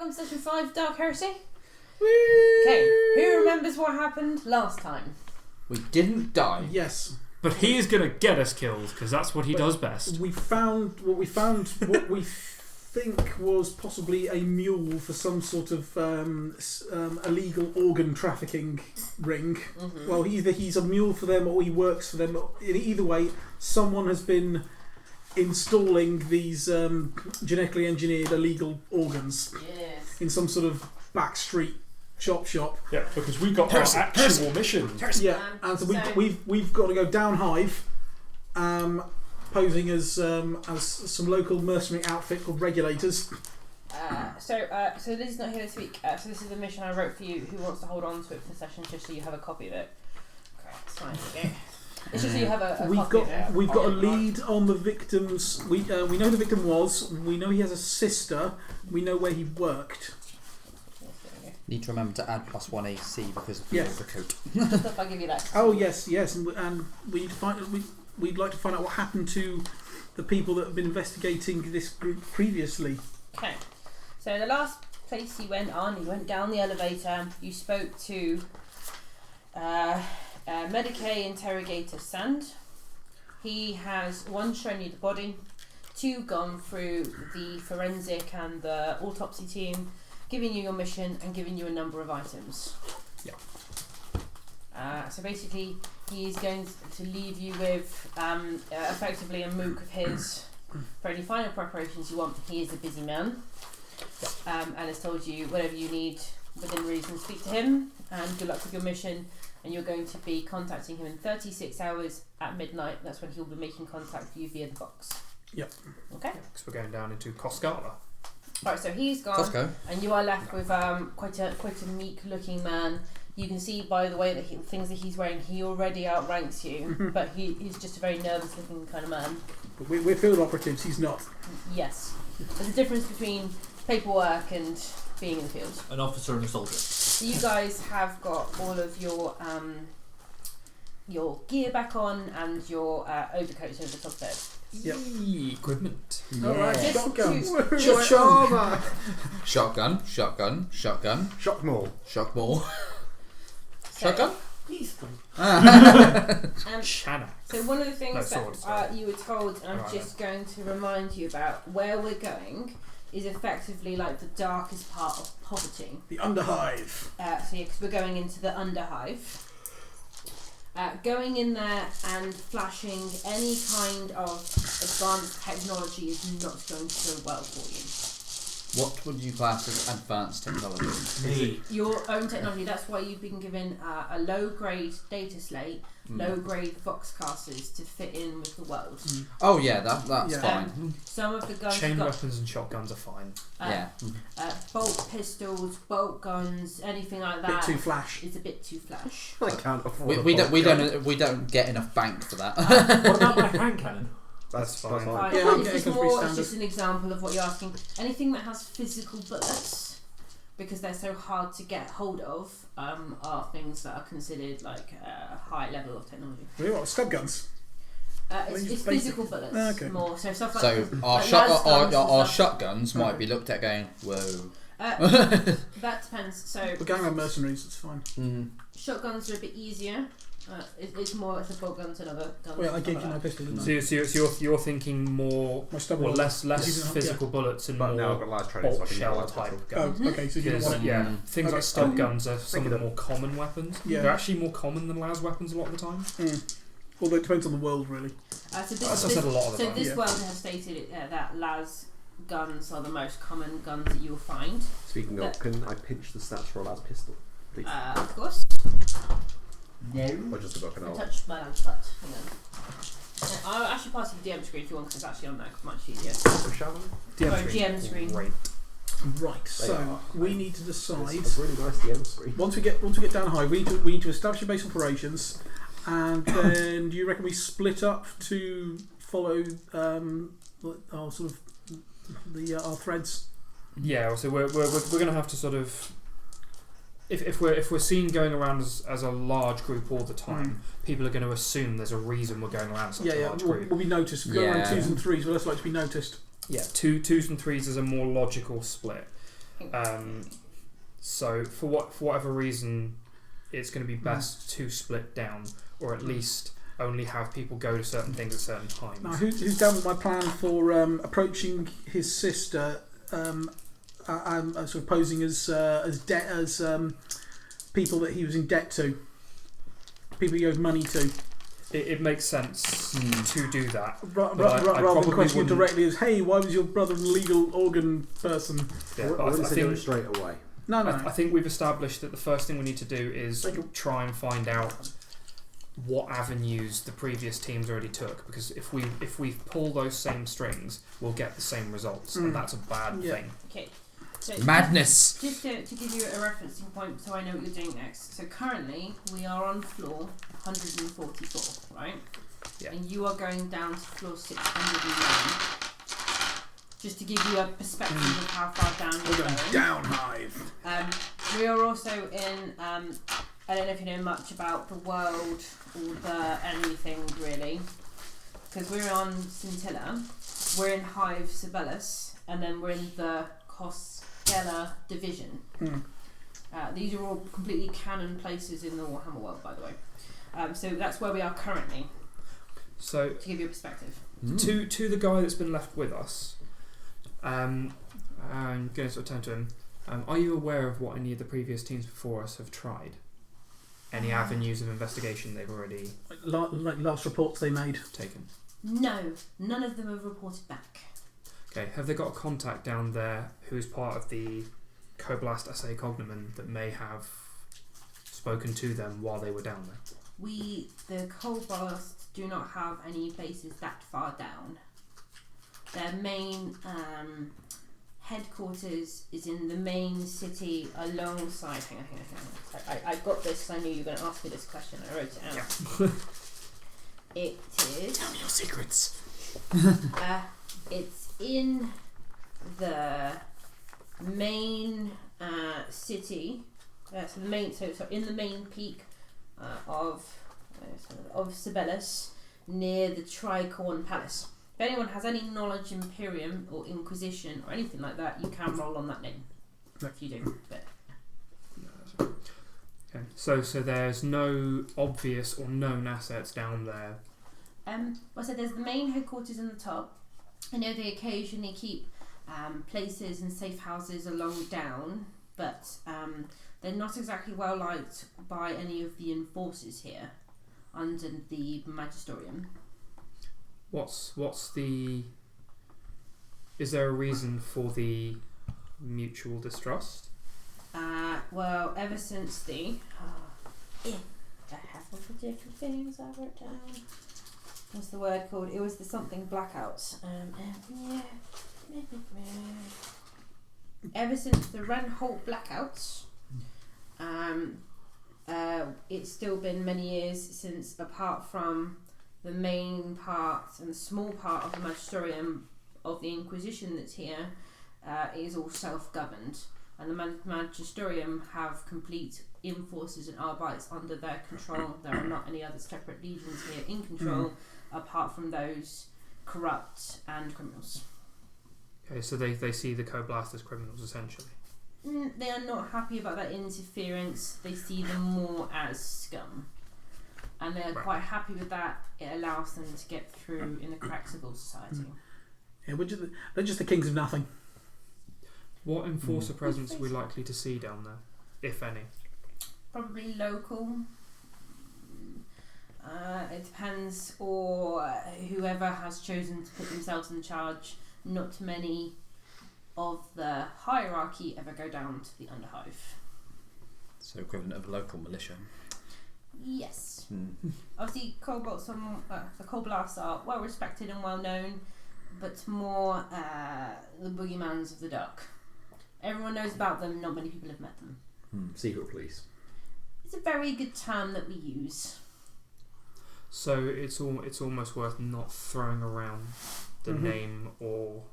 welcome to session 5, Dark Heresy. Okay, who remembers what happened last time? We didn't die. Yes. But he is going to get us killed, because that's what he does best. We found what we think was possibly a mule for some sort of illegal organ trafficking ring. Mm-hmm. Well, either he's a mule for them or he works for them. Either way, someone has been installing these genetically engineered illegal organs in some sort of backstreet shop. Yeah, because we got our actual mission. Yeah, and so we've got to go down Hive, posing as some local mercenary outfit called Regulators. So Liz is not here this week. So this is the mission I wrote for you. Who wants to hold on to it for the session, just so you have a copy of it? Okay, it's fine. Okay. It's just so you have a copy of it. We've got a lead on the victims. We know who the victim was. We know he has a sister. We know where he worked. Need to remember to add +1 AC because of the overcoat. Just if I give you that. Oh yes, and we need to find. We'd like to find out what happened to the people that have been investigating this group previously. Okay. So the last place you went down the elevator. You spoke to Medicae interrogator Sand. He has 1 shown you the body, 2 gone through the forensic and the autopsy team, giving you your mission and giving you a number of items. Yeah. So basically, he's going to leave you with effectively a MOOC of his for any final preparations you want. He is a busy man, and has told you whatever you need within reason. Speak to him, and good luck with your mission. And you're going to be contacting him in 36 hours at midnight. That's when he'll be making contact with you via the box. Yep. Okay. Because we're going down into Coscala. Right, so he's gone, Costco. and you are left with quite a meek-looking man. You can see by the way that things that he's wearing, he already outranks you, but he's just a very nervous-looking kind of man. But we're field operatives. He's not. Yes, there's a difference between paperwork and being in the field. An officer and a soldier. So you guys have got all of your gear back on and your overcoats over the top of it. Yep. Equipment. Yeah. Alright, Shotgun. Shotgun. Shock mall. Shotgun. Shanna. So one of the things swords, that you were told, and I'm just going to remind you about where we're going, is effectively like the darkest part of poverty. The Underhive. Because we're going into the Underhive. Going in there and flashing any kind of advanced technology is not going to go well for you. What would you class as advanced technology? Me. Your own technology. That's why you've been given a low-grade data slate, low-grade Voxcasters to fit in with the world. Oh yeah, that's fine. Some of the guns. Chain weapons and shotguns are fine. Bolt pistols, bolt guns, anything like that. Bit too flash. It's a bit too flash. I can't afford. We don't get enough bank for that. What about my hand cannon? That's fine. Yeah, it's just an example of what you're asking. Anything that has physical bullets, because they're so hard to get hold of, are things that are considered like a high level of technology. Really, what? Stub guns? It's physical bullets more. So stuff like our shotguns might be looked at going, whoa. That depends. So we're going around mercenaries. It's fine. Shotguns are a bit easier. It's more like a bolt gun to another gun. Well, I gave you my pistol. So you're thinking more less physical bullets and but more now I've got large training, so I bolt can shell use type guns. guns. Oh, okay. So you Because want things like stub guns are some of the more common weapons. Yeah. They're actually more common than las weapons a lot of the time. Although it depends on the world, really. This world has stated that las guns are the most common guns that you will find. Speaking of, can I pinch the stats for a las pistol, please? Of course. No. Or just about an I old? touched my lance butt. Hang on. I'll actually pass you the DM screen if you want, because it's actually on there. It's much easier. GM screen. Great. Right. So we need to decide. It's a really nice DM screen. Once we get down high, we need to establish your base operations, and then do you reckon we split up to follow our sort of our threads? Yeah. So we're going to have to sort of. If we're seen going around as a large group all the time, people are going to assume there's a reason we're going around such a large group. We'll be noticed. If we go around 2s and 3s, we're less likely to be noticed. Yeah, 2s and 3s is a more logical split. So for whatever reason, it's going to be best to split down, or at least only have people go to certain things at certain times. Now, who's down with my plan for approaching his sister? I'm sort of posing as people that he was in debt to, people he owed money to. It makes sense to do that. Rather than questioning directly as, hey, why was your brother an illegal organ person? Yeah, I wouldn't say do it straight away. No. I think we've established that the first thing we need to do is try and find out what avenues the previous teams already took, because if we pull those same strings, we'll get the same results, and that's a bad thing. Okay. So Madness! Just to give you a referencing point so I know what you're doing next. So currently we are on floor 144, right? Yeah. And you are going down to floor 609. Just to give you a perspective of how far down you're going. Down, Hive. We are also in, I don't know if you know much about the world or the anything really, because we're on Scintilla, we're in Hive Sibelius, and then we're in the Costella division. These are all completely canon places in the Warhammer world, by the way. So that's where we are currently. So to give you a perspective. To the guy that's been left with us, I'm going to sort of turn to him. Are you aware of what any of the previous teams before us have tried? Any avenues of investigation they've already like last reports they made? Taken? No, none of them have reported back. Okay, have they got a contact down there who's part of the Coblast SA Cognomen that may have spoken to them while they were down there? The Coblast do not have any places that far down. Their main headquarters is in the main city alongside. Hang on. I got this because I knew you were going to ask me this question. I wrote it out. Yeah. It is. Tell me your secrets. It's in the main city. So in the main peak of Sibelius, near the Tricorn Palace. If anyone has any knowledge Imperium or Inquisition or anything like that, you can roll on that name. If you do. But. Okay. So there's no obvious or known assets down there. So there's the main headquarters in the top. I know they occasionally keep places and safe houses along down, but they're not exactly well liked by any of the enforcers here under the Magisterium. Is there a reason for the mutual distrust? Well, ever since I have all the different things I wrote down. What's the word called? It was the something blackouts. Ever since the Renholt blackouts, it's still been many years since, apart from the main part and the small part of the Magisterium of the Inquisition that's here, is all self-governed, and the Magisterium have complete enforcers and arbites under their control. There are not any other separate legions here in control, apart from those corrupt and criminals. Okay, so they see the Coblast as criminals, essentially. They are not happy about that interference. They see them more as scum. And they are quite happy with that. It allows them to get through in the cracks of all society. Yeah, they're just the kings of nothing. What enforcer presence are we likely to see down there, if any? Probably local. It depends, or whoever has chosen to put themselves in charge. Not many of the hierarchy ever go down to the Underhive. So equivalent of a local militia. Yes. Obviously, the Coblasts are well respected and well known, but more the boogeymans of the dark. Everyone knows about them. Not many people have met them. Secret police. It's a very good term that we use. So it's almost worth not throwing around the name or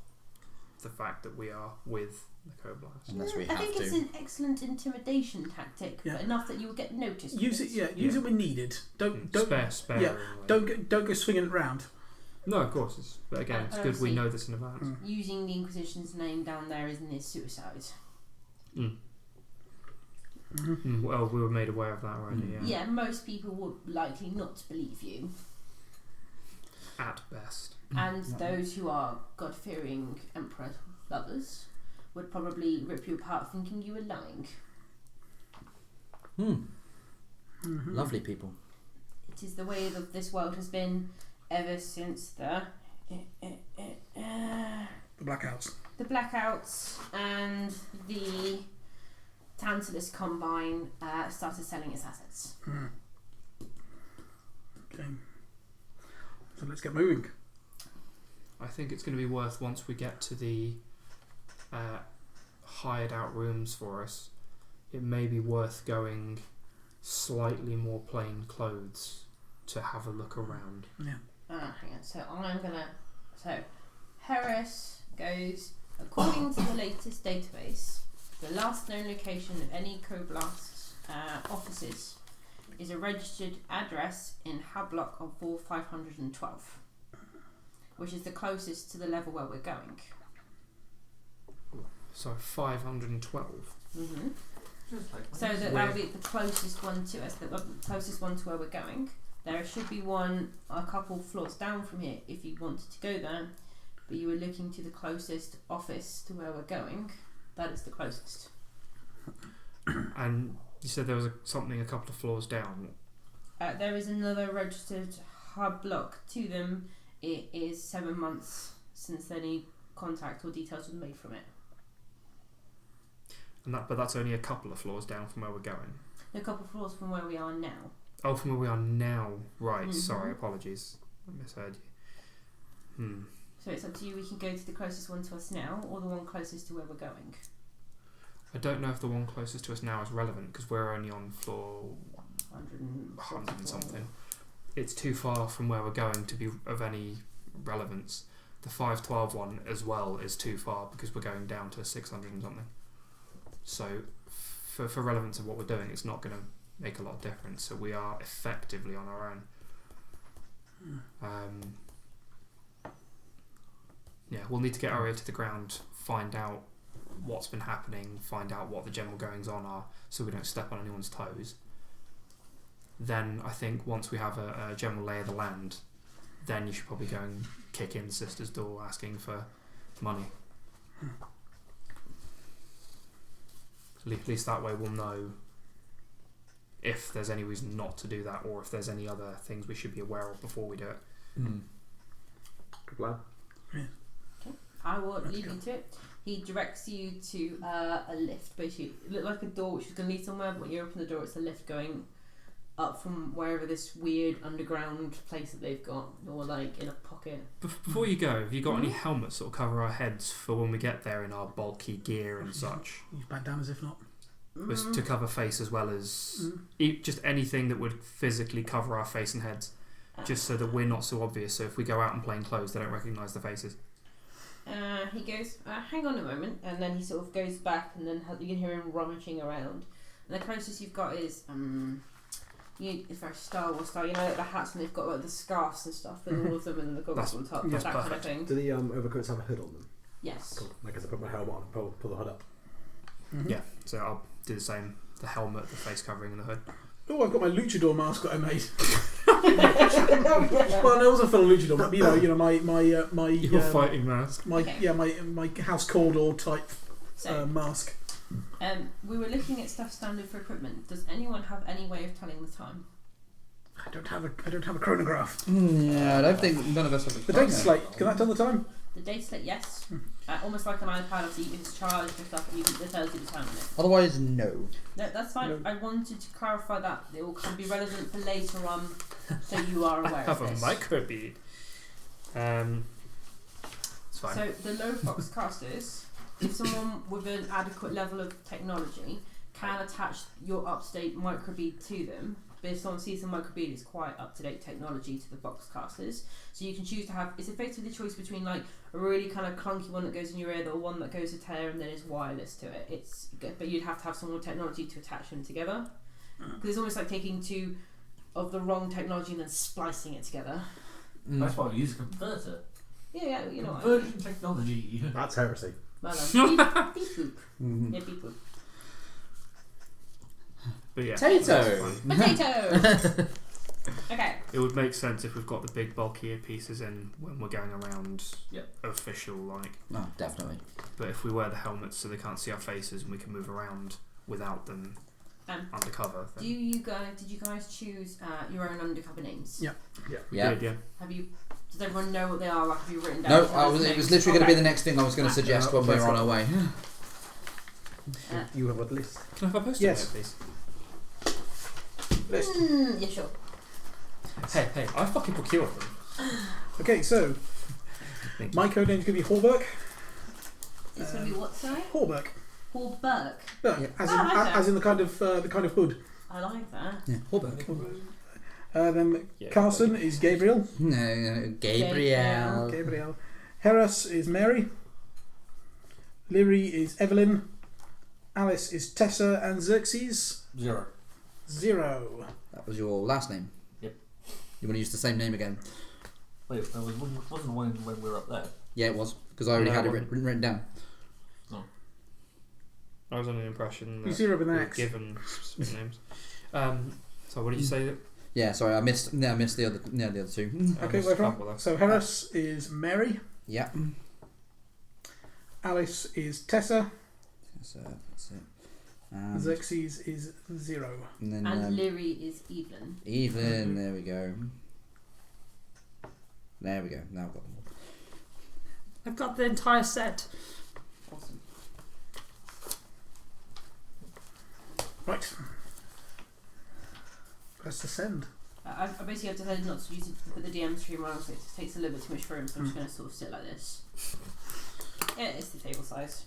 the fact that we are with the Coblast. Unless we I have think to. it's an excellent intimidation tactic, but enough that you will get noticed. Use it. Use it when needed. Don't spare. Yeah. Don't go swinging it round. No, of course. But again, it's good we know this in advance. Using the Inquisition's name down there is suicide. Well, we were made aware of that already. Yeah, most people would likely not believe you. At best. And those who are God-fearing emperor lovers would probably rip you apart thinking you were lying. Lovely people. It is the way that this world has been ever since the blackouts. The blackouts and the Tantalus Combine started selling its assets. Okay. So let's get moving. I think it's going to be worth, once we get to the hired out rooms for us, it may be worth going slightly more plain clothes to have a look around. Yeah. Hang on. So I'm gonna. So Harris goes according to the latest database. The last known location of any Coblast's offices is a registered address in Hub Block of Wall 512, which is the closest to the level where we're going. So 512. Mm-hmm. So that'll be the closest one to us, the closest one to where we're going. There should be one a couple floors down from here if you wanted to go there, but you were looking to the closest office to where we're going. That is the closest. And you said there was something a couple of floors down. There is another registered hub block to them. It is 7 months since any contact or details were made from it. But that's only a couple of floors down from where we're going. A couple of floors from where we are now. Oh, from where we are now. Right, sorry, apologies. I misheard you. So it's up to you. We can go to the closest one to us now, or the one closest to where we're going. I don't know if the one closest to us now is relevant, because we're only on floor 100 and something. It's too far from where we're going to be of any relevance. The 512 one as well is too far, because we're going down to 600 and something. So for relevance of what we're doing, it's not going to make a lot of difference. So we are effectively on our own. Yeah, we'll need to get our ear to the ground, find out what's been happening, find out what the general goings on are, so we don't step on anyone's toes. Then I think once we have a general lay of the land, then you should probably go and kick in the sister's door asking for money. At least that way we'll know if there's any reason not to do that, or if there's any other things we should be aware of before we do it. Good plan. Yeah. Okay. I will leave you to it. He directs you to a lift, basically. It looked like a door which is going to lead somewhere, but when you open the door, it's a lift going up from wherever this weird underground place that they've got, or like in a pocket. Before you go, have you got any helmets that will cover our heads for when we get there in our bulky gear and such? Use bandanas if not. Was to cover face as well as just anything that would physically cover our face and heads, just so that we're not so obvious. So if we go out in plain clothes, they don't recognise the faces. He goes, hang on a moment, and then he sort of goes back, and then you can hear him rummaging around. And the closest you've got is it's very Star Wars style, you know, like the hats, and they've got like the scarves and stuff with all of them, and the goggles on top, that kind of thing. Do the overcoats have a hood on them? Yes. Cool. I guess I put my helmet on and pull the hood up. Yeah, so I'll do the same. The helmet, the face covering, and the hood. Oh, I've got my luchador mask that I made. Well, no, it wasn't full of luchador, but you know, my your fighting mask. My House Caldor type mask. We were looking at stuff standard for equipment. Does anyone have any way of telling the time? I don't have a chronograph. Yeah, I don't think none of us have. The data slate, can that tell the time? The data slate, yes. Almost like an iPad, so you can charge and stuff, and it tells you the time on it. Otherwise, no. No, that's fine. No. I wanted to clarify that. It will be relevant for later on, so you are aware of this. I have a microbead. It's fine. So the low fox casters, if someone with an adequate level of technology can attach your up-to-date microbead to them, but if someone sees the microbead, it's quite up-to-date technology to the box casters. So you can choose to have, it's effectively the choice between like a really kind of clunky one that goes in your ear, or one that goes a tear and then is wireless to it. But you'd have to have some more technology to attach them together. Because it's almost like taking two of the wrong technology and then splicing it together. That's why we use a converter. Yeah, you know. Conversion technology. That's heresy. Well done. Beep boop. Yeah, beep boop. But yeah, Potato. Potato. Okay. it would make sense if we've got the big bulkier pieces in when we're going around official like. No, definitely. But if we wear the helmets so they can't see our faces and we can move around without them undercover. Then Did you guys choose your own undercover names? Yeah. we did, yeah. Does everyone know what they are? Like, have you written down? No, those it was names? literally going to be the next thing I was going to suggest when we were on our way. You have a list. Can I have a post-it Yes. note, please? Yeah, sure. Hey, I fucking procured them. Okay, so Thank my code name is going to be Horberg. It's going to be what, sorry? Horberg. Horberg. No, Yeah. as, I in, like that. as in the kind of hood. I like that. Yeah, Horberg. Then Yeah, Carson is Gabriel. No, Gabriel. Gabriel. Heras is Mary. Lyri is Evelyn. Alice is Tessa, and Xerxes 0. 0. That was your last name? Yep. You want to use the same name again? Wait, that wasn't the one when we were up there. Yeah, it was. Because I already No, had it it wasn't. written down. I was under the impression that You 0 with an we were X. given specific names. So what did you say? Yeah, sorry, I missed the other two. Okay, missed wait a couple there. So Heras is Mary. Yeah. Alice is Tessa. So that's it. Xerxes is 0. And then And Lyri is Evelyn. Evelyn, there we go. There we go. Now I've got them all. I've got the entire set. Awesome. Right. Press to send. I basically have decided not to use it to put the DM stream on, so it takes a little bit too much room, so I'm just going to sort of sit like this. Yeah, it's the table size.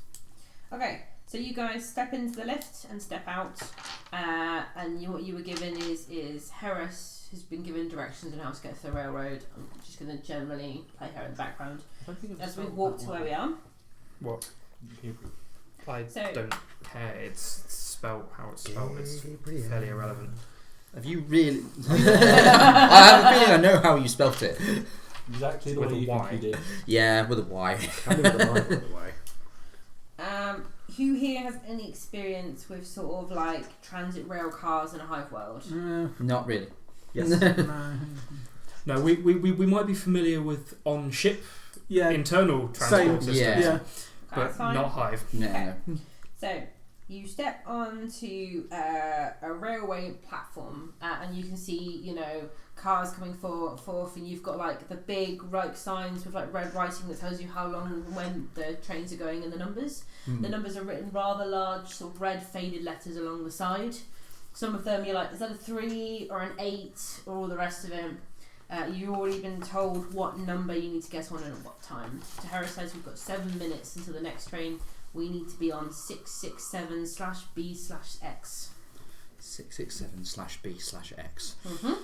Okay, so you guys step into the lift and step out, and what you were given is Heras has been given directions on how to get to the railroad. I'm just going to generally play her in the background. As we walk to where we are. What? I So- don't care. It's spelt how it's spelled. It's fairly irrelevant. Have you really? I have a feeling I know how you spelt it. Exactly the With way a you Y. think you did. Yeah, with a Y. Can live with a line, by the way. Who here has any experience with sort of like transit rail cars in a Hive world? Not really. Yes. No, we might be familiar with on-ship Yeah. internal Same. transport systems, Yeah. Yeah. but That's fine. not Hive. No, Okay. no. So you step onto a railway platform, and you can see, cars coming forth, and you've got like the big signs with like red writing that tells you how long and when the trains are going and the numbers. The numbers are written rather large, sort of red faded letters along the side. Some of them you're like, is that a 3 or an 8 or all the rest of it? You've already been told what number you need to get on and at what time. Tahara says we've got 7 minutes until the next train. We need to be on 667/B/X. 667/B/X. Mm-hmm.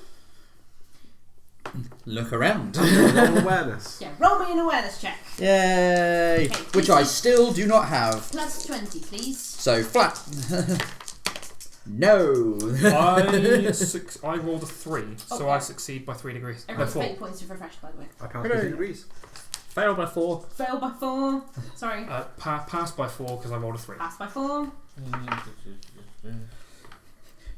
Look around. Roll awareness. Yeah, roll me an awareness check. Yay! Okay, Which I still do not have. Plus 20, please. So flat. No. I rolled a 3, so Okay. I succeed by 3 degrees. Everyone's 4. fate points of refresh, by the way. I passed Hooray. 2 degrees. Failed by 4. Fail by 4. Sorry. Passed by 4 because I rolled a 3. Pass by 4.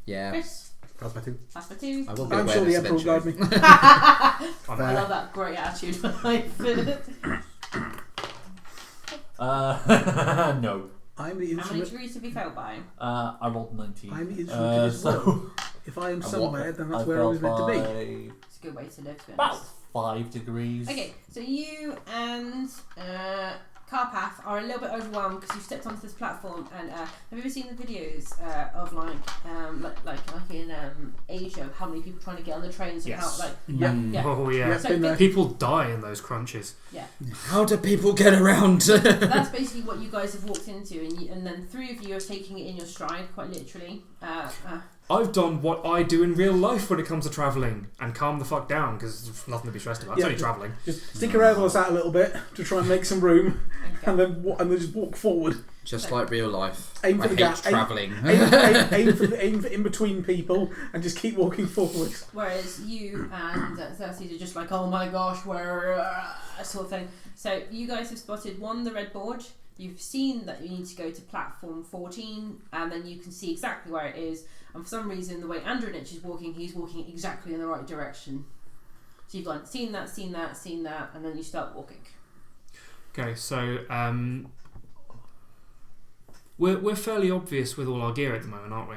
Yeah. Chris. Passed by 2. Pass by 2. I will be I'm sure the awareness Emperor will guide eventually. me. I love that great attitude for life. No. I'm the How many instrument. degrees have you failed by? I rolled 19. I'm the instrument of his will. If I am somewhere, then that's where I was meant to be. It's a good way to live, to be About honest. 5 degrees. Okay, so you and Carpath are a little bit overwhelmed because you've stepped onto this platform. And have you ever seen the videos of like in Asia, of how many people trying to get on the trains and Yes. how Yeah. Oh yeah. Yeah, been there. People die in those crunches. How do people get around? that's basically what you guys have walked into, and then 3 of you are taking it in your stride, quite literally. I've done what I do in real life when it comes to travelling and calm the fuck down because there's nothing to be stressed about. It's Yeah. only travelling. Just stick your elbows out a little bit to try and make some room, Okay. and then just walk forward. Just like real life. Aim for I the hate gap. travelling. Aim for in between people, and just keep walking forward. Whereas you and Xerxes are just like, oh my gosh, where sort of thing. So you guys have spotted the red board. You've seen that you need to go to platform 14, and then you can see exactly where it is. and for some reason, the way Andronich is walking, he's walking exactly in the right direction. So you've gone, seen that, and then you start walking. Okay, so we're fairly obvious with all our gear at the moment, aren't we?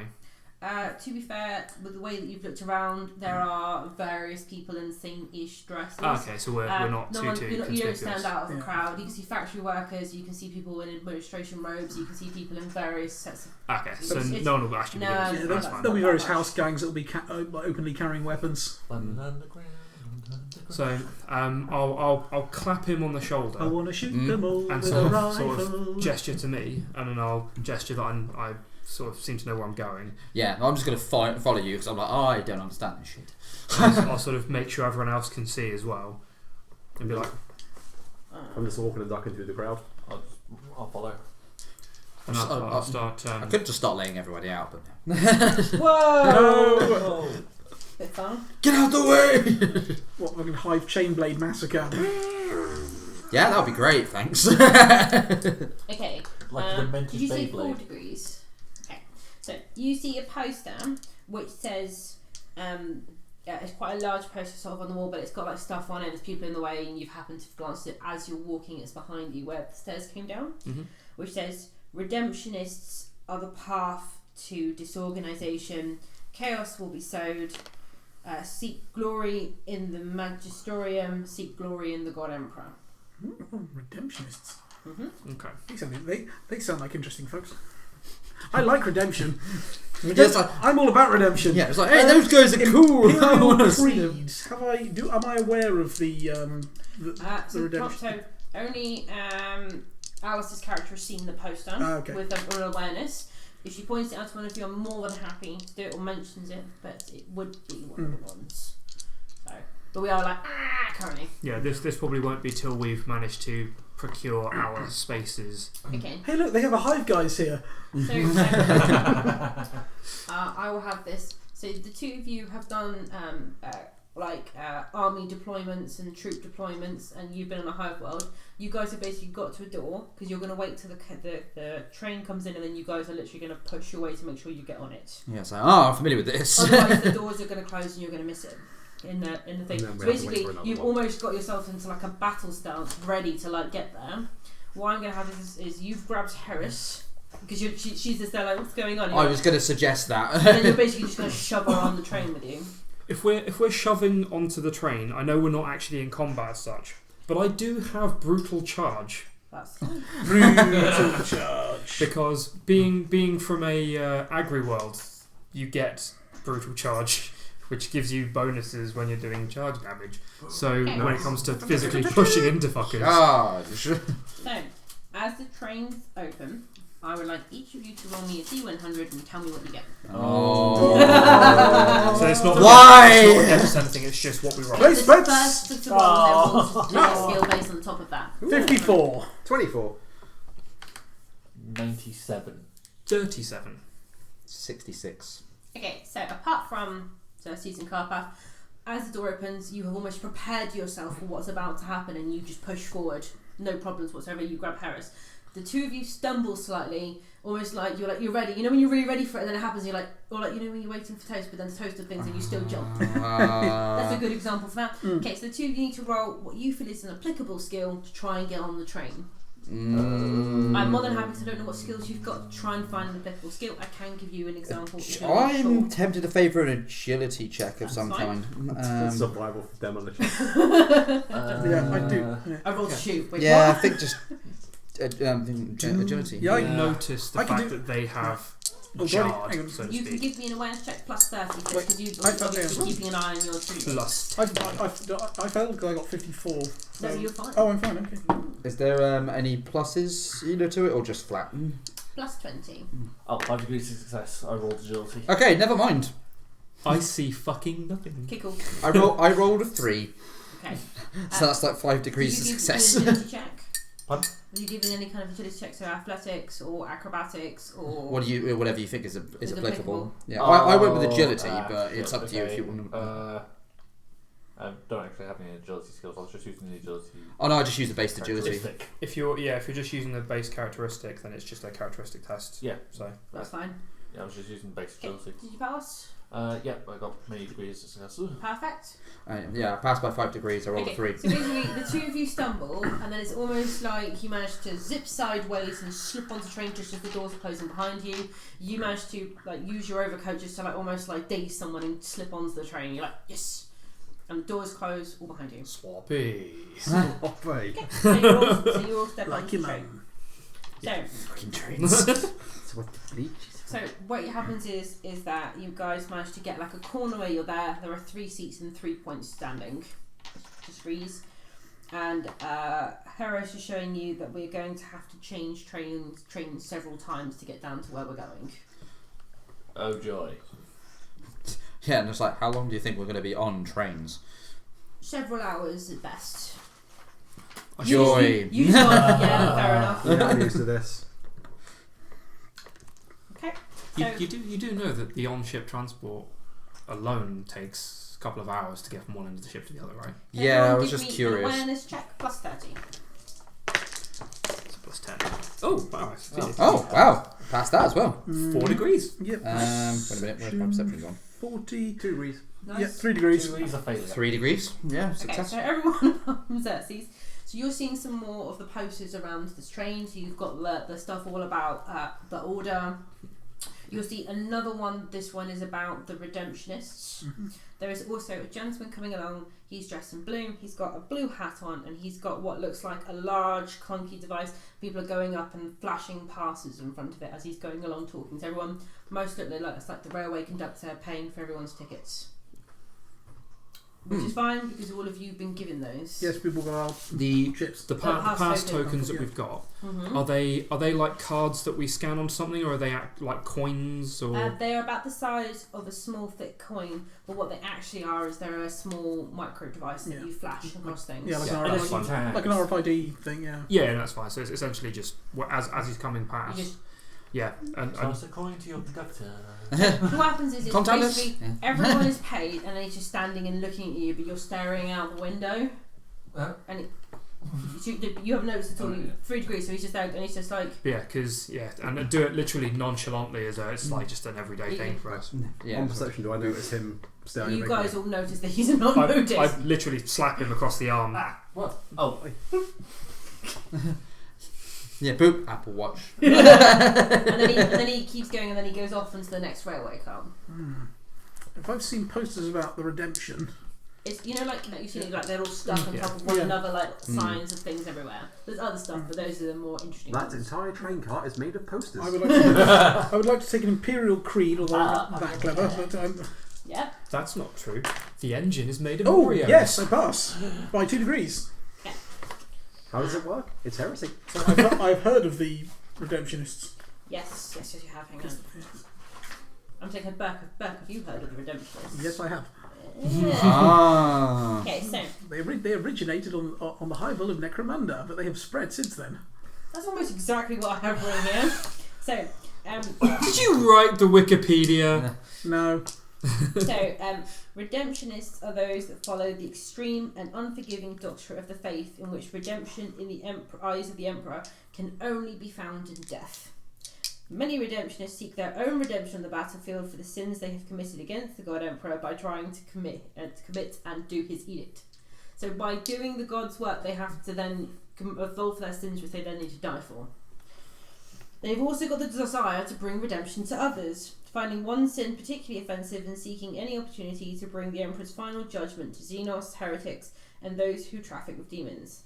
To be fair, with the way that you've looked around, there are various people in the same-ish dresses. Okay, so we're not too conspicuous. You don't stand out of the crowd. You can see factory workers, you can see people in administration robes, you can see people in various sets of... Okay, so no one will actually be doing it. There'll be various house gangs that will be openly carrying weapons. So I'll clap him on the shoulder. I want to shoot them all and with sort a of gesture to me, and then I'll gesture that I sort of seem to know where I'm going. Yeah, I'm just going to follow you because I'm like, I don't understand this shit. I'll sort of make sure everyone else can see as well, and be like, I'm just walking and ducking through the crowd. I'll follow. and I'll start. I could just start laying everybody out, but no. Whoa! Bit fun. Get out the way! What, fucking Hive Chainblade Massacre? Yeah, that would be great, thanks. Okay. Like the demented did you say 4 Beyblade. degrees? Okay. So you see a poster which says, it's quite a large poster sort of on the wall, but it's got like stuff on it. There's people in the way, and you've happened to glance at it as you're walking. It's behind you where the stairs came down, which says, "Redemptionists are the path to disorganization. Chaos will be sowed. Seek glory in the Magisterium. Seek glory in the God Emperor." Redemptionists. Mm-hmm. Okay. They sound like interesting folks. I like redemption. Yes, I'm all about redemption. Yeah, it's like, hey, those guys are cool. I want to see them. Creed. Am I aware of the redemption? So only Alice's character has seen the poster with an awareness. If she points it out to one of you, I'm more than happy to do it or mentions it, but it would be one of the ones. So, but we are like, currently. Yeah, this probably won't be till we've managed to procure our spaces. Okay. Hey, look, they have a Hive guys here. So, I will have this. So the two of you have done army deployments and troop deployments, and you've been on a Hive world. You guys have basically got to a door because you're going to wait till the train comes in, and then you guys are literally going to push your way to make sure you get on it. Yeah, so I'm familiar with this. Otherwise, the doors are going to close and you're going to miss it in the thing. So basically, you've almost got yourself into like a battle stance, ready to like get there. What I'm going to have is you've grabbed Heresy because she's just there like, what's going on? I was going to suggest that. And then you're basically just going to shove her on the train with you. If we're shoving onto the train, I know we're not actually in combat as such, but I do have brutal charge. That's fine. Brutal charge. Because being from a agri world, you get brutal charge, which gives you bonuses when you're doing charge damage. So when it comes to physically pushing into fuckers, Charge. So, as the trains open, I would like each of you to roll me a D100 and tell me what you get. so it's not Why? It's not against anything. It's just what we roll. Place The bets. first of the rolls, then we'll do a skill based on the top of that. 54. 24. 97. 37. 66. Okay, so apart from Cersei's and Carpath, as the door opens, you have almost prepared yourself for what's about to happen, and you just push forward, no problems whatsoever. You grab Heresy. The two of you stumble slightly, almost like you're ready. You know when you're really ready for it, and then it happens. And you're like, or like when you're waiting for toast, but then toast and things, and you still jump. That's a good example for that. Okay, so the two of you need to roll what you feel is an applicable skill to try and get on the train. I'm more than happy because I don't know what skills you've got to try and find an applicable skill. I can give you an example. If you're not I'm sure. tempted to favour an agility check of some fine. kind. Survival for demolition. Yeah, I do. Yeah. I rolled shoot. Wait, Yeah, I what? think just agility. Yeah, I noticed the I can fact do- that they have Oh, charred, hang on. so to You can speak. give me an awareness check plus 30 because you've I thought- obviously keeping an eye on your troops. Plus. I failed because I got 54. No, you're fine. Oh, I'm fine. Okay. Is there any pluses either to it or just flat? Plus 20. Oh, 5 degrees of success. I rolled agility. Okay, never mind. I see fucking nothing. Okay, cool. I rolled a 3, Okay. so that's like 5 degrees of Did you success. give an agility check? Pardon? Are you giving any kind of agility check, so athletics or acrobatics or... Whatever you think is applicable. applicable. Yeah, I went with Oh, agility, but it's yeah, up to you if okay. you want to. I don't actually have any agility skills. I was just using the agility. Oh no, I just use the base agility. characteristic. If you're just using the base characteristic, then it's just a characteristic test. Yeah. So That's fine. Yeah, I was just using basic Okay, agility. did you pass? Yeah, I got many degrees of success. Perfect. Yeah, I passed by 5 degrees. I rolled a 3. So basically, the two of you stumble, and then it's almost like you manage to zip sideways and slip onto train just as the doors are closing behind you. You manage to like use your overcoat just to like almost like daze someone and slip onto the train. You're like, yes. And the doors close all behind you. Swappy. Swappy. Okay, so you all step Like onto your the train. mum. So, Fucking trains. so what happens is that you guys manage to get like a corner where you're there. There are 3 seats and 3 points standing. Just freeze. And Heros is showing you that we're going to have to change trains several times to get down to where we're going. Oh joy. Yeah, and it's like, how long do you think we're going to be on trains? Several hours at best. Joy. Usually, yeah, fair enough. Yeah, I'm used to this. Okay. You do know that the on-ship transport alone takes a couple of hours to get from one end of the ship to the other, right? Yeah, I was Give just me curious. An awareness check plus 30. It's a plus 10. Oh, wow. I succeeded. Oh, wow. Passed that as well. 4 degrees. Yep. Wait a minute, where's my perception gone? 42 degrees. Nice. Yeah, 3 degrees. 2 degrees of failure. 3 degrees. Yeah, Okay, success. so everyone on Xerxes. So you're seeing some more of the posters around this train. So you've got the stuff all about the Order. You'll see another one. This one is about the Redemptionists. There is also a gentleman coming along. He's dressed in blue. He's got a blue hat on, and he's got what looks like a large, clunky device. People are going up and flashing passes in front of it as he's going along talking to everyone. Most look like it's like the railway conductor paying for everyone's tickets. Which is fine because all of you have been given those. Yes, people got our The chips. the pass pass token. tokens that Yeah. we've got, Mm-hmm. are they like cards that we scan on something, or are they like coins, or They are about the size of a small thick coin, but what they actually are is they're a small micro device that Yeah. you flash across things. Yeah, like, Yeah, an that's RFID, fine. like an RFID thing, yeah. yeah, that's fine. So it's essentially just as he's coming You past. just, Yeah, and Toss a coin to your conductor. what happens is it's Contactless? basically Yeah. everyone is paid and then he's just standing and looking at you, but you're staring out the window. And you haven't noticed at all. 3 degrees, so he's just there and he's just like. yeah, because and do it literally nonchalantly as though it's like just an everyday thing for us. Yeah. On perception, do I notice him staring You at me? guys all notice that he's not I noticed. literally slap him across the arm. What? Oh, Yeah, boop, Apple Watch. and then he keeps going and then he goes off into the next railway car. If I've seen posters about the redemption, It's like you've seen like they're all stuck on top of one Yeah. another, like signs of things everywhere. There's other stuff, but those are the more interesting That ones. entire train cart is made of posters. I would like to, I would like to take an Imperial Creed, although I'm not that clever. But Yeah. That's not true. The engine is made of oh, Oreos. yes, I pass by 2 degrees. How does it work? It's heresy. So I've heard of the Redemptionists. Yes, you have. Hang on. I'm taking Burke, have you heard of the Redemptionists? Yes, I have. Yeah. Ah. Okay, so They originated on the Hive of Necromunda, but they have spread since then. that's almost exactly what I have written here. So, Did you write the Wikipedia? No. Redemptionists are those that follow the extreme and unforgiving doctrine of the faith in which redemption in the eyes of the Emperor can only be found in death. Many redemptionists seek their own redemption on the battlefield for the sins they have committed against the God Emperor by trying to commit and do his edict. So by doing the God's work, they have to then absolve their sins which they then need to die for. They've also got the desire to bring redemption to others, finding one sin particularly offensive and seeking any opportunity to bring the Emperor's final judgment to Xenos, heretics, and those who traffic with demons.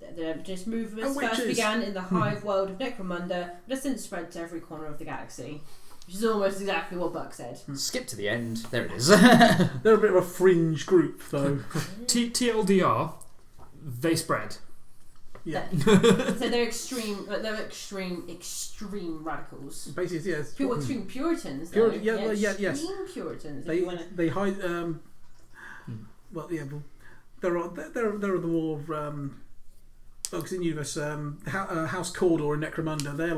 The Redemptionist movement first began in the Hive world of Necromunda, but has since spread to every corner of the galaxy. Which is almost exactly what Buck said. Skip to the end. There it is. They're a bit of a fringe group, though. TLDR, they spread. Yeah. So they're extreme radicals. Basically, yes. Extreme Puritans, though. Yes. Extreme Puritans. They hide. Well, yeah. Well, there are the more folks in the universe. House Cawdor and Necromunda. They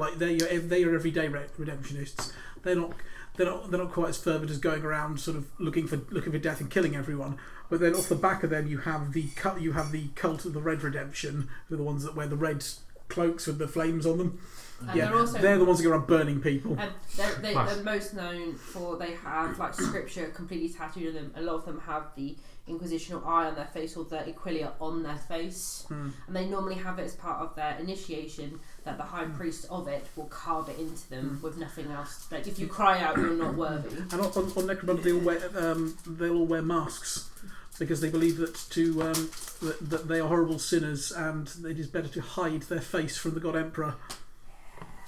are everyday redemptionists. They're not quite as fervent as going around sort of looking for death and killing everyone. But then off the back of them, you have the cult of the Red Redemption, who are the ones that wear the red cloaks with the flames on them. And they're the ones that go around burning people. And they're most known for they have like scripture completely tattooed on them. A lot of them have the Inquisitional eye on their face or the Aquilia on their face, and they normally have it as part of their initiation that the high priest of it will carve it into them with nothing else. Like if you cry out, you're not worthy. And on Necromunda, they'll all wear masks because they believe that that they are horrible sinners and it is better to hide their face from the God Emperor.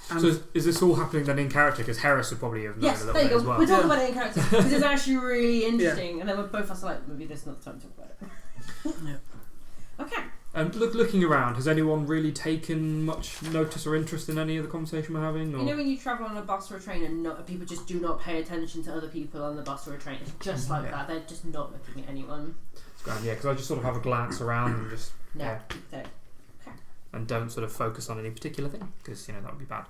And so is this all happening then in character? Because Heresy would probably have known a little bit as well. We're talking about it in character because it's actually really interesting, and then both of us are like, maybe there's not time to talk about it. Okay. Looking around, has anyone really taken much notice or interest in any of the conversation we're having? Or? You know when you travel on a bus or a train and people just do not pay attention to other people on the bus or a train? It's just like that. They're just not looking at anyone. It's grand, yeah, because I just sort of have a glance around and just... No. And don't sort of focus on any particular thing, because, that would be bad.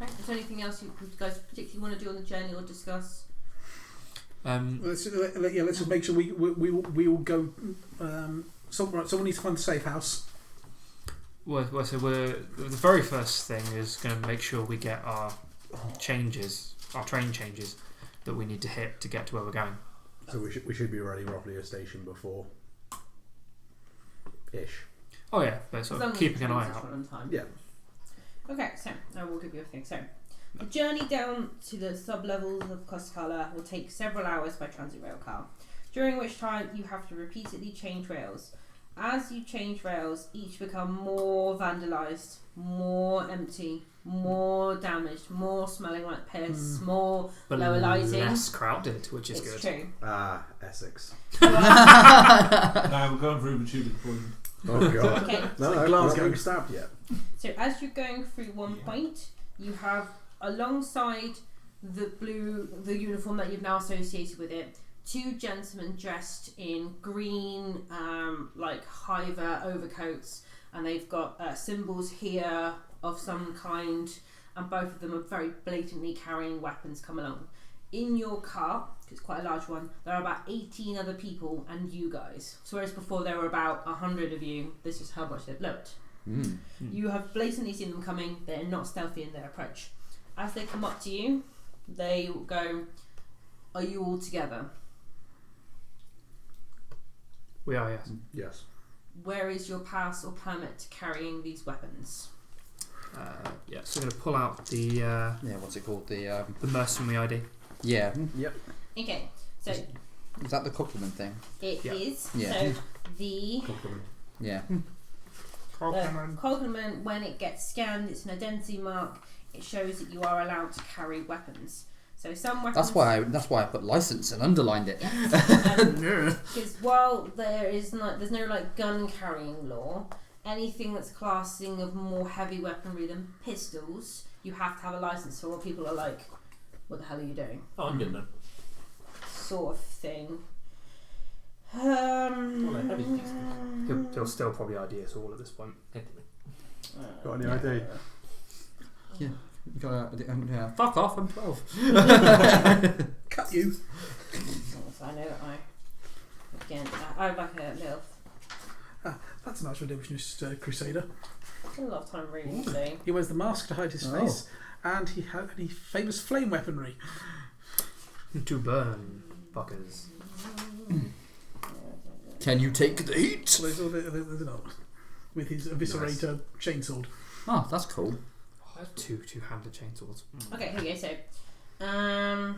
Okay. Is there anything else you guys particularly want to do on the journey or discuss? Let's just make sure we will go. Someone needs to find the safe house. Well, so the very first thing is going to make sure we get our train changes that we need to hit to get to where we're going. So we should be ready roughly a station before ish. Oh yeah, but sort of keeping an eye out. Yeah. Okay, so I will give you a thing. So the journey down to the sub-levels of Kostkala will take several hours by transit rail car, during which time you have to repeatedly change rails. As you change rails, each become more vandalised, more empty, more damaged, more smelling like piss, more but lower lighting. Less crowded, which is it's good. True. Essex. Now we're going through the tubing point. Oh god. Okay. No, I'm not getting stabbed yet. So as you're going through one point, you have alongside the uniform that you've now associated with it, two gentlemen dressed in green, like Hive overcoats, and they've got symbols here of some kind, and both of them are very blatantly carrying weapons come along. In your car, it's quite a large one, there are about 18 other people and you guys. So whereas before there were about 100 of you, this is how much they've lowered. You have blatantly seen them coming, they're not stealthy in their approach. As they come up to you, they go, "Are you all together?" We are, yes. Yes. Where is your pass or permit to carrying these weapons? So I'm going to pull out the what's it called? The mercenary ID. Yeah. Yep. Okay, so Is that the compliment thing? it is. Yeah. So the Yeah. compliment, when it gets scanned, it's an identity mark. It shows that you are allowed to carry weapons. So some weapons. That's why I put license and underlined it. Because while there's no like gun carrying law, anything that's classing of more heavy weaponry than pistols, you have to have a license for. Or people are like, "What the hell are you doing?" Oh, I'm getting them. Sort of thing. He'll still probably ID us all at this point. Got any ID? Yeah. Yeah. Fuck off, I'm 12. Cut you. So I know that I have like a little. That's a nice redemptionist crusader. A lot of time reading today. He wears the mask to hide his face, and he has any famous flame weaponry. To burn, fuckers. Can you take the heat? So they're not. With his eviscerator chainsword. Oh, that's cool. Two-handed chainsaws. Okay, here you go. So,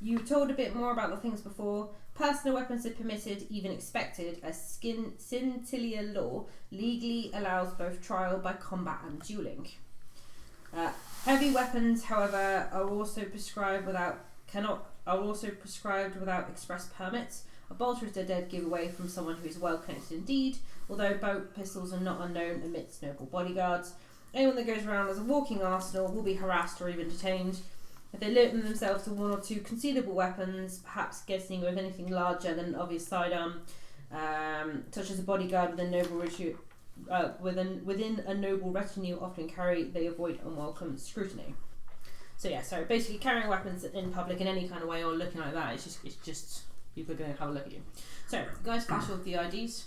you told a bit more about the things before. Personal weapons are permitted, even expected, as Scintilla law legally allows both trial by combat and dueling. Heavy weapons, however, are also prescribed without express permits. A bolter is a dead giveaway from someone who is well connected indeed, although both pistols are not unknown amidst noble bodyguards. Anyone that goes around as a walking arsenal will be harassed or even detained. If they limit themselves to one or two concealable weapons, perhaps getting with anything larger than an obvious sidearm, such as a bodyguard within a noble retinue often carry, they avoid unwelcome scrutiny. So yeah, so basically carrying weapons in public in any kind of way or looking like that, it's just people are going to have a look at you. So guys, flash off the IDs.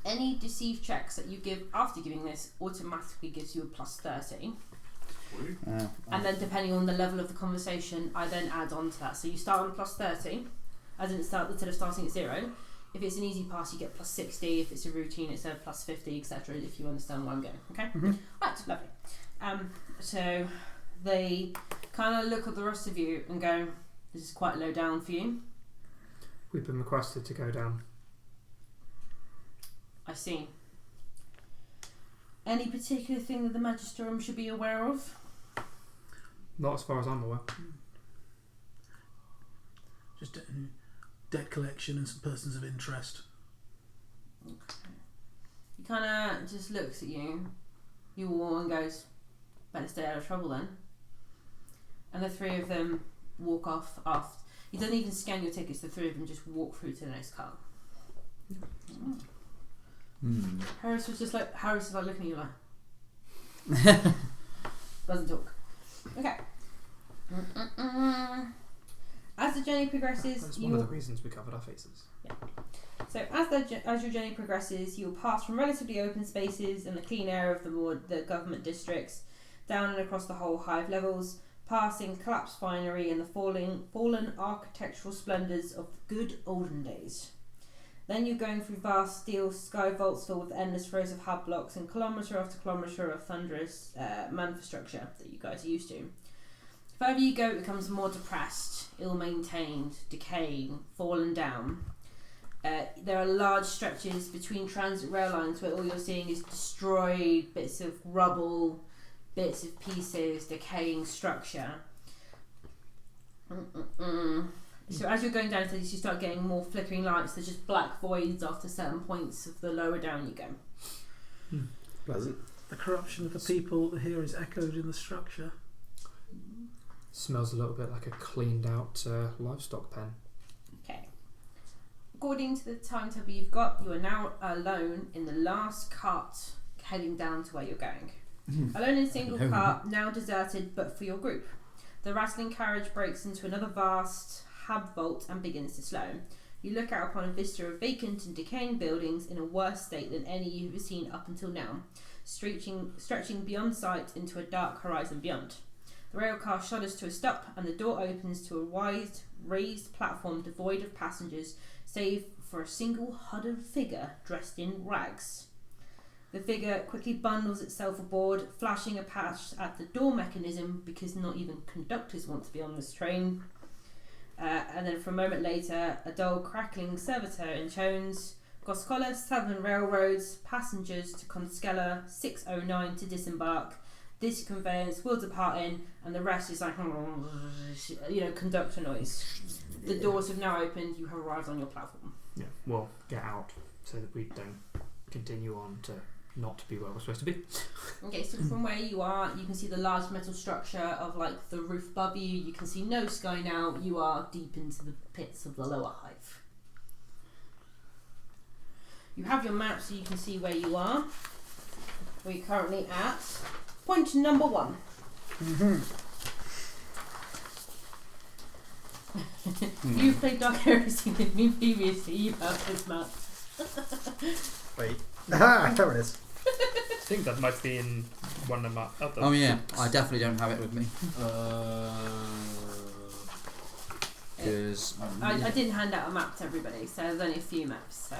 Any deceive checks that you give after giving this automatically gives you a plus 30. And then depending on the level of the conversation, I then add on to that. So you start on plus 30, as in instead of starting at 0. If it's an easy pass, you get plus 60. If it's a routine, it's a plus 50, etc. If you understand where I'm going. Okay? Mm-hmm. Right, lovely. So they kind of look at the rest of you and go, this is quite low down for you. We've been requested to go down. I see. Any particular thing that the Magisterium should be aware of? Not as far as I'm aware. Just debt collection and some persons of interest. Okay. He kind of just looks at you all, and goes, better stay out of trouble then. And the three of them walk off after. He doesn't even scan your tickets, the three of them just walk through to the next car. Harris is like looking at you like doesn't talk. Okay. As the journey progresses, That's one of the reasons we covered our faces. Yeah. So as your journey progresses, you'll pass from relatively open spaces and the clean air of the government districts, down and across the whole Hive levels, passing collapsed finery and the fallen architectural splendours of the good olden days. Then you're going through vast steel sky vaults filled with endless rows of hub blocks and kilometre after kilometre of thunderous manufacture that you guys are used to. Further you go, it becomes more depressed, ill-maintained, decaying, fallen down. There are large stretches between transit rail lines where all you're seeing is destroyed bits of rubble, bits of pieces, decaying structure. So as you're going down to this, you start getting more flickering lights. There's just black voids after certain points of the lower down you go. Pleasant. The corruption of the people here is echoed in the structure. Smells a little bit like a cleaned out livestock pen. Okay. According to the timetable you've got, you are now alone in the last cart heading down to where you're going. Alone in a single cart, now deserted but for your group. The rattling carriage breaks into another vast hub vault and begins to slow. You look out upon a vista of vacant and decaying buildings in a worse state than any you've ever seen up until now, stretching beyond sight into a dark horizon beyond. The railcar shudders to a stop and the door opens to a wide, raised platform devoid of passengers, save for a single huddled figure dressed in rags. The figure quickly bundles itself aboard, flashing a patch at the door mechanism because not even conductors want to be on this train. And then for a moment later, a dull crackling servitor intones, Goscola Southern Railroads, passengers to Conskella 609 to disembark. This conveyance will depart in, and the rest is like, conductor noise. The doors have now opened, you have arrived on your platform. Yeah, well, get out so that we don't continue on to not be where we're supposed to be. Okay, so from where you are, you can see the large metal structure of like the roof above you. You can see no sky now. You are deep into the pits of the lower Hive. You have your map so you can see where you are. We're currently at point number 1. You've played Dark Heresy with me previously. You have this map. Wait. Ah, there it is. I think that might be in one of my other. Oh yeah, I definitely don't have it with me. Because I didn't hand out a map to everybody, so there's only a few maps, so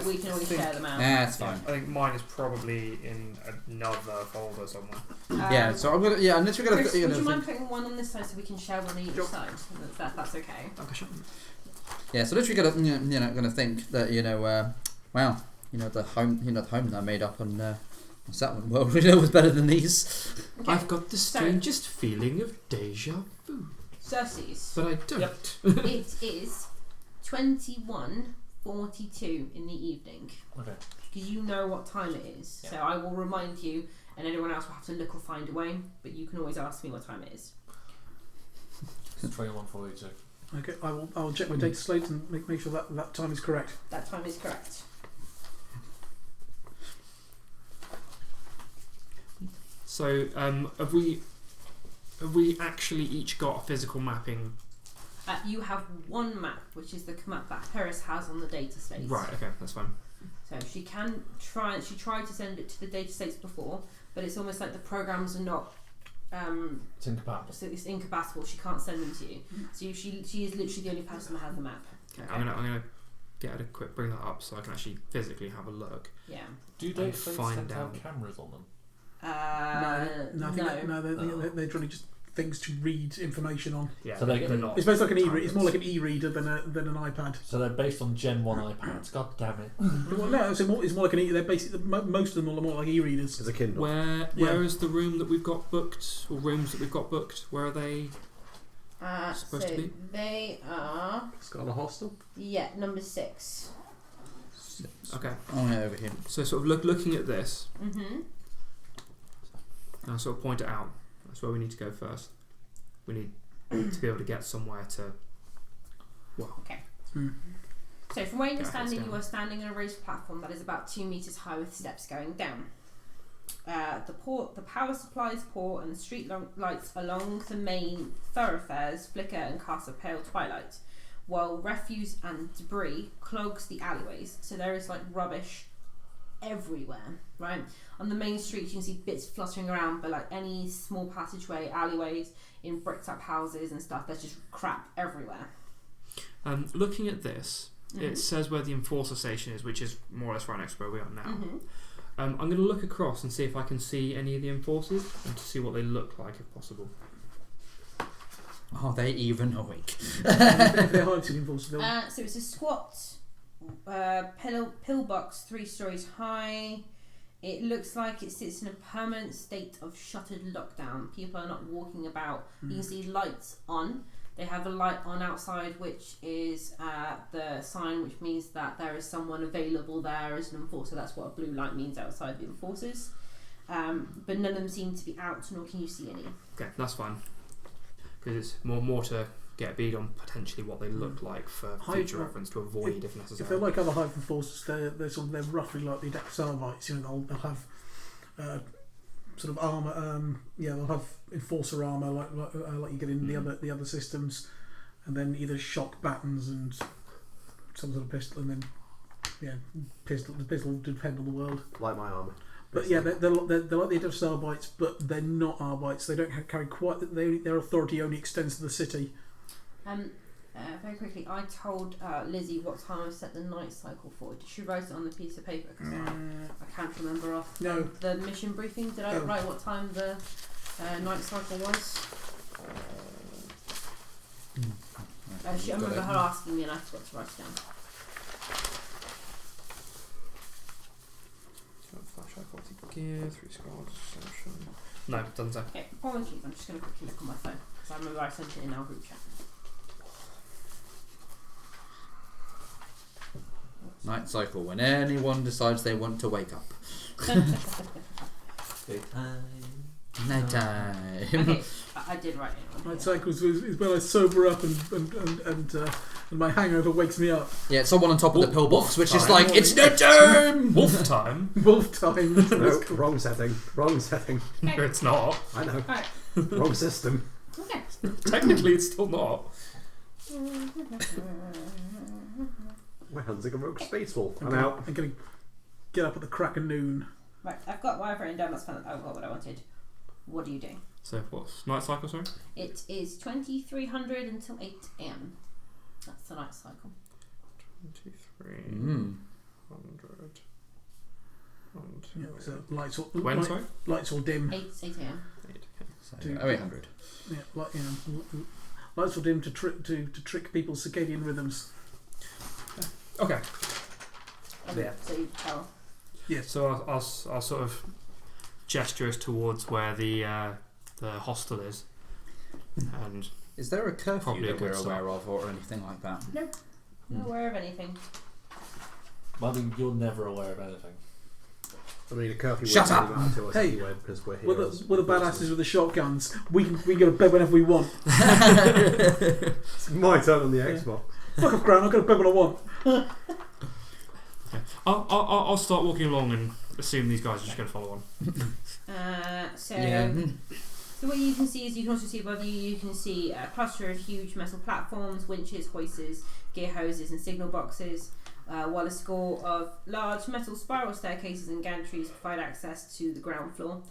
we can always share them out. Yeah, it's fine. I think mine is probably in another folder somewhere. Yeah, so I'm gonna. Yeah, I'm literally gonna. Chris, would you mind putting one on this side so we can share one on each side? That's okay. Okay, sure. Yeah, so literally gonna think that well, the home that I made up on Settlement World, was better than these. Okay. I've got the strangest feeling of deja vu. Cersei's. But I don't. It is 21:42 in the evening. Okay. Because you know what time it is. Yeah. So I will remind you, and anyone else will have to look or find a way, but you can always ask me what time it is. It's 21:42. Okay, I will check my data slate and make sure that time is correct. That time is correct. So, have we actually each got a physical mapping? You have one map, which is the map that Harris has on the data slate. Right. Okay, that's fine. So she can try. She tried to send it to the data states before, but it's almost like the programs are not. It's incompatible. So it's incompatible. She can't send them to you. So she is literally the only person that has the map. Okay, I'm gonna get her to quick bring that up so I can actually physically have a look. Yeah. Do they And find have out. cameras on them? They're trying to just things to read information on. Yeah, So they're not. It's basically like an e-reader. It's more like an e-reader than an iPad. So they're based on Gen 1 iPads. God damn it. Well, no, it's more like an e. They're basically most of them are more like e-readers. It's a Kindle. Where is the room that we've got booked, or rooms that we've got booked? Where are they? Supposed to be? They are Scarlet Hostel. number 6. Okay, Oh yeah, over here. so sort of looking at this, Mm-hmm. I'll sort of point it out. That's where we need to go first. We need to be able to get somewhere to. Well, So from where you're Yeah, standing, let's you go. are standing on a raised platform that is about 2 meters high with steps going down. The power supplies pour and the street lights along the main thoroughfares flicker and cast a pale twilight, while refuse and debris clogs the alleyways. So there is like rubbish everywhere, right? On the main streets you can see bits fluttering around, but like any small passageway, alleyways, in bricked up houses and stuff, there's just crap everywhere. looking at this, it says where the Enforcer station is, which is more or less right next to where we are now. Mm-hmm. I'm going to look across and see if I can see any of the Enforcers and to see what they look like, if possible. Are they even awake? They're hard to enforce. So it's a squat pillbox 3 stories high. It looks like it sits in a permanent state of shuttered lockdown. People are not walking about. You can see lights on. They have a light on outside, which is the sign, which means that there is someone available there as an enforcer. That's what a blue light means outside the enforcers. But none of them seem to be out, nor can you see any. Okay, that's fine. Because it's more to get a bead on potentially what they look like for future reference to avoid if necessary. If they're like other Hive enforcers, they're roughly like the Adeptus. You know, they'll have sort of armor. They'll have enforcer armor like you get in the other systems, and then either shock battens and some sort of pistol, and then pistol. The pistol will depend on the world. Like my armor. But yeah, they're like the Adeptus Arbites, but they're not Arbites. They don't carry quite. Their authority only extends to the city. Very quickly, I told Lizzie what time I set the night cycle for. Did she write it on the piece of paper? Because I can't remember off the mission briefing. Did I write what time the night cycle was? I remember her asking me and I forgot to write it down. Flashlight, 40 gear, 3 scars, assumption. No, it doesn't say. Okay, apologies. I'm just going to quickly look on my phone because I remember I sent it in our group chat. Night cycle, when anyone decides they want to wake up. Night time. Okay, I did write it. Night cycles is when I sober up and my hangover wakes me up. Yeah, it's someone on top of the pillbox, which is time. like, it's no time! Wolf time? Wolf time. No, wrong setting. Wrong setting. No, it's not. I know. Right. Wrong system. Okay. Technically, it's still not. My hand's like a rogue space wolf. I'm out. I'm going to get up at the crack of noon. Right, I've got what I've written down. That's fine. I've got what I wanted. What are you doing? So, what's night cycle, sorry? It is 2300 until 8 a.m. That's the night cycle. 2300. Yeah, so lights will When, sorry? lights will dim. 8 a.m. 800. Yeah, lights will dim to trick people's circadian rhythms. Okay. Yeah. So you tell. Yes. So I'll sort of gesture us towards where the hostel is, and Is there a curfew Probably a that we're good aware of or anything like that? No. Not aware of anything. I mean, you're never aware of anything. I mean, a curfew Shut won't up! really matter to us Hey, anyway because we're We're heroes. the badasses with the shotguns. We can go to bed whenever we want. It's my turn on the Xbox. Fuck off, Grant. I'll go to bed when I want. I'll start walking along and assume these guys are just going to follow on. So what you can see is you can also see above you can see a cluster of huge metal platforms, winches, hoists, gear hoses and signal boxes. while a score of large metal spiral staircases and gantries provide access to the ground floor.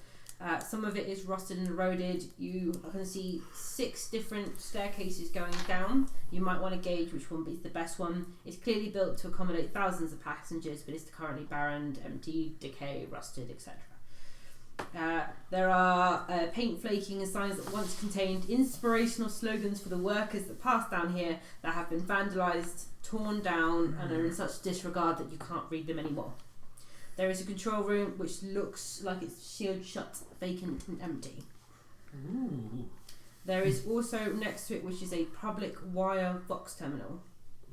Some of it is rusted and eroded. You can see 6 different staircases going down. You might want to gauge which one is the best one. It's clearly built to accommodate thousands of passengers, but it's currently barren, empty, decay, rusted, etc. There are paint flaking and signs that once contained inspirational slogans for the workers that pass down here that have been vandalised, torn down, and are in such disregard that you can't read them anymore. There is a control room which looks like it's sealed shut, vacant and empty. Ooh. There is also next to it, which is a public wire box terminal.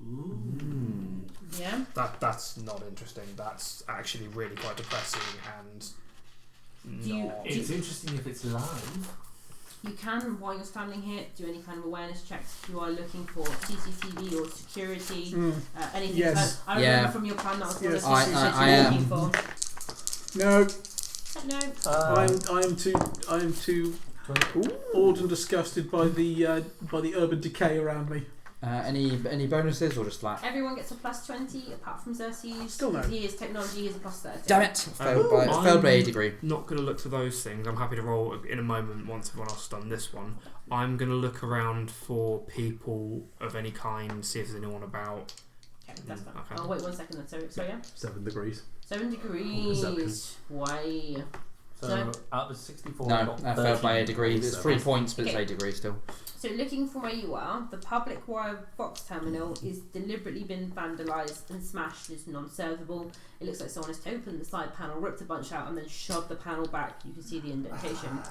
Ooh. Yeah? That's not interesting. That's actually really quite depressing and It's interesting if it's live. You can, while you're standing here, do any kind of awareness checks if you are looking for CCTV or security, anything. Yes. I remember from your plan that was one of the Yes. CCTV I am. looking for. No, No. I am too awed and disgusted by the urban decay around me. Any bonuses or just flat? Everyone gets a +20 apart from Xerxes. Still no. He is technology, he is a +30. Damn it! Failed by a degree. not going to look for those things. I'm happy to roll in a moment once everyone else has done this one. I'm going to look around for people of any kind, see if there's anyone about. Okay, that's fine. Okay. Oh, wait 1 second then. So yeah? 7 degrees. 7 degrees. Why? So No. out of 64, No, I got I failed by a 13 degree. degrees, It's so 3 points, but it's Okay. 8 degrees still. So looking from where you are, the public wire box terminal is deliberately been vandalised and smashed and is non-servable. It looks like someone has opened the side panel, ripped a bunch out and then shoved the panel back. You can see the indentation.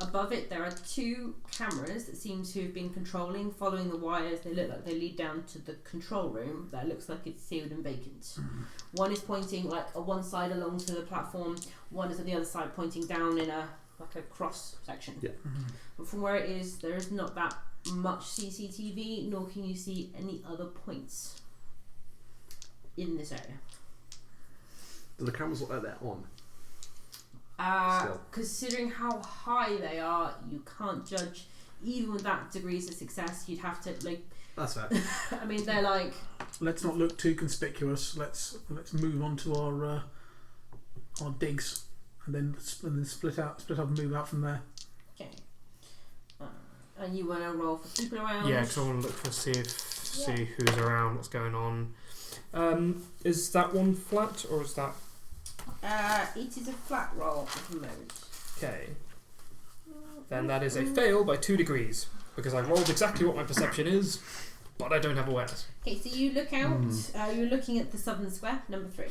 Above it there are 2 cameras that seem to have been controlling, following the wires. They look like they lead down to the control room that looks like it's sealed and vacant. One is pointing like a one side along to the platform, one is on the other side pointing down in a cross section. Yeah. But from where it is, there is not that much CCTV, nor can you see any other points in this area. Do the cameras look like they're on? Still. Considering how high they are, you can't judge. Even with that degrees of success, you'd have to That's fair. I mean, they're like. Let's not look too conspicuous. Let's move on to our digs, and then split up and move out from there. Okay. And you want to roll for people around? Yeah, because I want to look for see who's around, what's going on. Is that one flat or is that? It is a flat roll at the moment. Okay. Then that is a fail by 2 degrees because I rolled exactly what my perception is, but I don't have awareness. Okay, so you look out. You're looking at the southern square, number 3.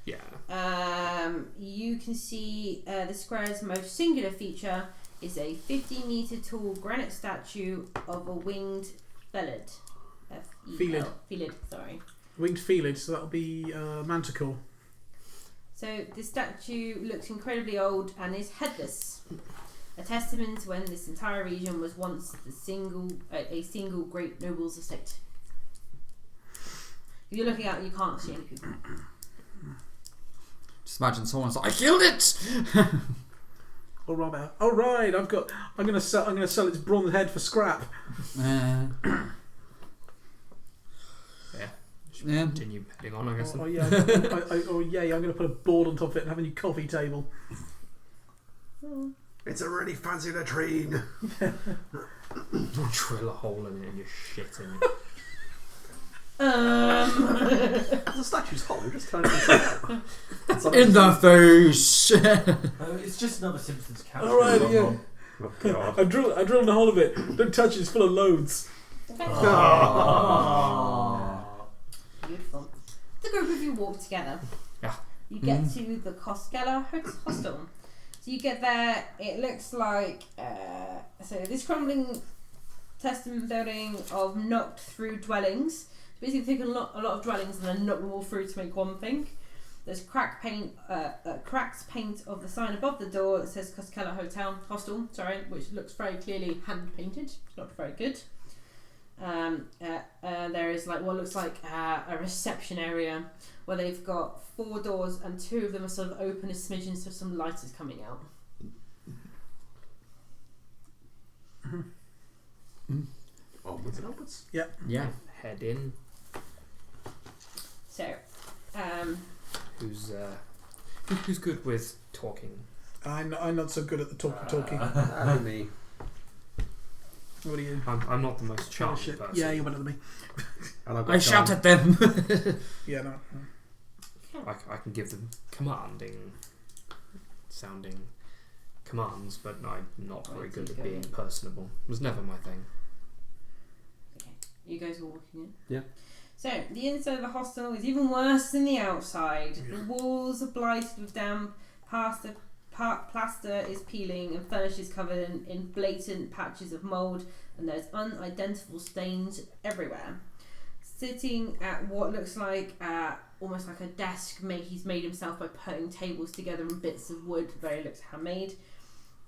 Yeah. You can see the square's most singular feature is a 50-meter tall granite statue of a winged felid. Felid. Felid, sorry. Winged felid, so that'll be Manticore. So the statue looks incredibly old and is headless, a testament to when this entire region was once a single great noble's estate. If you're looking out, you can't see any people. Just imagine someone's like, I killed it! All right, I'm gonna sell its bronze head for scrap. Yeah. Continue heading on, I guess. Oh yeah, I'm gonna put a board on top of it and have a new coffee table. It's a really fancy latrine. Drill a hole in it and just shit in it. The statue's hot. We just turned it out. In the face! It's just another Simpsons couch. All right, yeah. Oh, God. I drilled a hole of it. Don't touch it. It's full of loads. Beautiful. The group of you walk together. Yeah. You get to the Koskela hostel. So you get there, it looks like so this crumbling testament building of knocked through dwellings. Basically taken a lot of dwellings and then knocked them all through to make one thing. There's cracked paint of the sign above the door that says Koskela Hostel, which looks very clearly hand painted. It's not very good. There is like what looks like a reception area where they've got 4 doors and 2 of them are sort of open as smidgens, so some light is coming out. Onwards and upwards. Yeah. Yeah. Head in. So who's good with talking? I'm not so good at the talking. That'd be me. What are you? I'm not the most charming Shit. person. Yeah, you're better than me. And I've got I shout charm. at them. Yeah, no. I can give them sounding commands, but I'm not very good at being personable. It was never my thing. Okay, you guys are walking in. Yeah. So the inside of the hostel is even worse than the outside. The walls are blighted with damp. Plaster is peeling and furniture is covered in blatant patches of mould, and there's unidentifiable stains everywhere. Sitting at what looks like almost like a desk he's made himself by putting tables together and bits of wood, very looks handmade,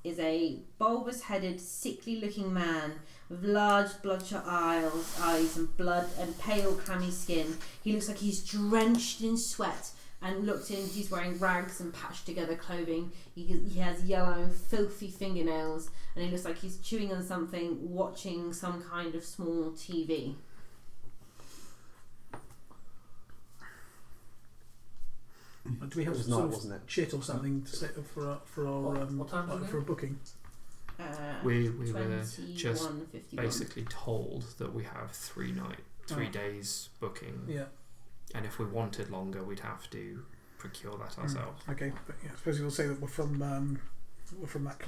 is a bulbous-headed, sickly-looking man with large bloodshot eyes and blood and pale, clammy skin. He looks like he's drenched in sweat. And looked in, he's wearing rags and patched together clothing. He has yellow, filthy fingernails, and he looks like he's chewing on something, watching some kind of small TV. Do we have It was sort night, of wasn't it? shit or something to set up for our What time is it? for a booking? We were just 21:51. basically told that we have 3 days booking. Yeah. And if we wanted longer, we'd have to procure that ourselves. Okay, but yeah, I suppose we'll say that we're from that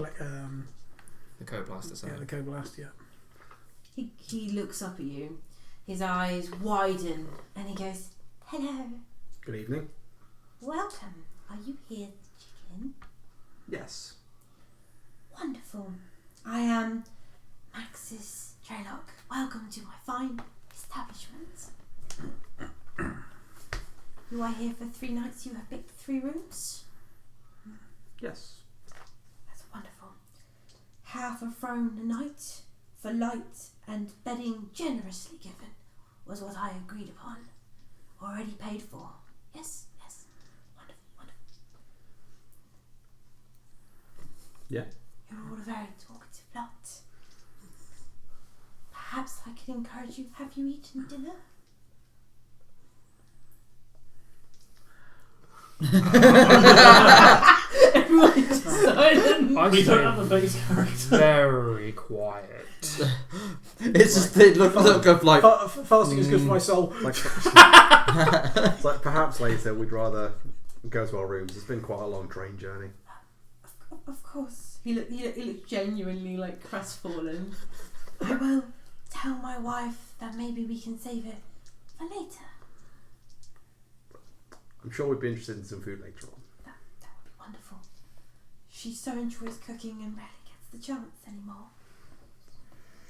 The co-blaster side. yeah, the Coblast, yeah. He looks up at you. His eyes widen, and he goes, "Hello, Good evening. welcome. Are you here, chicken? Yes. Wonderful. I am Maxis Traylock. Welcome to my fine establishment. You are here for 3 nights. You have picked 3 rooms. Yes. That's wonderful. Half a throne a night for light and bedding generously given was what I agreed upon. Already paid for. Yes, yes. Wonderful, wonderful. Yeah. You're all a very talkative lot. Perhaps I could encourage you. Have you eaten dinner? Everyone's silent. I We stay don't have a base character. very quiet. It's just the look of like. Fasting is good for my soul. Like, it's like perhaps later we'd rather go to our rooms. It's been quite a long train journey. Of course. He looked genuinely like crestfallen. I will tell my wife that maybe we can save it for later. I'm sure we'd be interested in some food later on. That would be wonderful. She so enjoys cooking and rarely gets the chance anymore.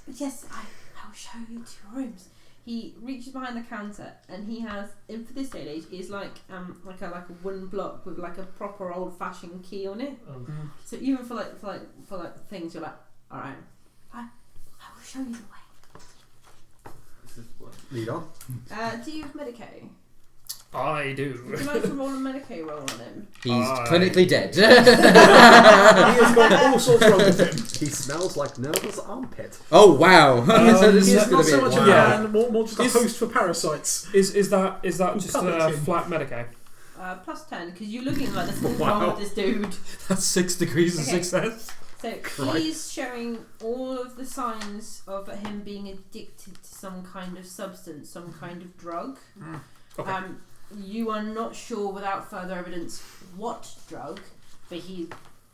But yes, I will show you to your rooms. He reaches behind the counter and he has, and for this day and age, is like a wooden block with like a proper old fashioned key on it. So even for things, you're like, all right, I will show you the way. Lead on. Do you have Medicaid? I do. Would you like to roll a Medicaid roll on him? He's clinically dead. He has got all sorts wrong with him. He smells like Nerval's armpit. Oh wow! So this He's is going not to so be much wow. a man, more just a Is- host for parasites. Is that just Puppet a him. flat Medicaid? Plus 10, because you're looking like there's something Wow. wrong with this dude. That's 6 degrees of Okay. success. So Christ. he's showing all of the signs of him being addicted to some kind of substance, some kind of drug. Okay. You are not sure without further evidence what drug, but he's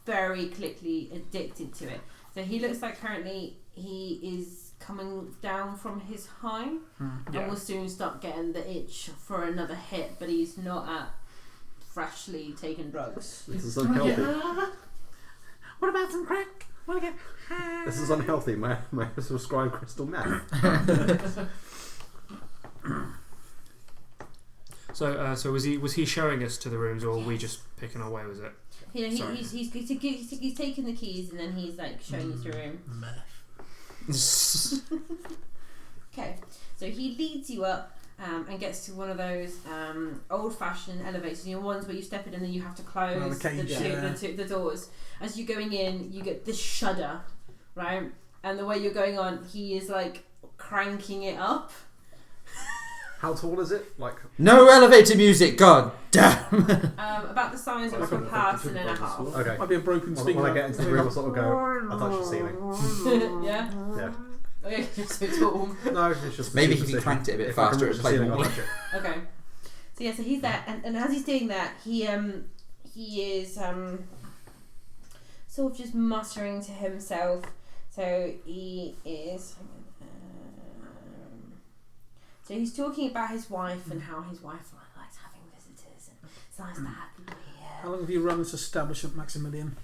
very quickly addicted to it. So he looks like currently he is coming down from his high and will soon start getting the itch for another hit, but he's not at freshly taken drugs. This is unhealthy. What about some crack? Want to get? This is unhealthy. May I prescribe crystal meth? So was he showing us to the rooms, or were we just picking our way? Was it? You know, Sorry. he's taking the keys and then he's like showing you the room. Okay, so he leads you up and gets to one of those old-fashioned elevators, you know, ones where you step in and then you have to close the cage, the doors. As you're going in, you get this shudder, right? And the way you're going on, he is like cranking it up. How tall is it? Like No elevator music, god damn! About the size of a person and a half. okay. Might be a broken When speaker. I get into the room, I'll sort of go. I touch the ceiling. Yeah? Yeah. Okay, so tall. No, it's just Maybe super if you sticky. cranked it a bit If I can faster, reach it'd the play ceiling, more. I'll touch it. Okay. So yeah, so he's there, and as he's doing that, he is sort of just muttering to himself. So he is. So he's talking about his wife and how his wife likes having visitors, and it's nice to have people here. How long have you run this establishment, Maximilian?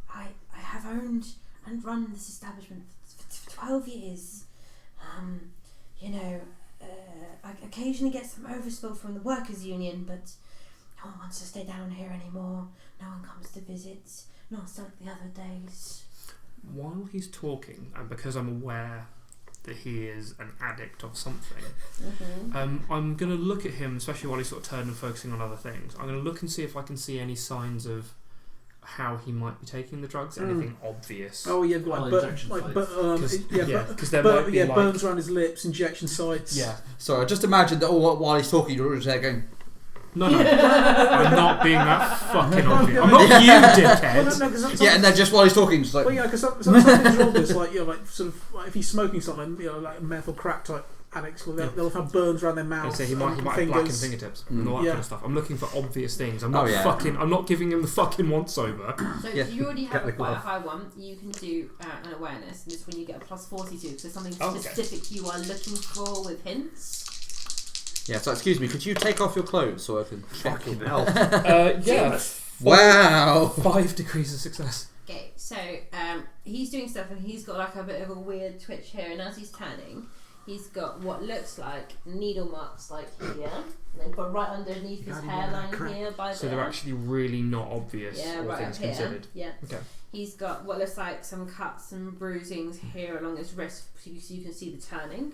I have owned and run this establishment for 12 years. I occasionally get some overspill from the workers' union, but no one wants to stay down here anymore. No one comes to visit, not like the other days. While he's talking, and because I'm aware that he is an addict of something, I'm going to look at him, especially while he's sort of turning and focusing on other things. I'm going to look and see if I can see any signs of how he might be taking the drugs, anything obvious. Oh yeah, injection sites. Because there might be like, burns around his lips, injection sites. yeah. So I just imagine that while he's talking, you're just there going, No, I'm not being that fucking obvious. I'm not you, dickhead. yeah, and then just while he's talking, just like, Well, yeah, because some things are obvious, like like sort of like if he's smoking something, like meth or crack type addicts, well, they'll have burns around their mouth. So he might have fingers. blackened fingertips and all that kind of stuff. I'm looking for obvious things. I'm not I'm not giving him the fucking once over. So Yeah. you already have Get the quite a glove. high one. You can do an awareness, and this is when you get a plus 42. So something Okay. specific you are looking for with hints. yeah. So excuse me, could you take off your clothes so I can check Fucking your hell. Yeah. Wow. 5 degrees of success. Okay, so he's doing stuff, and he's got like a bit of a weird twitch here, and as he's turning, he's got what looks like needle marks like here, but right underneath his hairline here by So there. they're actually really not obvious, yeah, all right things up here. considered. Yeah. Okay. He's got what looks like some cuts and bruisings here along his wrist, so you can see the turning.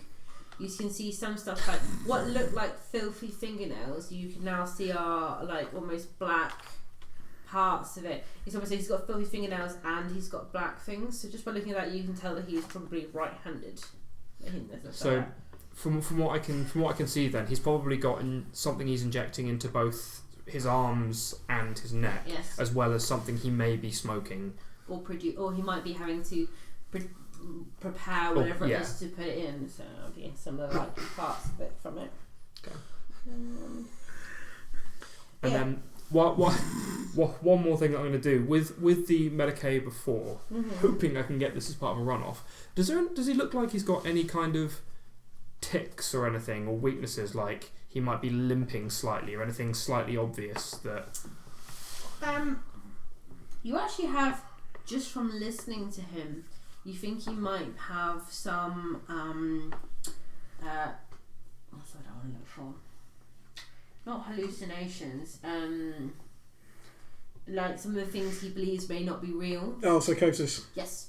You can see some stuff like what looked like filthy fingernails. You can now see are like almost black parts of it. It's almost like he's got filthy fingernails and he's got black things. So just by looking at that, you can tell that he is probably right-handed. So, from what I can see, then he's probably got something he's injecting into both his arms and his neck, yes, as well as something he may be smoking. or he might be having to prepare whatever yeah. it is to put it in. So it'll be some of the likely parts of it from it. Okay. Yeah. And then one more thing that I'm going to do with the Medicaid before, hoping I can get this as part of a runoff. Does he look like he's got any kind of tics or anything, or weaknesses, like he might be limping slightly or anything slightly obvious that? You actually have, just from listening to him, you think he might have some what's what I want to look for? Not hallucinations, like some of the things he believes may not be real. Oh, psychosis. Yes.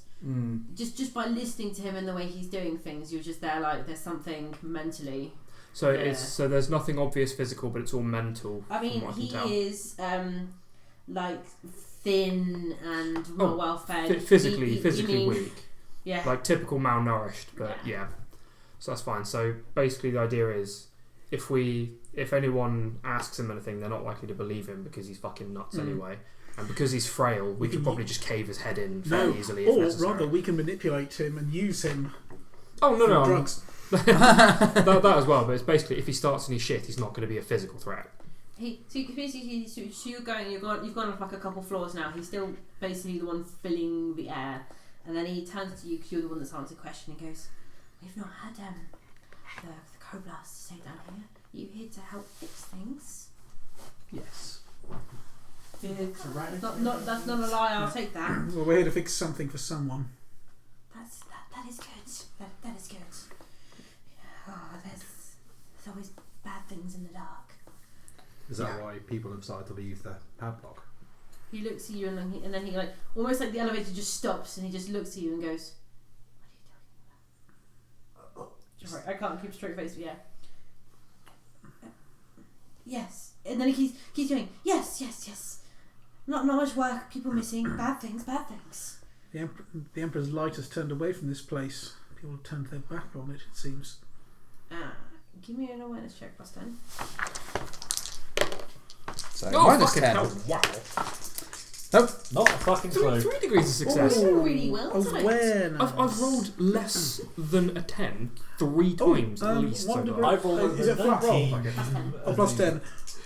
Just by listening to him and the way he's doing things, you're just there like there's something mentally. So so there's nothing obvious physical, but it's all mental. I mean, from what I can he tell. is like thin and not well fed. Physically you mean, weak. Yeah. Like typical malnourished, but yeah. So that's fine. So basically the idea is if anyone asks him anything, they're not likely to believe him because he's fucking nuts anyway. And because he's frail, we could probably just cave his head in fairly easily if or necessary. rather, we can manipulate him and use him Oh for no, drugs. that as well. But it's basically if he starts any shit, he's not going to be a physical threat. So you've gone up like a couple floors now. He's still basically the one filling the air, and then he turns to you because you're the one that's answered the question. And goes, "We've not had the co-blast to stay down here. Are you here to help fix things?" Yes. That's not a lie. I'll take that. Well, we're here to fix something for someone. That is good. That is good. Oh, there's always bad things in the dark. Is that why people have started to leave the padlock? He looks at you and then he like almost like the elevator just stops and he just looks at you and goes, "What are you talking about?" Right, I can't keep a straight face, but yeah. Yes, and then he keeps going. Yes. Not much work. People missing. Bad things. The Emperor's light has turned away from this place. People have turned their back on it. It seems. Give me an awareness check plus 10. So Oh, minus fucking 10. hell, wow. Not a fucking clue. 3 degrees of success. Oh, really well timed. Awareness. I've rolled less than a 10 3 times at least. one so degree. far. I've rolled Is it over flat roll? 19. Plus 10. Oh, plus 10.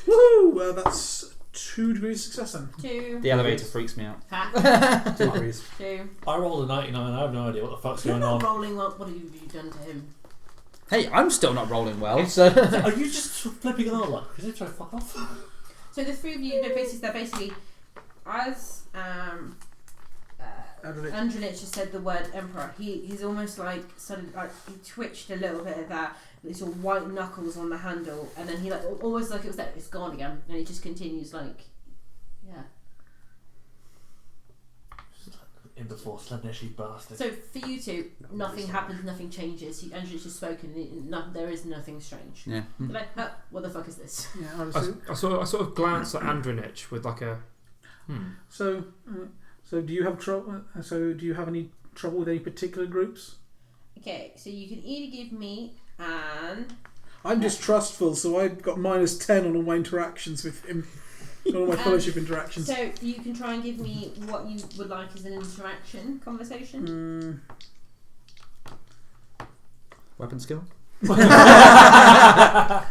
Woohoo! That's 2 degrees of success then. 2. The elevator freaks me out. Ha. 2 degrees. 2. I rolled a 99. I have no idea what the fuck's You're going not on. rolling well. What have you done to him? Hey, I'm still not rolling well, so. Are you just flipping an luck? Because if so, fuck off. So the three of you, they're basically as Andronich just said the word emperor, he's almost like suddenly like he twitched a little bit of that little white knuckles on the handle, and then he like almost like it was that it's gone again, and he just continues like, yeah. In the force, Slaneshi bastard. So for you two, nothing happens, nothing changes. Andronich has spoken, there is nothing strange. Yeah. You're like, oh, what the fuck is this? Yeah, I sort of glance at Andronich with like a. So do you have trouble? So do you have any trouble with any particular groups? Okay, so you can either give me an. I'm distrustful, so I've got minus 10 on all my interactions with him. On all my fellowship interactions. So you can try and give me what you would like as an interaction conversation. Weapon skill? Let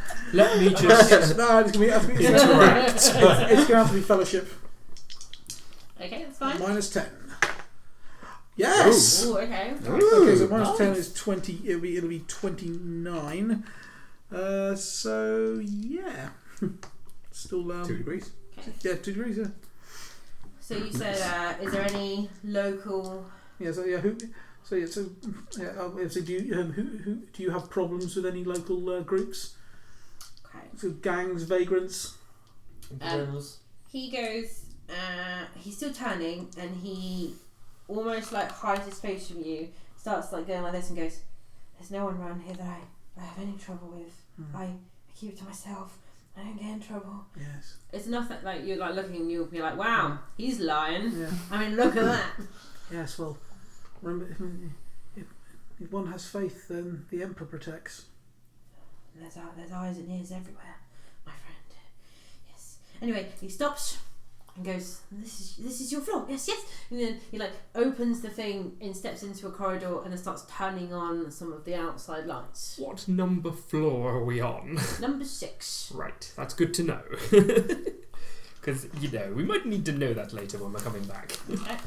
me just. No, it's going to have to be fellowship. Okay, that's fine. Minus 10. Yes! Ooh, okay. Okay, so minus 10 is 20. It'll be 29. So yeah. Still 2 degrees. Yeah, 2 degrees. Yeah. So you said, is there any local? Yeah. So yeah. So do you have problems with any local groups? Okay. So gangs, vagrants. He goes. He's still turning, and he almost like hides his face from you. Starts like going like this and goes, "There's no one around here that I have any trouble with. I keep it to myself. I don't get in trouble." Yes. It's enough that like you're like looking and you'll be like, "Wow, he's lying." Yeah. I mean, look at that. Yes. Well, remember, if one has faith, then the Emperor protects. There's eyes and ears everywhere, my friend. Yes. Anyway, he stops and goes, "This is your floor." Yes, yes. And then he like opens the thing and steps into a corridor and then starts turning on some of the outside lights. What number floor are we on? Number 6. Right, that's good to know. Because, we might need to know that later when we're coming back. Okay.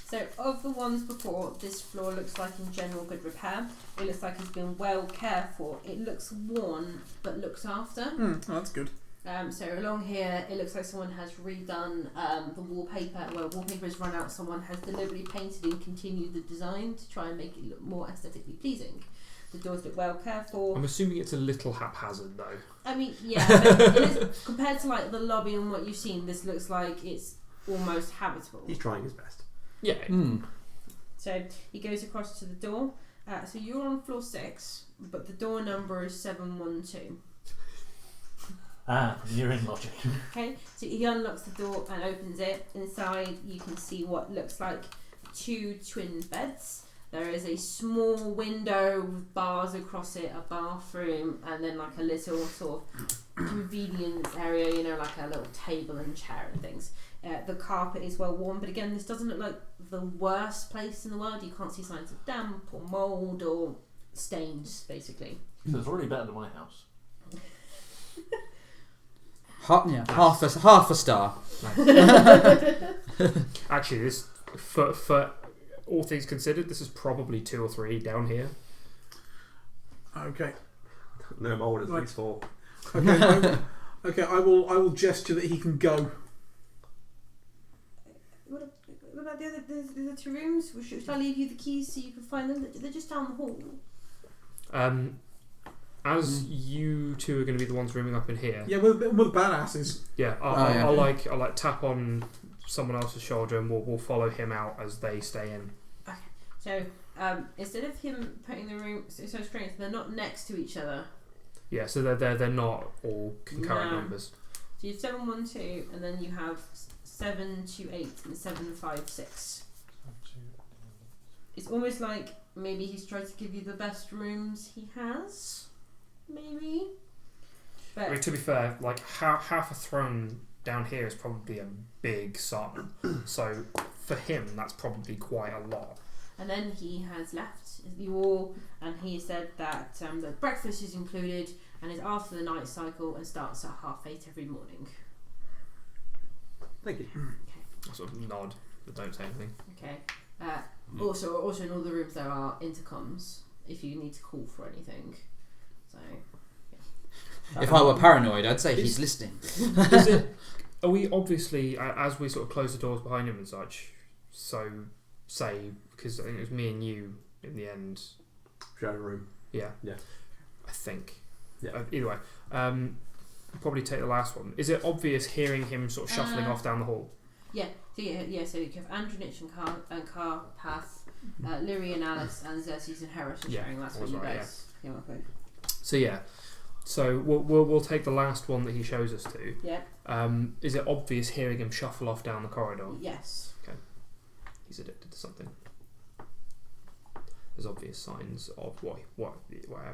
So, of the ones before, this floor looks like in general good repair. It looks like it's been well cared for. It looks worn, but looked after. Oh, that's good. So along here, it looks like someone has redone the wallpaper. Well, wallpaper has run out. Someone has deliberately painted and continued the design to try and make it look more aesthetically pleasing. The doors look well cared for. I'm assuming it's a little haphazard, though. I mean, yeah, but it is, compared to like the lobby and what you've seen, this looks like it's almost habitable. He's trying his best. Yeah. So he goes across to the door. So you're on floor 6, but the door number is 712. You're in logic. Okay, so he unlocks the door and opens it. Inside, you can see what looks like 2 twin beds. There is a small window with bars across it, a bathroom, and then like a little sort of convenience area, like a little table and chair and things. The carpet is well worn, but again, this doesn't look like the worst place in the world. You can't see signs of damp or mould or stains, basically. So it's already better than my house. Half a star. Actually, this for all things considered, this is probably 2 or 3 down here. Okay. No mold, at least 4. Okay. I will gesture that he can go. What about the other 2 rooms? Should I leave you the keys so you can find them? They're just down the hall. As you two are going to be the ones rooming up in here. Yeah, we're badasses. Yeah, I'll like tap on someone else's shoulder and we'll follow him out as they stay in. Okay. So instead of him putting the room, so strange, they're not next to each other. Yeah, so they're not all concurrent numbers. So you have 712, and then you have 728 and 756. It's almost like maybe he's tried to give you the best rooms he has. maybe. I mean, But to be fair, like half a throne down here is probably a big sum. So for him, that's probably quite a lot. and then he has left you all, and he said that the breakfast is included and is after the night cycle and starts at 8:30 every morning. Thank you. I sort of nod, but don't say anything. Okay. Also in all the rooms there are intercoms if you need to call for anything. So If I were paranoid, I'd say he's listening. Is it? Are we obviously, as we sort of close the doors behind him and such? So say, because I think it was me and you in the end. Shadow room. Yeah. Yeah. I think. Yeah. Either way, probably take the last one. Is it obvious hearing him sort of shuffling off down the hall? yeah. So you have Andronich and Carpath, Lyri and Alice, and Xerxes and Heresy Yeah, sharing. That's that what was you right, guys came up with. So yeah. So we'll take the last one that he shows us to. Yeah. Is it obvious hearing him shuffle off down the corridor? Yes. He's addicted to something. There's obvious signs of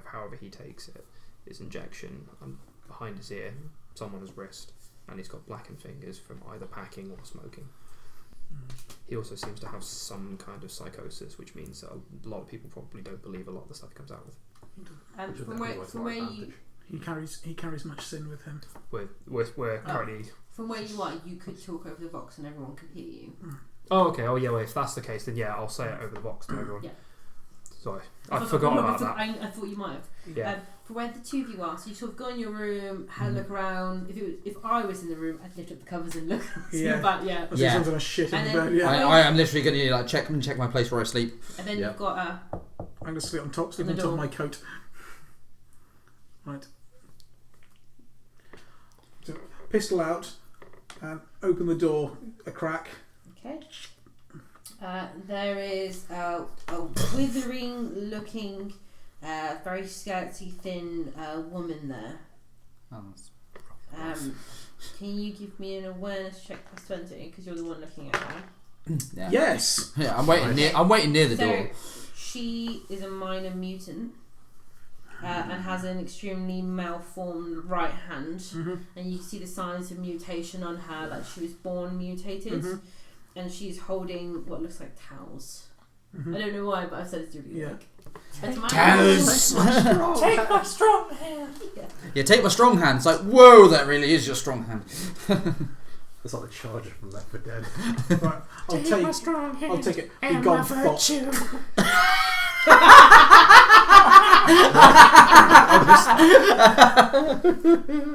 however he takes it. His injection behind his ear, someone's wrist, and he's got blackened fingers from either packing or smoking. He also seems to have some kind of psychosis, which means that a lot of people probably don't believe a lot of the stuff he comes out with. And Which would from definitely where, work from to our where you advantage. He carries much sin with him. We're currently. from where you are, you could talk over the box and everyone could hear you. Oh, okay. Oh, yeah. Well, if that's the case, then yeah, I'll say it over the box to everyone. Yeah. Sorry, I forgot about that. I thought you might have. Yeah. From where the two of you are, so you sort of go in your room, had a look around. If I was in the room, I'd lift up the covers and look. Yeah. Yeah. I see someone's gonna shit in And the then- bed. Yeah. I am literally going to like check my place where I sleep. And then Yeah. you've got I'm gonna sleep on top the of door. my coat. Right. So, pistol out and open the door a crack. okay. There is a withering-looking, very skirty, thin woman there. Oh, that's Can you give me an awareness check plus 20 because you're the one looking at her? yeah. Yes. Yeah, I'm waiting near the So door. she is a minor mutant and has an extremely malformed right hand, and you see the signs of mutation on her, like she was born mutated, and she's holding what looks like towels. I don't know why, but I've said it to you. Yeah. Like, Towels. Take my strong hand. Yeah, take my strong hand. It's like, whoa, that really is your strong hand. It's like the Charger from Left 4 Dead. Right. I'll take it. Be and gone, my thought. virtue.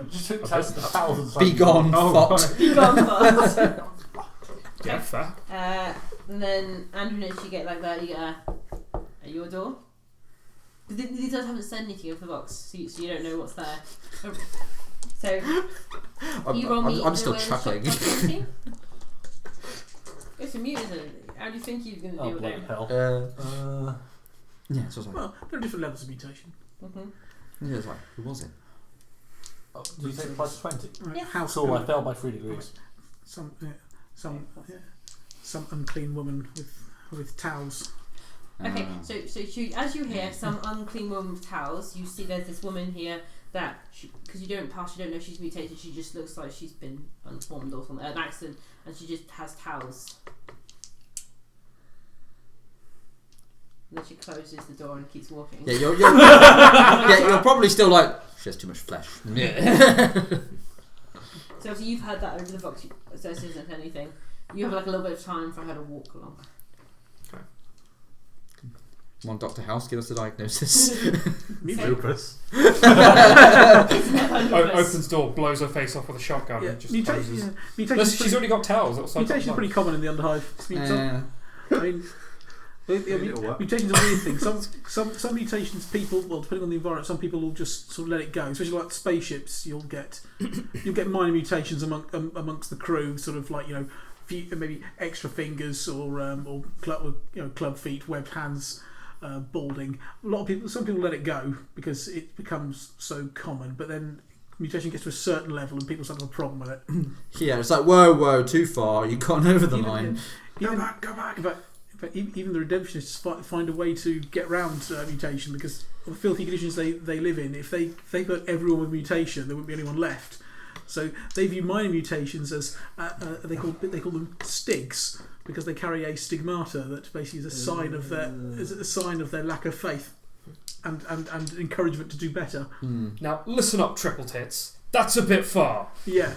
Just took thousands. Be gone, thought. Be gone fast. Yeah, fair. And then Andronich, you get like that. You get at your door. These guys haven't said anything over the box, so you don't know what's there. So you roll me I'm still an awareness chuckling. check plus 20. It's a mute, isn't it? How do you think you're going to Oh, deal with bloody it? hell. Yeah, so it's like, Well, there are different levels of mutation. yeah, it's like, who was it? Oh, did you say plus 20? Right. Yeah. House Cool, I girl. fell by 3 degrees. Some unclean woman with towels. Okay, so as you hear some unclean woman with towels, you see there's this woman here that, because you don't know she's mutated, she just looks like she's been unformed or something, an accident, and she just has towels. And then she closes the door and keeps walking. Yeah, you're probably still like, she has too much flesh. Yeah. So obviously you've had that over the box, so this isn't anything. You have like a little bit of time for her to walk along. Come on, Dr. House, give us the diagnosis. Lupus. Opens door, blows her face off with a shotgun, and just closes. She's already got towels. Mutation's pretty common in the Underhive. Mutations are a weird thing. Some mutations, people, well, depending on the environment, some people will just sort of let it go. Especially like spaceships, you'll get minor mutations amongst the crew, sort of like maybe extra fingers or club feet, webbed hands, balding. Some people let it go because it becomes so common. But then mutation gets to a certain level and people start to have a problem with it. Yeah, it's like, whoa, too far. You've gone over the line. Go back. But even the Redemptionists find a way to get around mutation, because of the filthy conditions they live in, if they put everyone with mutation, there wouldn't be anyone left. So they view minor mutations as they call them stigs, because they carry a stigmata that basically is a sign of their lack of faith and encouragement to do better. Now listen up, triple tits. That's a bit far. Yeah.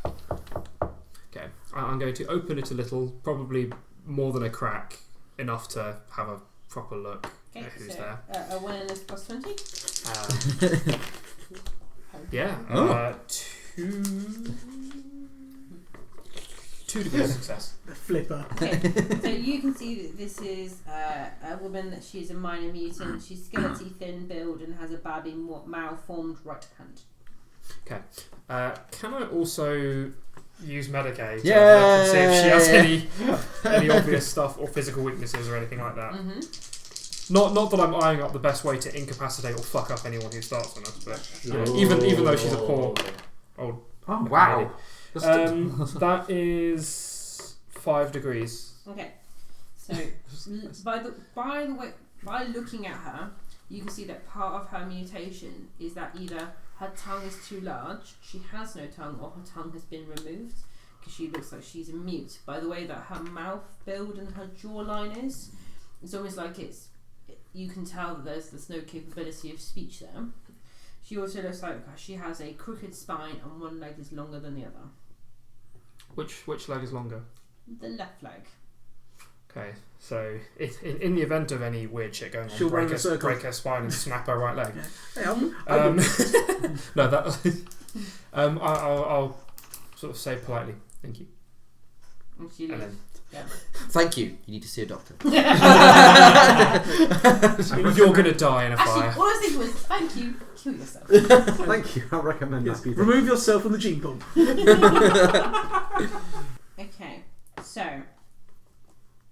Okay, I'm going to open it a little, probably more than a crack, enough to have a proper look at who's there. Awareness plus 20? Yeah. 2 degrees of success. Flipper. Okay, so you can see that this is a woman. She's a minor mutant. She's skeleton thin build and has a badly malformed right hand. Okay. Can I also use Medicaid to Yeah. look and see if she has any obvious stuff or physical weaknesses or anything like that? Mm-hmm. Not that I'm eyeing up the best way to incapacitate or fuck up anyone who starts on us, but even though she's a poor old. Oh wow! That is 5 degrees. Okay, so by looking at her, you can see that part of her mutation is that either her tongue is too large, she has no tongue, or her tongue has been removed, because she looks like she's a mute. By the way that her mouth build and her jawline is, it's almost like you can tell that there's no capability of speech there. She also looks like she has a crooked spine and one leg is longer than the other. Which leg is longer? The left leg. Okay, so in the event of any weird shit going on, She'll run in a circle. break her spine and snap her right leg. Hey, No, that I'll sort of say politely, thank you. And she And leaves. then, Thank you. You need to see a doctor. you're gonna die in a Actually, fire. all I was thinking was, thank you, kill yourself. Thank you. I recommend Yes, that. Be remove yourself from the gene pool. Okay, so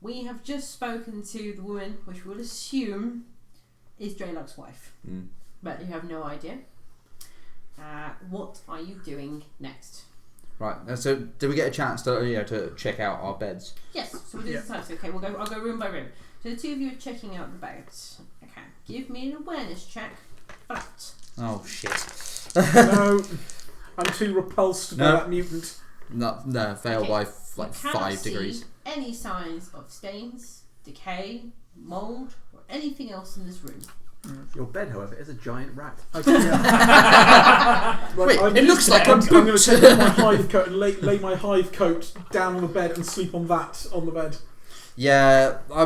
we have just spoken to the woman, which we'll assume is Drelog's wife, but you have no idea. What are you doing next? Right. So, did we get a chance to check out our beds? Yes, so we'll do this time. So, okay, I'll go room by room. So the two of you are checking out the beds. Okay, give me an awareness check. Flat. Oh shit. No, I'm too repulsed by No. that mutant. No, fail Okay. by You cannot 5 see degrees. any signs of stains, decay, mould, or anything else in this room. Your bed, however, is a giant rat. Okay, yeah. Wait, I'm it looks like a I'm going to boot. take off my hive coat and lay my hive coat down on the bed and sleep on that on the bed. Yeah, I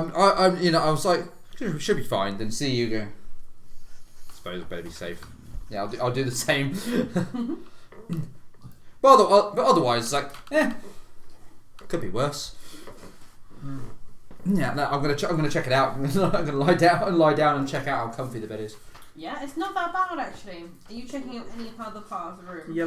was like, should be fine. Then see you go. I suppose I better be safe. Yeah, I'll do the same. but otherwise, it's like, could be worse. Yeah, no, I'm gonna check it out. I'm gonna lie down and check out how comfy the bed is. Yeah, it's not that bad actually. Are you checking out any other part of the room? Yeah,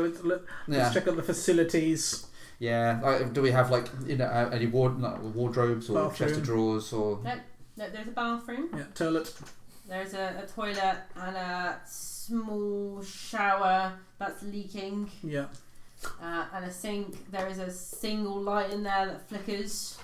let's check out the facilities. Yeah, like, do we have any wardrobes or chest of Bathroom. drawers or? No, there's a bathroom. Yeah, toilet. There's a toilet and a small shower that's leaking. Yeah. And a sink. There is a single light in there that flickers.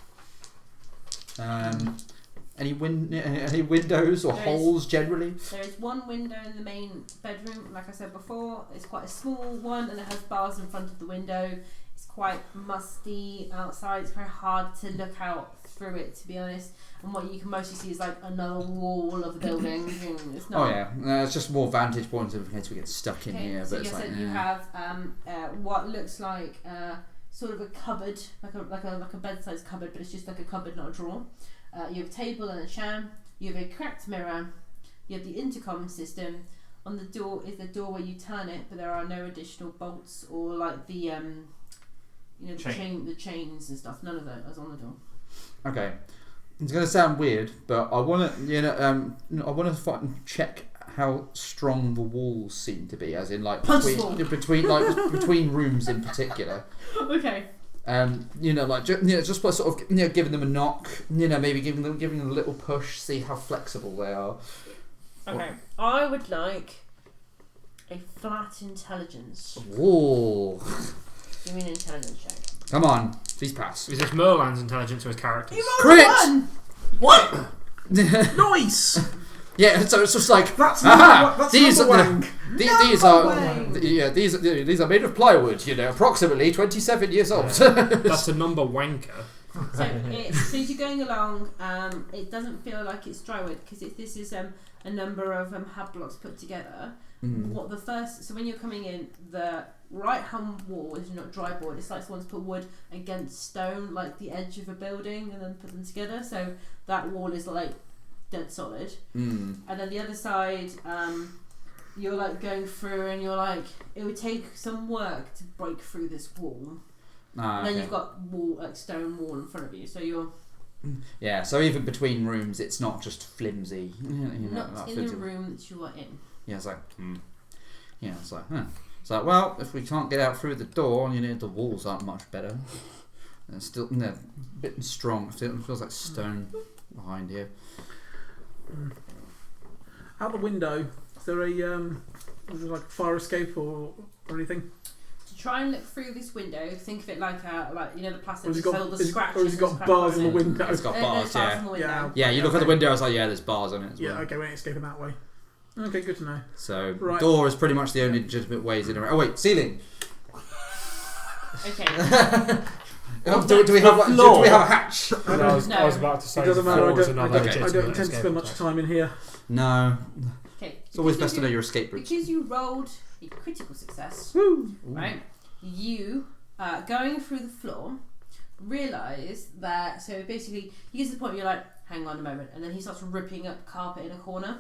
Any windows or There is. holes generally? There is one window in the main bedroom, like I said before. It's quite a small one and it has bars in front of the window. It's quite musty outside. It's very hard to look out through it, to be honest. And what you can mostly see is like another wall of a building. It's not. Oh yeah, it's just more vantage points in case we get stuck in here. So But it's yes, like you have what looks like sort of a cupboard, like a bed-sized cupboard, but it's just like a cupboard, not a drawer. You have a table and a chair. You have a cracked mirror. You have the intercom system. On the door is the door where you turn it, but there are no additional bolts or like the the chains and stuff. None of that is on the door. Okay, it's gonna sound weird, but I wanna check how strong the walls seem to be, as in like between rooms in particular. Okay. Just by sort of giving them a knock, maybe giving them a little push, see how flexible they are. Okay. I would like a flat intelligence. Whoa! Give me an intelligence check. Come on, please pass. Is this Merlan's intelligence or his character's? You rolled Crit! a 1! What? Nice. Yeah, so it's just like That's these number wang. these are made of plywood. Approximately 27 years old. That's a number wanker. So as you're going along, it doesn't feel like it's drywood because this is a number of hub blocks put together. So when you're coming in, the right hand wall is not dry board. It's like someone's put wood against stone, like the edge of a building, and then put them together. So that wall is like dead solid. And then the other side, you're like going through, and you're like, it would take some work to break through this wall. And then you've got stone wall in front of you, so you're. Yeah, so even between rooms, it's not just flimsy. Not in the room that you are in. Yeah, it's like, yeah, it's like, It's like, well, if we can't get out through the door, the walls aren't much better. And still, a bit strong. It feels like stone behind here. Out the window, is there like a fire escape or anything? To try and look through this window, think of it like the plastic Or has it that got, held the scratches. or has it got bars in the window? It's got bars, on the window. Yeah. Yeah, you look at the window, it's like, yeah, there's bars on it as well. Yeah, okay, we ain't escaping that way. Okay, good to know. So, Right. door is pretty much the only legitimate ways in. Oh wait, ceiling. Okay. Do we have a hatch? I was about to say. It doesn't matter. I floor is don't another legitimate intend to escape spend much attempt. time in here. No. Okay. It's always best to know your escape routes. Because you rolled a critical success, right? You, going through the floor, realise that. So basically, you get to the point where you're like, hang on a moment, and then he starts ripping up carpet in a corner.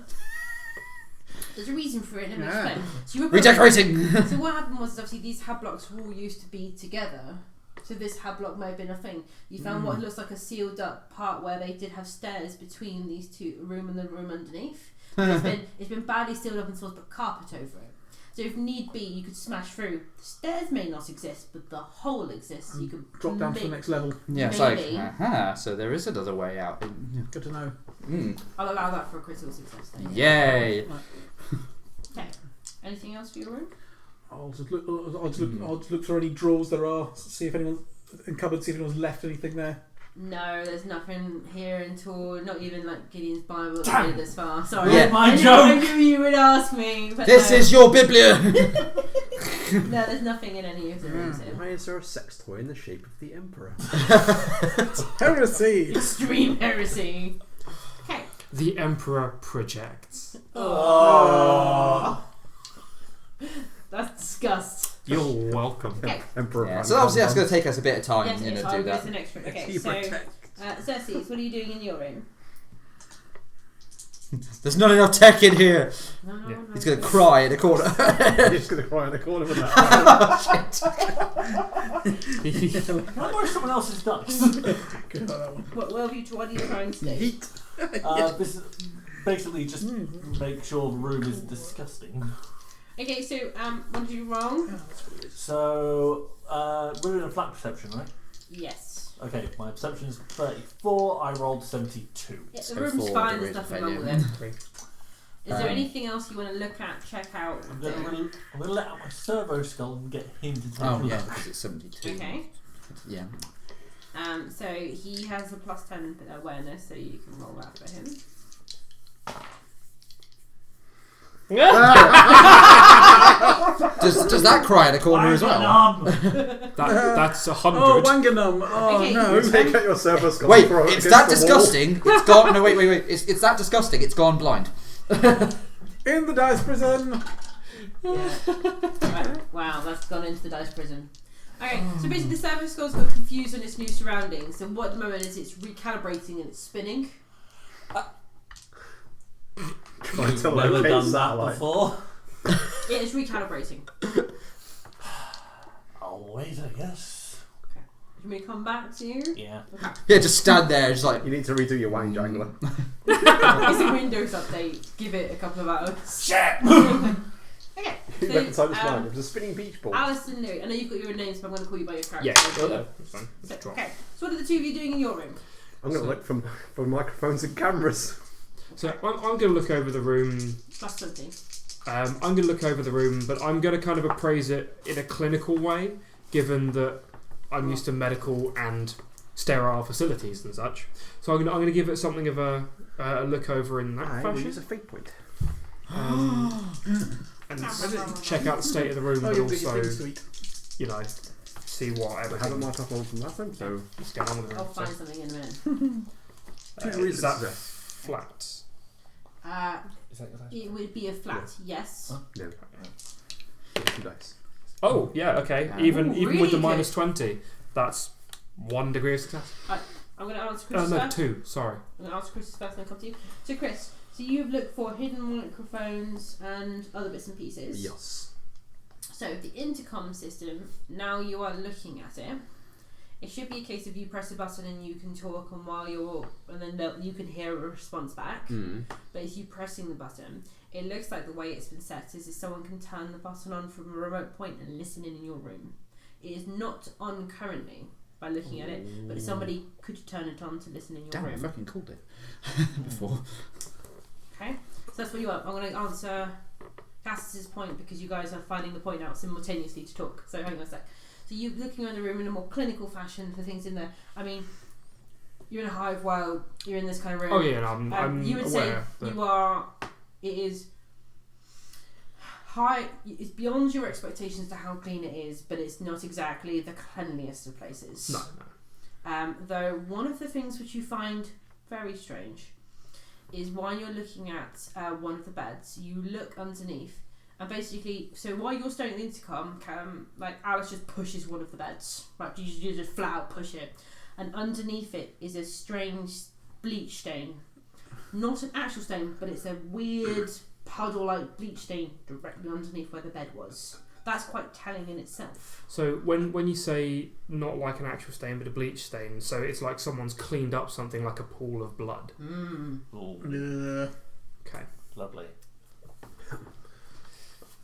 There's a reason for it, let me explain. So you Redecorating! So what happened was obviously these hub blocks were all used to be together. So this hub block may have been a thing. You found what looks like a sealed up part where they did have stairs between these two, a room and the room underneath. It's been badly sealed up and someone's put carpet over it. So if need be, you could smash through. The stairs may not exist, but the hole exists. You could Drop down to the next level. Yeah, it's Maybe. like, so there is another way out. Good to know. I'll allow that for a critical success then. Yay! Okay. Anything else for your room? I'll just look for any drawers there are. See if anyone's in cupboards. See if anyone's left anything there. No, there's nothing here until not even like Gideon's Bible that made it this far. Sorry, Yeah. My I joke. knew you would ask me. But This no. is your Biblia! No, there's nothing in any of the rooms. here. Why is there a sex toy in the shape of the Emperor? Heresy. Extreme heresy. Okay. The Emperor projects. Oh. That's disgust. You're welcome. Okay. Emperor. Yeah, so obviously that's going to take us a bit of time, Yes, yes, to I'll do go that. to the next room. Okay, He so protects. Xerxes, what are you doing in your room? There's not enough tech in here! No, Yeah. no. He's going to cry in a corner. He's just going to cry in the corner with that. Can I borrow someone else's dice? Good about that one. What are you trying to do? Heat. This is basically just make sure the room is disgusting. Okay, so what did you roll? So we're in a flat perception, right? Yes. Okay, my perception is 34. I rolled 72. Yeah, the So room's four fine. degrees There's of nothing wrong failure. with it. Is there anything else you want to look at, check out? I'm going to let out my servo skull and get him to take a Oh, look. yeah, because it's 72. Okay. Yeah. So he has a +10 awareness, so you can roll that for him. Does that cry in a corner as well? That's 100. Oh, Wanganum. Oh, Okay. no. Take out your servo skull. Wait, and throw it it's against that the wall. disgusting. It's gone. No, wait. It's that disgusting. It's gone blind. In the dice prison. Right. Wow, that's gone into the dice prison. Okay, so basically the servo skull's got confused on its new surroundings, and what at the moment is it's recalibrating and it's spinning. Trying to I've never locate done that satellite. before. Yeah, it's recalibrating. I'll wait, I guess. Do you want me to come back to you? Yeah. Yeah, just stand there, just like. You need to redo your wang jangler. It's a Windows update. Give it a couple of hours. Shit! Okay, You so went inside this mind. It was a spinning beach ball. Alison Louis, I know you've got your own names, but I'm going to call you by your character. Yeah, name. that's fine. So, Drop. okay, so what are the two of you doing in your room? I'm going to look for microphones and cameras. So I'm going to look over the room. Plus something. I'm going to look over the room, but I'm going to kind of appraise it in a clinical way, given that I'm used to medical and sterile facilities and such. So I'm going to give it something of a look over in that I will fashion. use a fate point. And check out the state of the room, but you'll also, be sweet. you know, see what I haven't everything marked up on from last time, so is going on with the I'll room. find something in a minute. Is that flat? Is that your last? It would be a flat, yes. Huh? no. 2 dice. Oh, yeah, okay. Even with really the good. minus 20, that's 1 degree of success. I'm going to answer Chris No, first. 2, sorry. I'm going to answer Chris first and then come to you. So Chris, so you've looked for hidden microphones and other bits and pieces. Yes. So the intercom system, now you are looking at it, it should be a case of you press a button and you can talk, and then you can hear a response back. But it's you pressing the button. It looks like the way it's been set is if someone can turn the button on from a remote point and listen in your room. It is not on currently by looking at it, but somebody could turn it on to listen in your Damn, I room. fucking called it before. Okay, so that's what you want. I'm going to answer Cassis's point because you guys are finding the point out simultaneously to talk. So hang on a sec. So you're looking around the room in a more clinical fashion for things in there. I mean, you're in a hive while you're in this kind of room. Oh, yeah, no, I'm you would aware. say you are. It is high. It's beyond your expectations to how clean it is, but it's not exactly the cleanliest of places. No. Though one of the things which you find very strange is while you're looking at one of the beds, you look underneath, and basically, so while you're staring at the intercom, like Alice just pushes one of the beds, right? You just flat out push it, and underneath it is a strange bleach stain, not an actual stain, but it's a weird puddle-like bleach stain directly underneath where the bed was. That's quite telling in itself. So when you say not like an actual stain but a bleach stain, so it's like someone's cleaned up something like a pool of blood. Ooh, Okay. lovely.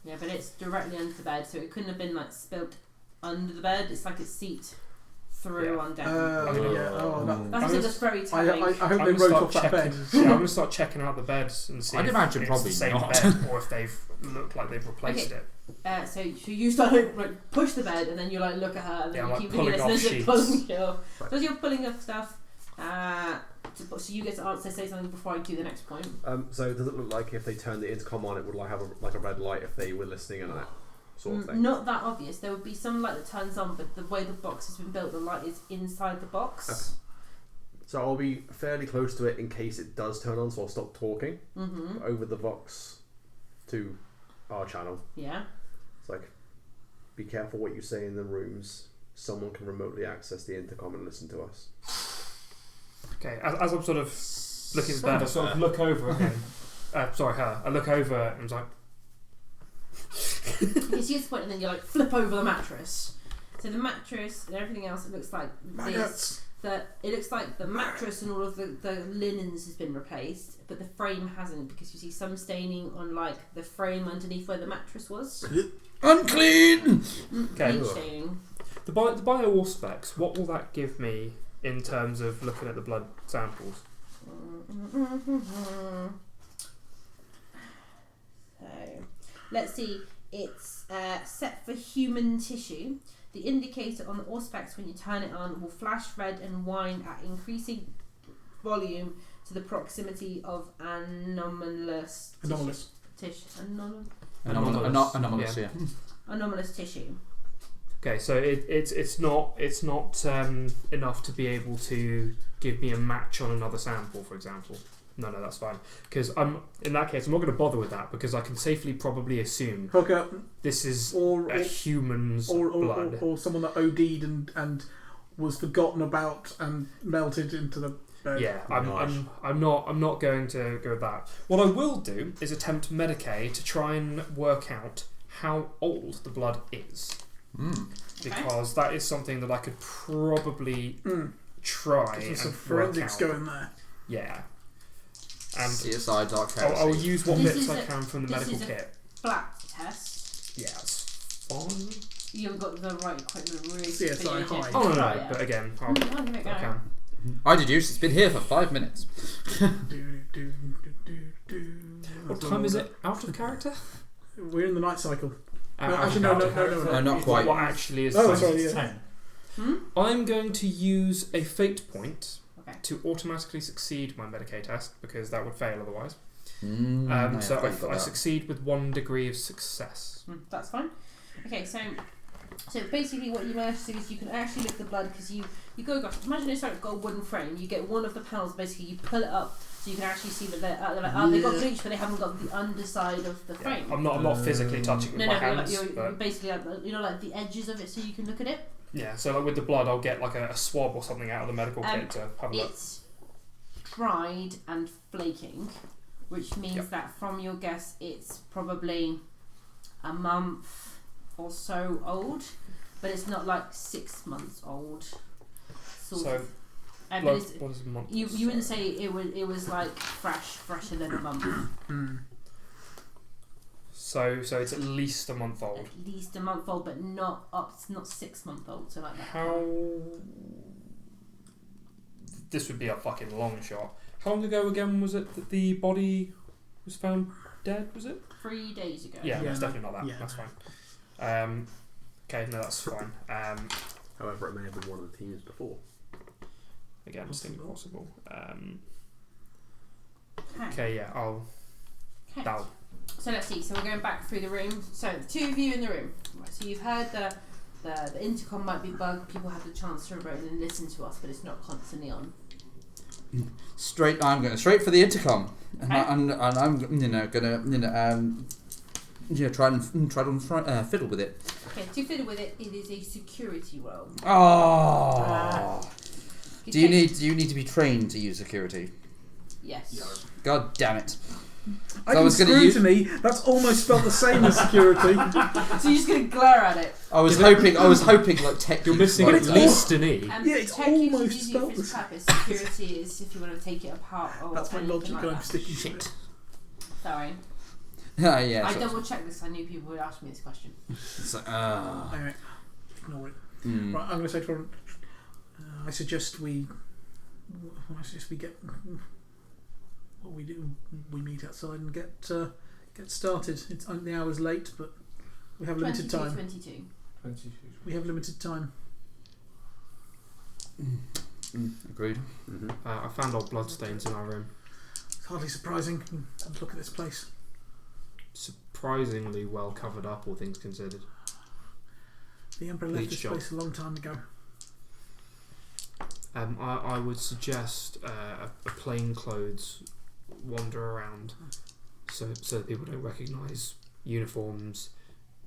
Yeah, but it's directly under the bed, so it couldn't have been like spilt under the bed. It's like it's seeped through on down. That's very I telling. hope they I'm wrote gonna off start that bed. checking. Yeah, I'm gonna start checking out the beds and see I'd if imagine it's probably the same not. bed or if they've looked like they've replaced Okay. it. So you start to like push the bed, and then you like look at her, and then Yeah, you like keep pulling looking off at sheets. pulling it off. So as you're pulling off stuff, so you get to say something before I do the next point. So does it look like if they turn the intercom on, it would like have a red light if they were listening and that sort of thing? Not that obvious. There would be some light that turns on, but the way the box has been built, the light is inside the box. Okay. So I'll be fairly close to it in case it does turn on, so I'll stop talking over the Vox to our channel. Yeah. It's like, be careful what you say in the rooms. Someone can remotely access the intercom and listen to us. Okay, as I'm sort of looking at the bed, I sort of look over again. I look over and I'm like, You see this point, and then you like flip over the mattress. So the mattress and everything else, it looks like this. It looks like the mattress and all of the linens has been replaced, but the frame hasn't, because you see some staining on like the frame underneath where the mattress was. Unclean! Okay. Bleach staining. the bio specs. What will that give me in terms of looking at the blood samples? So let's see. It's set for human tissue. The indicator on the auspex when you turn it on will flash red and whine at increasing volume to the proximity of anomalous tissue. Anomalous, yeah. Anomalous tissue. Okay, so it's not enough to be able to give me a match on another sample, for example. No, that's fine. Because in that case, I'm not going to bother with that, because I can safely probably assume this is a human's blood. Or someone that OD'd and was forgotten about and melted into the bed. Yeah, I'm not going to go with that. What I will do is attempt Medicaid to try and work out how old the blood is. Because that is something that I could probably try and some work forensics out. going there. Yeah. And CSI Dark Heresy. I'll use what This bits is I can from the medical kit. Black test. Yeah, it's fine. You haven't got the right equipment, really. CSI Hive. Oh no, Yeah. but again, I'll give it a go. I can. I deduce it's been here for 5 minutes. What time is it? Out of character? We're in the night cycle. Out Actually, of no, character. not quite. What actually is Oh, time? sorry, yeah. 10. I'm going to use a fate point Okay. to automatically succeed my Medicaid test because that would fail otherwise. Yeah, So I've got I that. succeed with 1 degree of success. That's fine. Okay, so basically what you manage to do is you can actually lift the blood because you go across. Imagine it's like a gold wooden frame. You get one of the panels, basically you pull it up so you can actually see that they're like, they got bleach but they haven't got the underside of the frame. I'm not physically touching it with my hands. You're basically like the edges of it so you can look at it. Yeah, so like with the blood I'll get like a swab or something out of the medical kit to have a look. It's dried and flaking, which means that from your guess it's probably a month or so old, but it's not like 6 months old. But what is a month? you wouldn't say it was like fresher than a month. So it's at least a month old. At least a month old, but not 6 month old. So like that. How? This would be a fucking long shot. How long ago again was it that the body was found dead? Was it? 3 days ago. Yeah, Yeah, it's definitely not that. yeah. That's fine. Okay, no, that's fine. However, it may have been one of the teams before. Again, it's impossible. Okay. Okay, yeah, I'll. Okay. That'll. So let's see. So we're going back through the room. So the 2 of you in the room. Right, so you've heard the intercom might be bugged. People have the chance to remote and listen to us, but it's not constantly on. I'm going straight for the intercom, Okay. and I'm gonna try and fiddle with it. Okay, to fiddle with it, it is a security roll. Oh. Do you need to be trained to use security? Yes. God damn it! I So I can was gonna use- scrutiny. That's almost spelled the same as security. So you're just going to glare at it. I was hoping like tech. You're missing But at it's least an E. Yeah, it's tech you can almost use spelled for the its same. purpose. Security is if you want to take it apart or That's my anything logic. like I'm that. sticking to it. Sorry. Yeah. I so- double checked this. I knew people would ask me this question. It's like, Anyway, ignore it. mm. Right, I'm going to say to her, I suggest we get what we do. We meet outside and get started. It's the hour's late, but we have limited time. 22. We have limited time. Agreed. Mm-hmm. I found old bloodstains in our room. It's hardly surprising. Look at this place. Surprisingly well covered up, all things considered. The Emperor left Bleach this job. place a long time ago. I would suggest a plainclothes wander around, so that people don't recognise uniforms.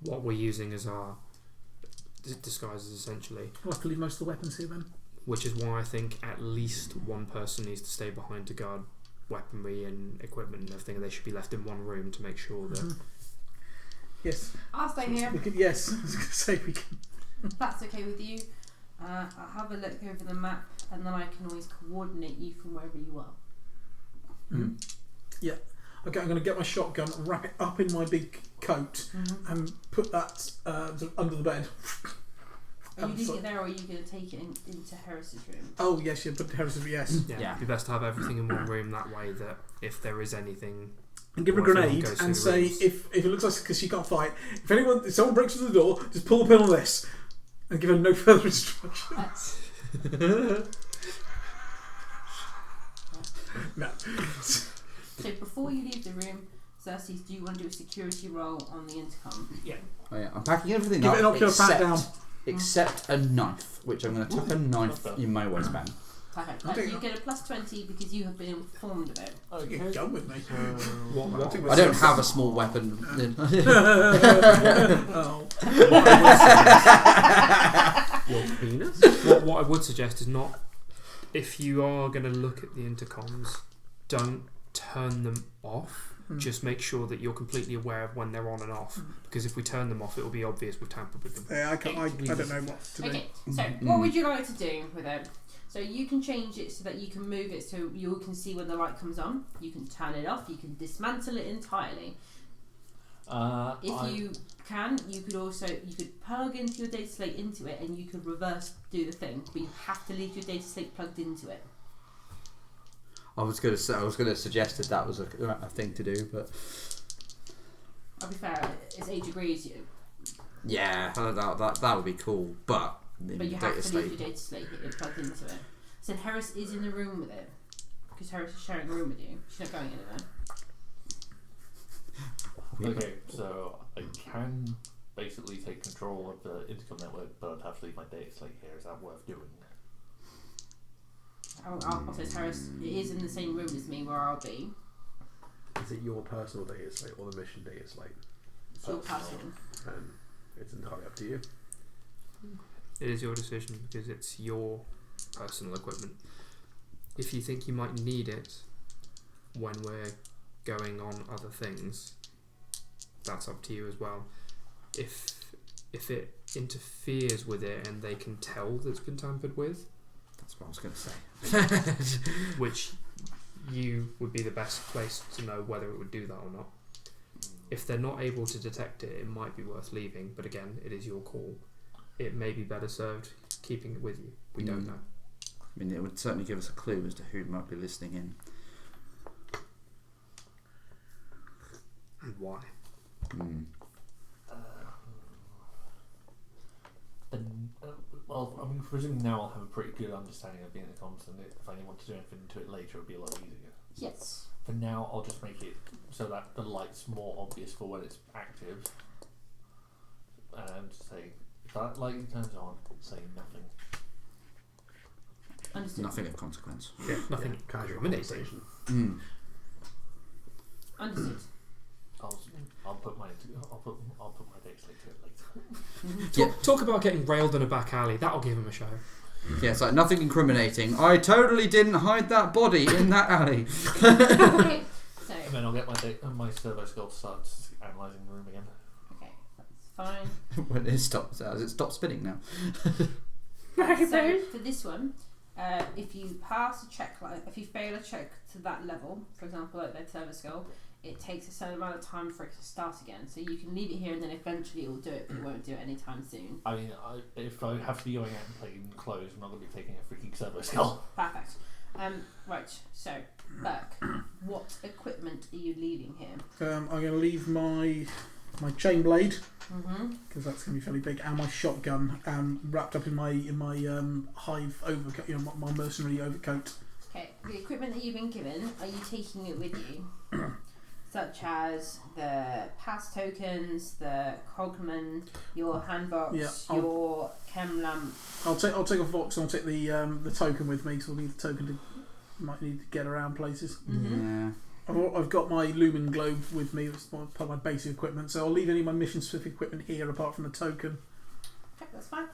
What we're using as our disguises, essentially. We'll have to leave most of the weapons here then. Which is why I think at least one person needs to stay behind to guard weaponry and equipment and everything. And they should be left in one room to make sure that. Mhm. Yes. I'll stay here. We could, yes. I was going to say we can. If that's okay with you, I'll have a look over the map and then I can always coordinate you from wherever you are. Mm-hmm. Yeah. Okay, I'm going to get my shotgun, wrap it up in my big coat, and put that sort of under the bed. Are you leaving it there or are you going to take it into Heresy's room? Oh yes, you put Heresy. Yes. Yeah, Yeah. it'd be best to have everything in one room. That way, that if there is anything, And give her a Or if anyone grenade goes through and the say rooms. if it looks like because she can't fight, if someone breaks through the door, just pull the pin on this and give her no further instructions. No. So before you leave the room, Xerxes, do you want to do a security roll on the intercom? Oh yeah, I'm packing everything Give up it an ocular pat down. except a knife, which I'm going to tuck a knife Not bad. in my waistband. Perfect. Okay. You get a plus 20 because you have been informed of it. You can go with me. I don't have a small weapon. Oh. Your penis? what I would suggest is not, if you are going to look at the intercoms, don't turn them off. Just make sure that you're completely aware of when they're on and off. Because if we turn them off, it will be obvious we've tampered with them. Yeah, I don't know what to do. Okay, so what would you like to do with it? So you can change it so that you can move it so you can see when the light comes on. You can turn it off. You can dismantle it entirely. If you can, you could plug into your data slate into it, and you could reverse do the thing. But you have to leave your data slate plugged into it. I was going to suggest that was a thing to do, but I'll be fair. It's 8 degrees. yeah, that would be cool. But But you have to leave your data slate plugged into it. So Heresy is in the room with it. Because Heresy is sharing a room with you. She's not going anywhere. Okay, so I can basically take control of the intercom network, but I'd have to leave my data slate here. Is that worth doing? I'll say Heresy. It is in the same room as me where I'll be. Is it your personal data slate or the mission data slate? It's your personal. And it's entirely up to you. It is your decision because it's your personal equipment. If you think you might need it when we're going on other things, that's up to you as well. If it interferes with it and they can tell that it's been tampered with, that's what I was going to say. which you would be the best place to know whether it would do that or not. If they're not able to detect it, it might be worth leaving, but again, it is your call. It may be better served keeping it with you. We don't know. I mean, it would certainly give us a clue as to who might be listening in. And why. Well, I mean, presumably now I'll have a pretty good understanding of the intercoms, and if I want to do anything to it later, it'll be a lot easier. Yes. For now, I'll just make it so that the light's more obvious for when it's active. And say, if that light turns on, say nothing. Understood. Nothing of consequence. Yeah, nothing Casual incriminating. conversation. Understood. I'll put my data slate to it later. Talk about getting railed in a back alley. That'll give him a show. Yeah, it's like nothing incriminating. I totally didn't hide that body in that alley. Okay. So. And then I'll get my servo skull to start analysing the room again. Okay, that's fine. When it stops, as it stops spinning now. So for this one, if you pass a check, like if you fail a check to that level, for example, like that servo skull, it takes a certain amount of time for it to start again. So you can leave it here and then eventually it will do it, but it won't do it anytime soon. I mean, if I have to be going out and playing clothes, I'm not going to be taking a freaking servo skull. Perfect. Right, so, Burke, what equipment are you leaving here? I'm going to leave my chain blade, Mm-hmm. because that's going to be fairly big, and my shotgun wrapped up in my Hive overcoat, my mercenary overcoat. Okay, the equipment that you've been given, are you taking it with you? Such as the pass tokens, the cogman, your handbox, your chem lamp. I'll take a Vox and I'll take the token with me, because I'll need the token might need to get around places. Mm-hmm. Yeah. I've got my lumen globe with me, it's part of my basic equipment, so I'll leave any of my mission specific equipment here apart from the token. Okay, that's fine.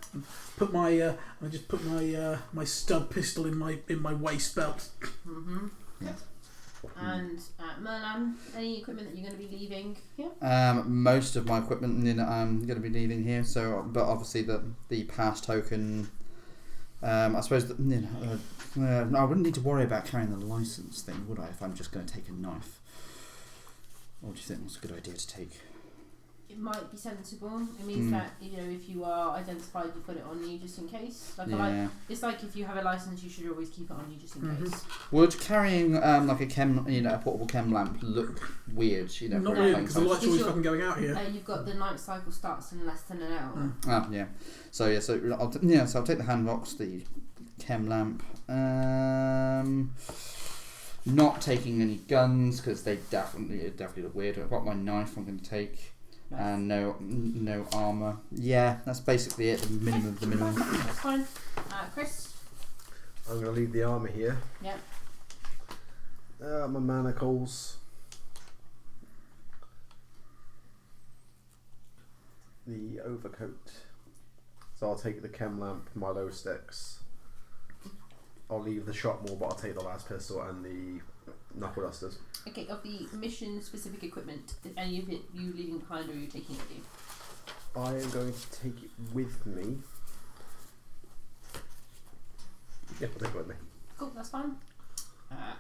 Put my I just put my stub pistol in my waist belt. Mm-hmm. Yeah. And Merlan, any equipment that you're going to be leaving here? Most of my equipment I'm going to be leaving here. So, but obviously the pass token. I suppose that I wouldn't need to worry about carrying the license thing, would I? If I'm just going to take a knife. Or do you think that's a good idea to take? It might be sensible. It means that if you are identified, you put it on you just in case. It's like if you have a license, you should always keep it on you just in case. Would carrying like a portable chem lamp look weird? Not really, because the light's always fucking going out here. You've got the night cycle starts in less than an hour. Ah, yeah. So I'll take the handbox, the chem lamp. Not taking any guns because they definitely look weird. I've got my knife. I'm going to take. Nice. And no armour. Yeah, that's basically it. The minimum of the minimum. That's fine. Chris? I'm going to leave the armour here. Yep. My manacles. The overcoat. So I'll take the chem lamp, my low sticks. I'll leave the shotmore, but I'll take the last pistol and the knuckle dusters. Okay, of the mission specific equipment, is any of it you leaving behind or are you taking it with you? I am going to take it with me. Yeah, I'll take it with me. Cool, that's fine.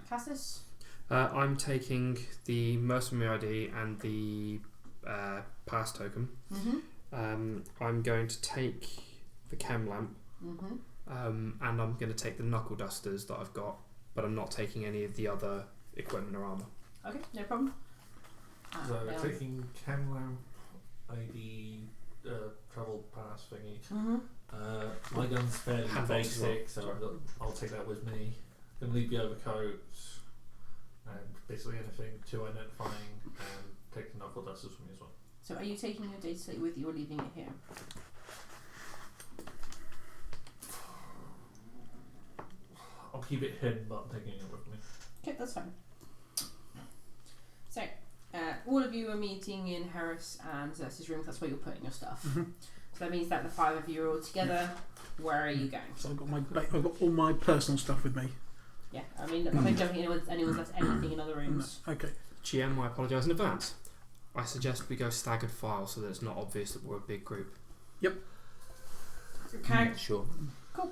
Cassis? I'm taking the mercenary ID and the pass token. Mm-hmm. I'm going to take the chem lamp. Mm-hmm. And I'm going to take the knuckle dusters that I've got, but I'm not taking any of the other equipment or armour. Okay, no problem. So taking chem lamp, ID, travel pass thingy, Mm-hmm. My gun's fairly Hand bolts as well. basic, so I'll take that with me. Gonna leave the overcoat and basically anything to identifying, and take the knuckle dusters with me as well. So are you taking your data slate with you or leaving it here? I'll keep it hidden, but I'm taking it with me. Okay, that's fine. So, all of you are meeting in Harris and Xerxes' room. That's where you're putting your stuff. Mm-hmm. So that means that the 5 of you are all together. Where are you going? So I've got all my personal stuff with me. Yeah, I mean, I don't think anyone's left anything in other rooms. No. Okay. GM, I apologise in advance. I suggest we go staggered file so that it's not obvious that we're a big group. Okay. Sure. Cool.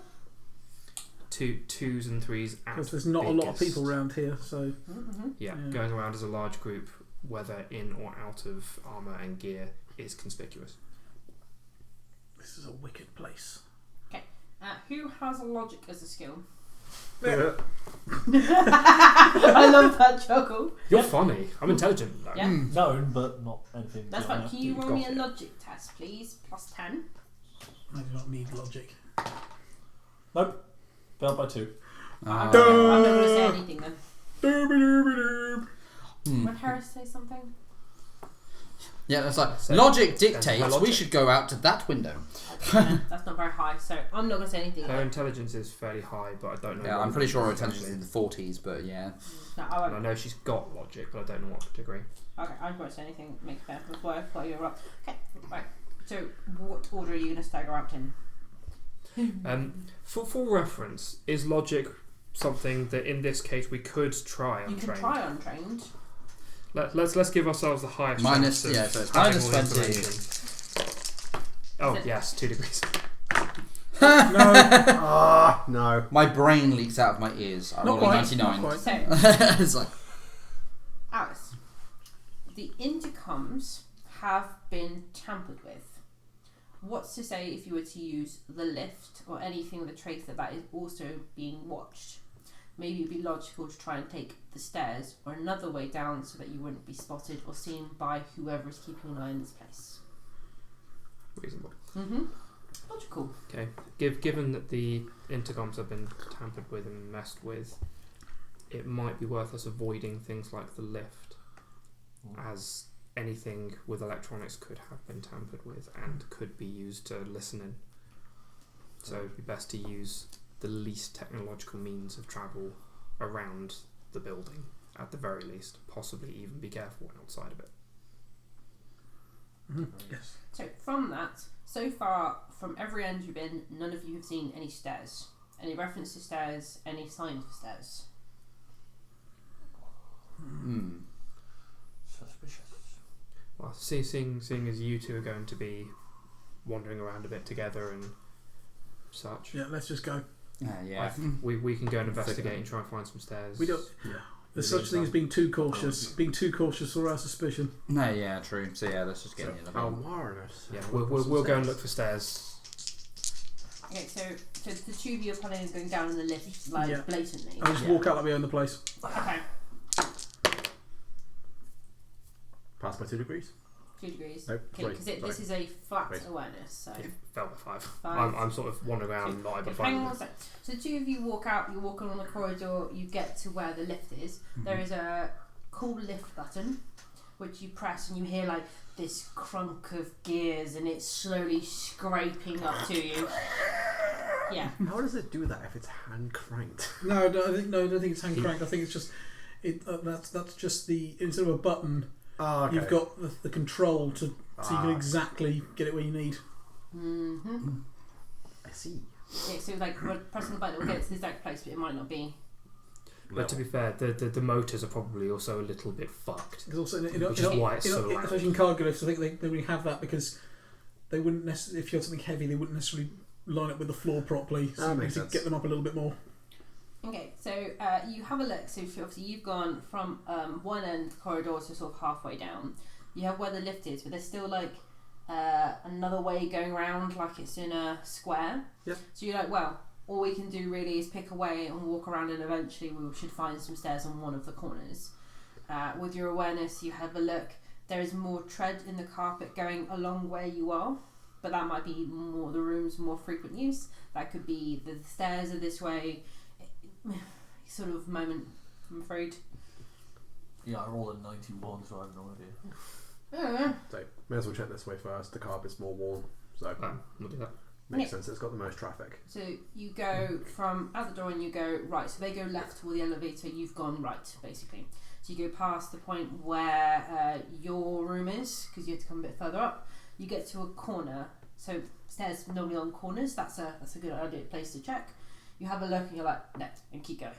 2s and 3s at Because there's not a lot of biggest. people around here, so Mm-hmm. Yeah, Yeah. going around as a large group, whether in or out of armour and gear, is conspicuous. this is a wicked place. Who has logic as a skill? Yeah. I love that chuckle. You're funny. I'm intelligent though. Yeah. Known, but not anything. That's beyond fine. that. Can you You've roll got me a it. logic test, please? Plus 10. I do not need logic. Nope. Failed by 2. I'm not going to say anything then. Hmm. Would Harris say something? Yeah, that's like So- logic Depends dictates on my we logic. should go out to that window. That's not very high, so I'm not going to say anything. Her intelligence is fairly high, but I don't know. Yeah, what I'm pretty sure her intelligence intelligence is in the 40s, but yeah. No, I And I won't. know she's got logic, but I don't know what degree. Okay, I won't say anything. Make fair while you're up. Okay, right. So, what order are you going to stagger out in? For full reference, is logic something that in this case we could try You untrained? can try untrained. Let's give ourselves the highest Minus- chance of yeah, so it's having minus all the 20. information. Oh yes, 2 degrees. No. My brain leaks out of my ears. I'm Not rolling quite. 99. Not quite. So, It's like, Alice, the intercoms have been tampered with. What's to say if you were to use the lift or anything with a trace that is also being watched? Maybe it'd be logical to try and take the stairs or another way down so that you wouldn't be spotted or seen by whoever is keeping an eye on this place. Reasonable. Mm-hmm. Logical. Okay. Given that the intercoms have been tampered with and messed with, it might be worth us avoiding things like the lift, as anything with electronics could have been tampered with and could be used to listen in. So it'd be best to use the least technological means of travel around the building, at the very least. Possibly even be careful outside of it. Mhm. Yes. So from that, so far, from every end you've been, none of you have seen any stairs. Any reference to stairs, any signs of stairs. hmm. Suspicious. Well, seeing as you two are going to be wandering around a bit together and such, Yeah, let's just go. Yeah. we can go and investigate and try and find some stairs. We don't. There's such thing as being too cautious. Being too cautious for our suspicion. No, yeah, true. So yeah, let's just get in the elevator. Warhammer. Yeah, we'll go and look for stairs. Okay, so the two of you are planning on going down in the lift, like Yeah. blatantly. I'll just walk out like we own the place. Okay, Pass by 2 degrees. 2 degrees. Nope. Okay, because this is a flat Wait. awareness, so. It fell by 5. 5. I'm sort of wandering around, not able to Hang find on a them. sec. So the two of you walk out, you're walking along the corridor, you get to where the lift is. There is a cool lift button, which you press and you hear like this crunk of gears and it's slowly scraping up to you. Yeah. How does it do that if it's hand cranked? No, I don't think it's hand cranked. I think it's just that's just the instead of a button, Oh, okay. you've got the control so you can Ah. exactly get it where you need. Mm-hmm. I see. Yeah, so like when pressing the button it will get to the exact place, but it might not be. But to be fair, the motors are probably also a little bit fucked. Because also, Which is why it's so loud. especially in cargo lifts, I think they really have that because they wouldn't necessarily, if you had something heavy, they wouldn't necessarily line up with the floor properly. So That you makes need to sense. get them up a little bit more. Okay, so you have a look. So obviously you've gone from one end of the corridor to sort of halfway down. You have where the lift is, but there's still like another way going around, like it's in a square. Yep. So you're like, well, all we can do really is pick a way and walk around, and eventually we should find some stairs on one of the corners. With your awareness, you have a look. There is more tread in the carpet going along where you are, but that might be more the rooms more frequent use. That could be the stairs are this way. Sort of moment, I'm afraid. Yeah, I rolled a 91, so I have no idea. So, may as well check this way first. The carpet's more worn, so We'll do that. makes sense. It's got the most traffic. So you go from out the door and you go right. So they go left toward the elevator. You've gone right, basically. So you go past the point where your room is, because you have to come a bit further up. You get to a corner. So stairs normally on corners. That's a good idea place to check. You have a look and you're like, no, and keep going.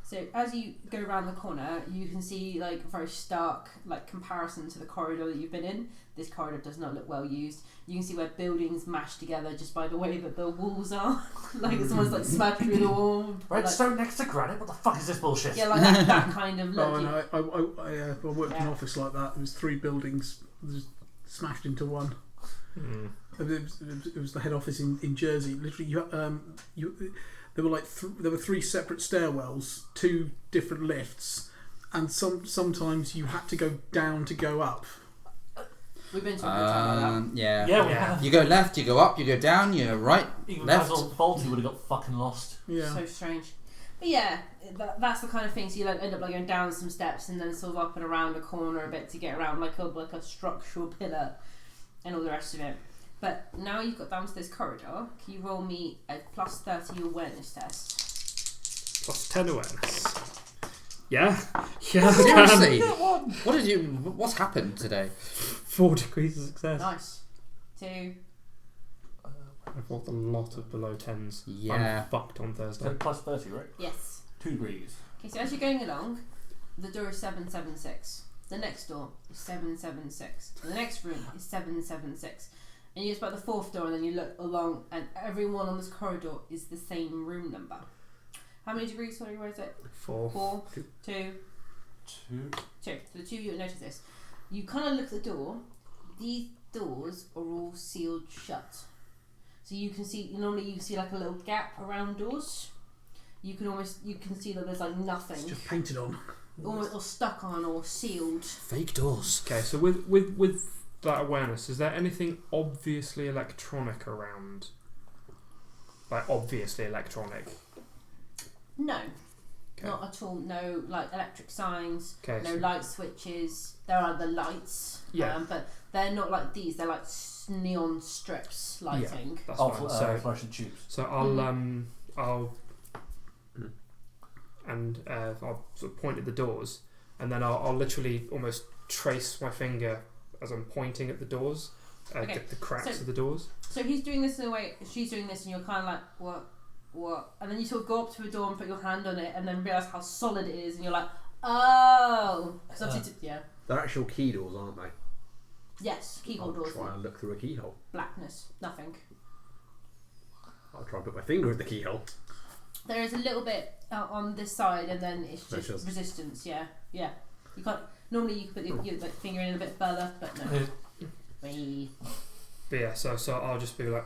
So as you go around the corner, you can see like a very stark like comparison to the corridor that you've been in. This corridor does not look well used. You can see where buildings mash together just by the way that the walls are. Like someone's like smashed through the wall. Redstone next to granite? What the fuck is this bullshit? Yeah, like that kind of look. Oh, and I worked in an office like that. It was 3 buildings just smashed into one. It was the head office in Jersey. Literally, there were like there were 3 separate stairwells, 2 different lifts, and sometimes you had to go down to go up. We've been talking about that. Yeah. Yeah, we have. You go left, you go up, you go down, you go right, Even left. Basil Bolty would have got fucking lost. Yeah. So strange. But yeah, that's the kind of thing. So you like end up like going down some steps and then sort of up and around a corner a bit to get around like a structural pillar and all the rest of it. But now you've got down to this corridor. Can you roll me a plus 30 awareness test? Plus 10 awareness. Yeah. Yeah. Seriously, what's happened today? 4 degrees of success. Nice. 2. I've rolled a lot of below 10s. Yeah. I'm fucked on Thursday. So plus 30, right? Yes. 2 degrees. Okay, so as you're going along, the door is 776. The next door is 776. And the next room is 776. And you just about the 4th door, and then you look along, and everyone on this corridor is the same room number. How many degrees? Sorry, where is it? 4. 4, 2. 2. So the 2 you notice this. You kind of look at the door. These doors are all sealed shut. So you can see, normally you see like a little gap around doors. You can see that there's like nothing. It's just painted on. Or stuck on or sealed. Fake doors. Okay, so with that awareness, is there anything obviously electronic around? Like obviously electronic? No. Okay. Not at all. No like electric signs. Okay, No so- light switches. There are the lights. Yeah. But they're not like these. They're like neon strips lighting. That's Oh, fine. So fluorescent tubes. So I'll sort of point at the doors, and then I'll literally almost trace my finger as I'm pointing at the doors, Okay, the cracks so- of the doors. So he's doing this in a way, she's doing this, and you're kind of like, what? And then you sort of go up to a door and put your hand on it, and then realise how solid it is, and you're like, oh. Because obviously, yeah. They're actual key doors, aren't they? Yes, I'll keyhole doors. try and look through a keyhole. Blackness, nothing. I'll try and put my finger in the keyhole. There is a little bit on this side, and then it's just Precious. resistance. Yeah. You can't. Normally you could put your like, finger in a bit further, but no. Wee. But yeah, so I'll just be like,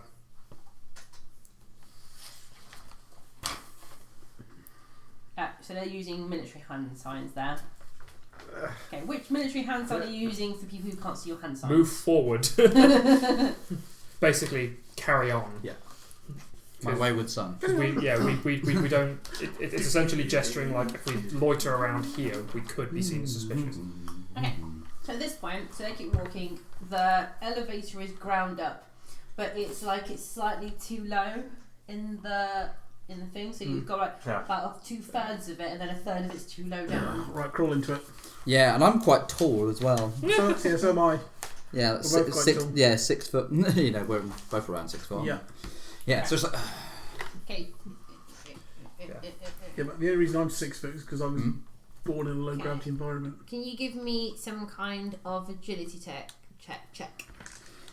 So they're using military hand signs there. Okay, which military hand sign are you using for people who can't see your hand signs? move forward. Basically, carry on. Yeah. My wayward son. 'Cause we don't. It's essentially gesturing like if we loiter around here, we could be seen as suspicious. Okay, so at this point, so they keep walking. The elevator is ground up, but it's like it's slightly too low in the thing. So you've got like Yeah. about 2/3 of it, and then 1/3 of it's too low down. Right, crawl into it. Yeah, and I'm quite tall as well. So am I. Yeah, We're both quite six. tall. Yeah, 6 foot. You know, we're both around 6 foot. Yeah. Yeah. So it's like, Okay. Yeah, but the only reason I'm 6 foot is because I was born in a low gravity environment. Can you give me some kind of agility check?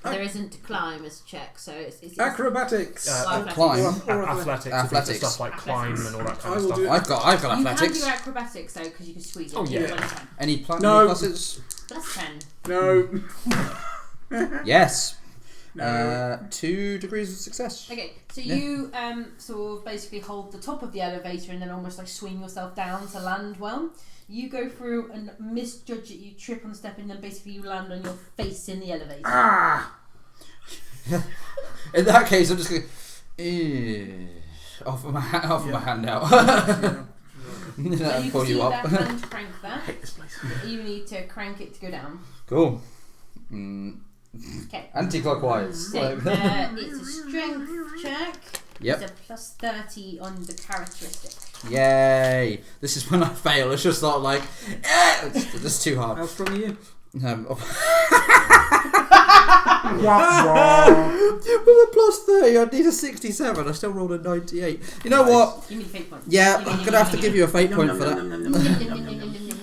There isn't climb as a check, so it's Acrobatics. climb. Athletics. Athletics. Stuff like climb and all that I kind of will stuff. do it. I've got You can athletics. do acrobatics though, because you can squeeze it. Oh, yeah. Plus 10. Any No. pluses? Plus 10. No. Yes. No. 2 degrees of success. Okay, so Yeah. you sort of basically hold the top of the elevator and then almost like swing yourself down to land well. You go through and misjudge it, you trip on the step and then basically you land on your face in the elevator. Ah! In that case, I'm just going. Offer my hand out. So you pull can see you the up. hand crank there. I hate this place. You need to crank it to go down. Cool. Okay. Anti-clockwise. So, it's a strength check. Yep. It's a plus 30 on the characteristic. Yay! This is when I fail. It's just not like, it's too hard. How strong are you? With a plus 30, I need a 67. I still rolled a 98. You know what? You need fate points. Yeah, I'm going to have to give you a fate point for that.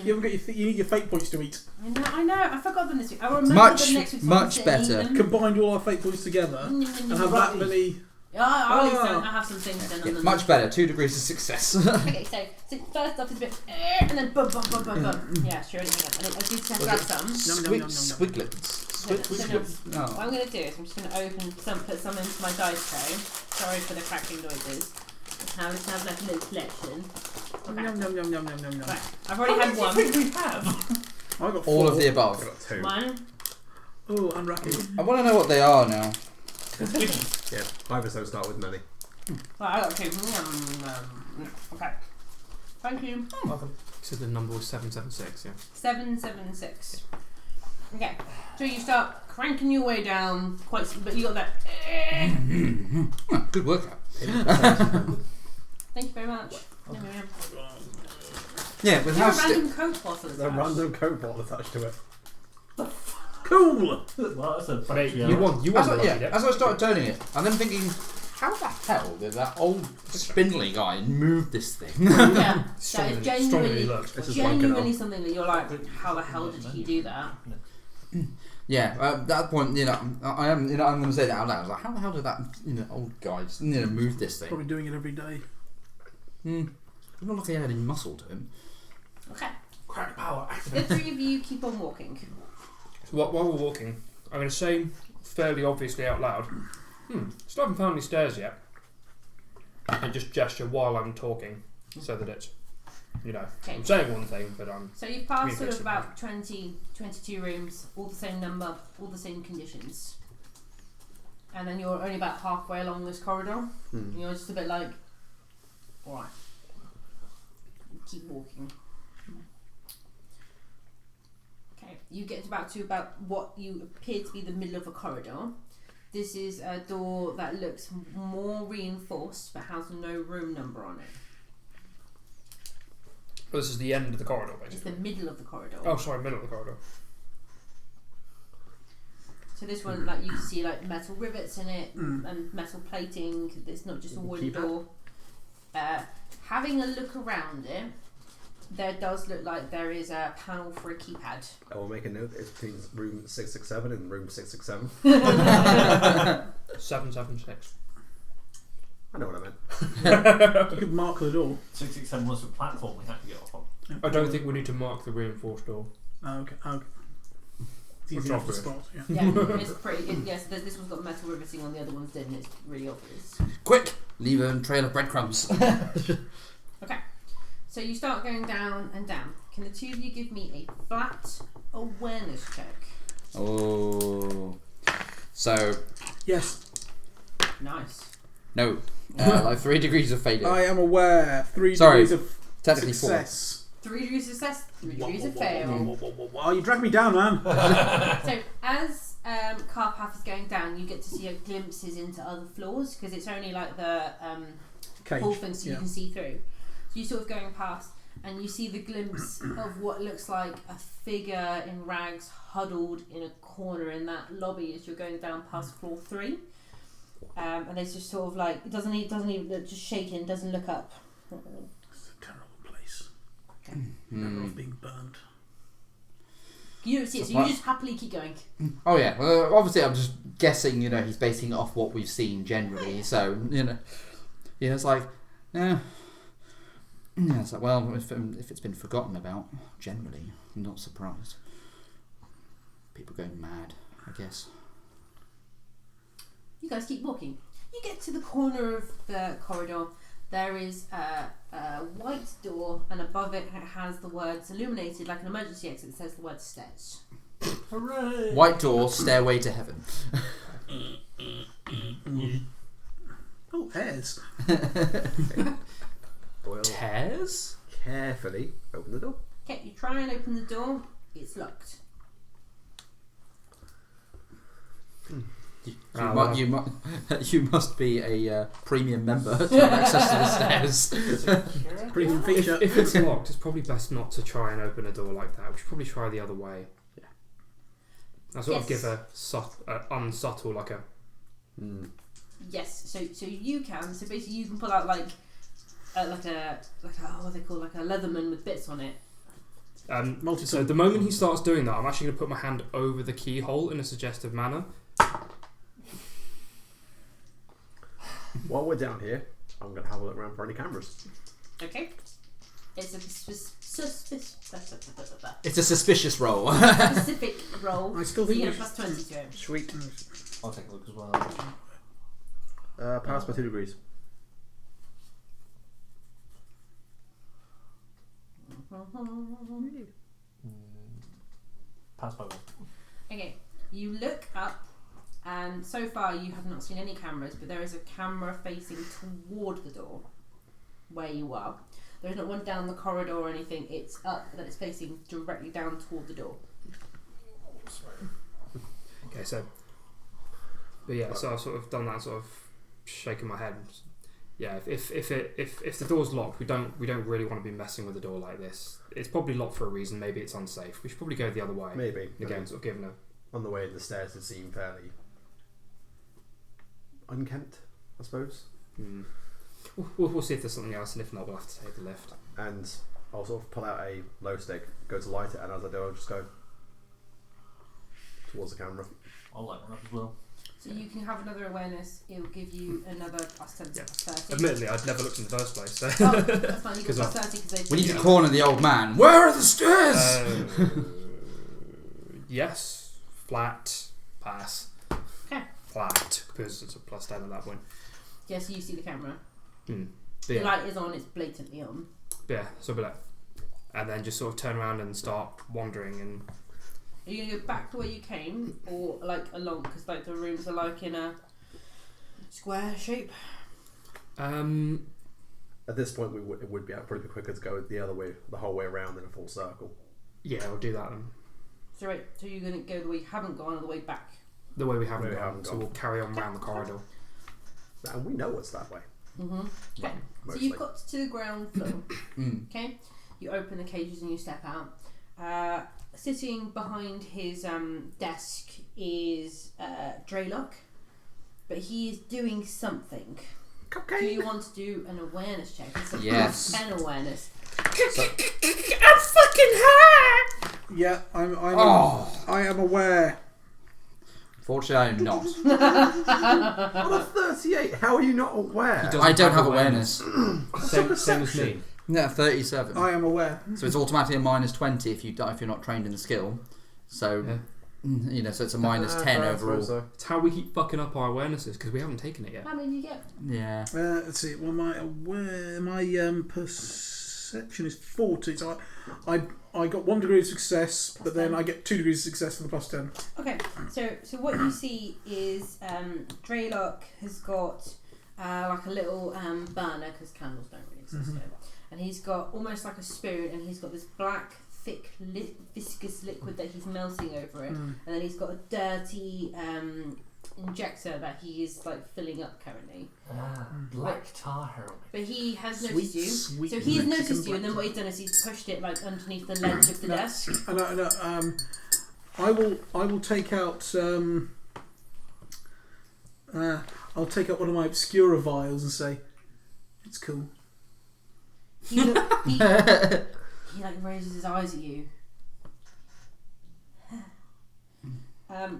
You haven't got you need your fate points to eat. I know. I forgot them this week. I remember Much, them next week. much better. Combined all our fate points together and have that many. I have some things done on Yeah, them. much better. 2 degrees of success. Okay, so first off is a bit, and then bum. Yeah, sure. I did grab some. Squiglets. So what I'm going to do is I'm just going to put some into my dice tray. Sorry for the cracking noises. Let's have like a little selection. Okay. Right, I've already had one. What do you think we have? I got All 4. of the above. I got 2. One. Oh, unwrapping. I want to know what they are now. Yeah, Hivers don't start with many. Well, I got 2. Okay. Thank you. Welcome. So the number was 776, yeah. 776. Okay. So you start cranking your way down but you got that. Good workout. Thank you very much. Yeah, with You how have a random Coke bottle. There's a random Coke bottle attached to it. Cool! Well, that's a But hey, factory you error. want as the I, lucky yeah, dip. as I started turning it, and then thinking, how the hell did that old spindly guy move this thing? Yeah, that Strongly- is strongly genuinely, looks. This is wanking genuinely off. something that you're like, how the hell did he do that? Yeah, at that point, I'm going to say that out loud. I was like, how the hell did that, old guy just, move this thing? Probably doing it every day. It not like he had any muscle to him. Okay. Crack power. The three of you keep on walking. So while we're walking, I'm going to say fairly obviously out loud, still haven't found any stairs yet. And just gesture while I'm talking so that it's, Okay. I'm saying one thing, but I'm... So you've passed sort of Communication. about 20, 22 rooms, all the same number, all the same conditions. And then you're only about halfway along this corridor. And you're just a bit like, alright. Keep walking. Okay, you get to about what you appear to be the middle of a corridor. This is a door that looks more reinforced but has no room number on it. Oh, this is the end of the corridor, It's basically. the middle of the corridor. Oh, sorry, middle of the corridor. So this one, like you can see, like metal rivets in it and metal plating. It's not just a wooden Keypad? door. Having a look around it, there does look like there is a panel for a keypad. I will make a note. It's between room 667 and room 667. 776. I know what I meant. You could mark the door. 667 was the platform we had to get off on. I don't think we need to mark the reinforced door. Oh, okay. It's Which easy enough to offer? spot. Yeah. Yeah, it's pretty. Yes, this one's got metal riveting on, the other ones didn't. It's really obvious. Quick! Leave a trail of breadcrumbs. Okay, so you start going down and down. Can the two of you give me a flat awareness check? Oh. So, Yes, Nice. no. Like 3 degrees of failure. I am aware. 3 Sorry, degrees of Technically success. 3 degrees of success, 3 degrees of fail. Oh, you dragged me down, man. So as Carpath is going down, you get to see glimpses into other floors because it's only like the whole thing, so you can see through. So you're sort of going past, and you see the glimpse of what looks like a figure in rags huddled in a corner in that lobby as you're going down past floor 3. And it's just sort of like it doesn't even look, just shaking, doesn't look up. It's a terrible place. Okay. Better off being burned. You don't see it, so you just happily keep going. Oh yeah, obviously I'm just guessing, he's basing it off what we've seen generally, so, it's like, yeah, it's like, well, if it's been forgotten about, generally, I'm not surprised. People going mad, I guess. You guys keep walking. You get to the corner of the corridor. There is a white door, and above it has the words illuminated like an emergency exit. It says the word stairs. Hooray! White door, stairway to heaven. Oh, hairs. Doyle Tears? carefully open the door. Okay, you try and open the door. It's locked. You must be a premium member to have access to the stairs. Premium feature. If it's locked, it's probably best not to try and open a door like that. We should probably try the other way. Yeah. I sort of Yes. give a unsubtle, like a... Yes, so you can. So basically, you can pull out like a what they call like a Leatherman with bits on it. So the moment he starts doing that, I'm actually going to put my hand over the keyhole in a suggestive manner. While we're down here, I'm going to have a look around for any cameras. Okay. It's a It's a suspicious roll. specific roll. I still So think you we get a plus 20 to it. Sweet. I'll take a look as well. Pass by 2 degrees. Pass by one. Okay, you look up, and so far you have not seen any cameras, but there is a camera facing toward the door where you are. There is not one down the corridor or anything. It's up, but it's facing directly down toward the door. Okay, so... But yeah, so I've sort of done that, sort of shaking my head. Yeah, if the door's locked, we don't really want to be messing with the door like this. It's probably locked for a reason. Maybe it's unsafe. We should probably go the other way. Maybe. Again, sort of giving a... On the way to the stairs, it seemed fairly unkempt, I suppose. We'll see if there's something else, and if not, we'll have to take the lift. And I'll sort of pull out a glow stick, go to light it, and as I do, I'll just go towards the camera. I'll light one up as well. So you can have another awareness. It will give you another plus 10 to Yeah. plus 30. Admittedly, I'd never looked in the first place, so... Oh, that's fine. You get 'Cause plus 30 because they. We need to corner the old man. Where are the stairs? Yes. Flat. Pass. Okay. Flat. Because it's a plus 10 at that point. Yeah, so you see the camera. But The yeah, light is on. It's blatantly on. so be like... And then just sort of turn around and start wandering and... Are you gonna go back the way you came, or like along? Because like the rooms are like in a square shape. At this point, it would be probably quicker to go the other way, the whole way around in a full circle. Yeah, we'll do that then. So right, so you're gonna go the way you haven't gone, or the way back. The way we haven't Way we gone, haven't so gone. we'll carry on round the corridor. And we know it's that way. Okay. So Mostly. you've got to the ground floor. Mm. Okay. You open the cages and you step out. Sitting behind his desk is Draylock, but he is doing something. Do you want to do an awareness check? It's a Yes. plus 10 awareness. I'm fucking hurt! Yeah, I am aware. Fortunately, I'm not. On a 38, how are you not aware? He I don't have awareness. Same as me. No, 37. I am aware. So it's automatically a minus 20 if you're not trained in the skill. So, so it's a minus 10 overall. It's how we keep fucking up our awarenesses, because we haven't taken it yet. How many do you get? Yeah. Let's see. Well, my perception is 40. So I got 1 degree of success, but then I get 2 degrees of success for the plus 10. Okay, so what you see is Draylock has got like a little burner, because candles don't really exist here. And he's got almost like a spoon, and he's got this black, thick, viscous liquid that he's melting over it. And then he's got a dirty injector that he is like filling up currently. Black tar heroin. But he has noticed you. Sweet So he's Mexican noticed you, and then black what he's done is he's pushed it like underneath the ledge of the desk. I will take out I'll take out one of my Obscura vials and say, "It's cool." He like raises his eyes at you.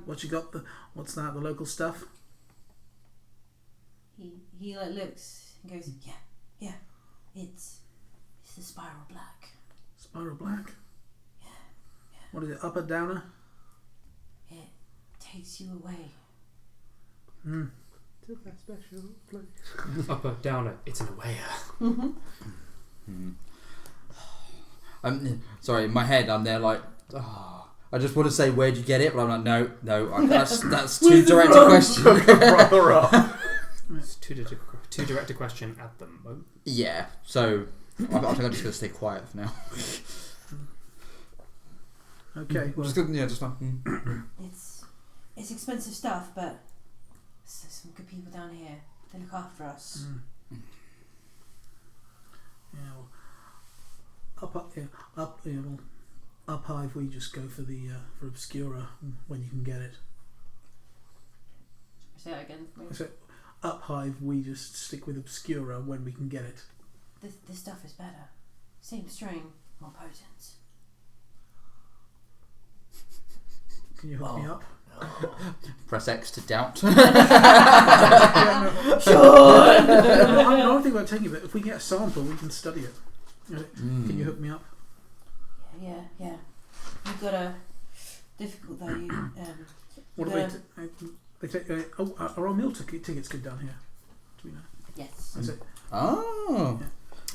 What you got? What's that? The local stuff? He like looks and goes, yeah, it's the spiral black. Spiral black. Yeah. What is it? Upper, downer? It takes you away. To that special place. Upper, downer, it's an awayer. Sorry, in my head I'm there like, I just want to say where'd you get it, but I'm like, no, that's too direct a question. Brother up. It's too direct a question at the moment. Yeah, so I think I'm just gonna stay quiet for now. Okay. Well, Just like. It's expensive stuff, but there's some good people down here. They look after us. Yeah. Well, up Hive. We just go for the for Obscura when you can get it. Say that again. So up Hive. We just stick with Obscura when we can get it. This stuff is better. Same string, more potent. Can you hook me up? Press X to doubt. I don't think about taking it, but if we get a sample, we can study it. Can you hook me up? Yeah. You've got a difficult though. What do they take? Are our meal tickets good down here? Do we know? Yes. Is it? Oh. Yeah.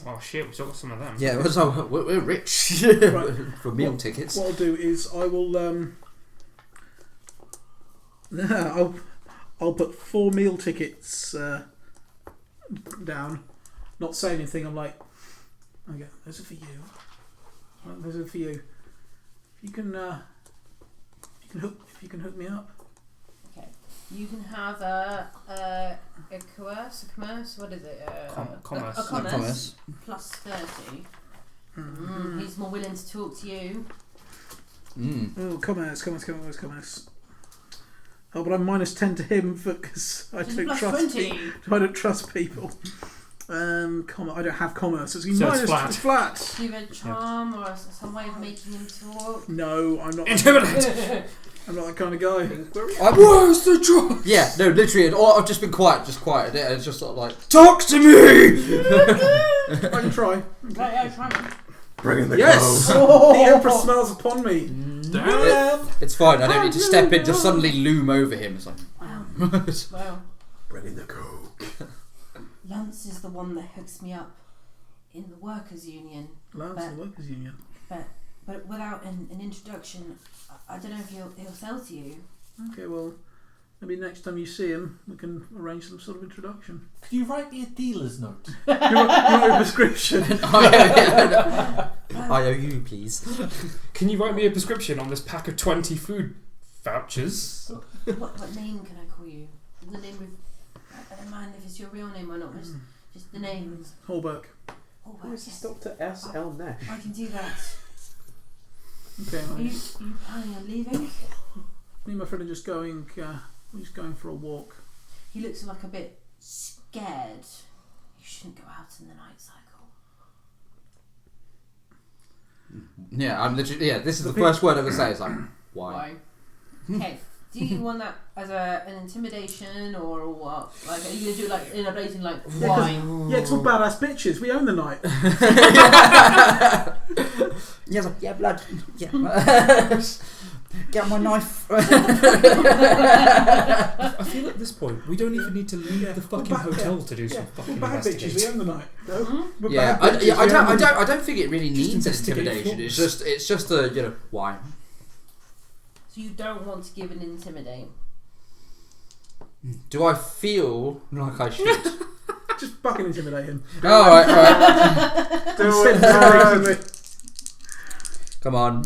Oh shit, we still got some of them. Yeah, so we're rich for meal tickets. What I'll do is I will I'll put 4 meal tickets down. Not say anything. I'm like, okay, those are for you. Those are for you. If you can hook me up. Okay. You can have a commerce. What is it? Commerce. A commerce. Commerce. Plus 30. He's more willing to talk to you. Oh, commerce. Oh, but I'm minus 10 to him because I don't trust. I don't trust people. I don't have commerce. So it's minus flat. Do you have a charm or some way of making him talk? No, I'm not. Intimidate. I'm not that kind of guy. Where's the truth? Yeah, no, literally. I've just been quiet. It's just sort of like, talk to me. I can try. Yeah, try me. Bring in the Yes! coal. The Empress smells upon me. It's fine. I don't need to step in to suddenly loom over him. It's like, Well, Bring in the coke. Lance is the one that hooks me up in the workers' union. Lance in the Workers' Union. But without an introduction, I don't know if he'll sell to you. Okay, well, maybe next time you see him, we can arrange some sort of introduction. Could you write me a dealer's note? you want a prescription? IOU, please. Can you write me a prescription on this pack of 20 food vouchers? What name can I call you? The name of... I don't mind if it's your real name or not, just the name. Holberg. Who is this Dr. S.L. Nash? I can do that. Okay, Are you planning on leaving? me and my friend are just going. We're just going for a walk. He looks like a bit scared. You shouldn't go out in the night cycle. Yeah, I'm literally. Yeah, this is the first word I'm gonna say. It's like, why? Okay. Do you want that as an intimidation or what? Like, are you gonna do like in a blatant like why? Yeah, it's all badass bitches. We own the night. Yeah, like, yeah, blood. Yeah. Get my knife. I feel at this point we don't even need to leave the fucking hotel to do some fucking We're bad bitches. We investigation. own the night. No? We're Yeah, bad bitches, we own the night. I don't think it really needs investigate intimidation. flaws. It's just a why. So you don't want to give an intimidate. Do I feel like I should? Just fucking intimidate him. Alright. Do it. Come on.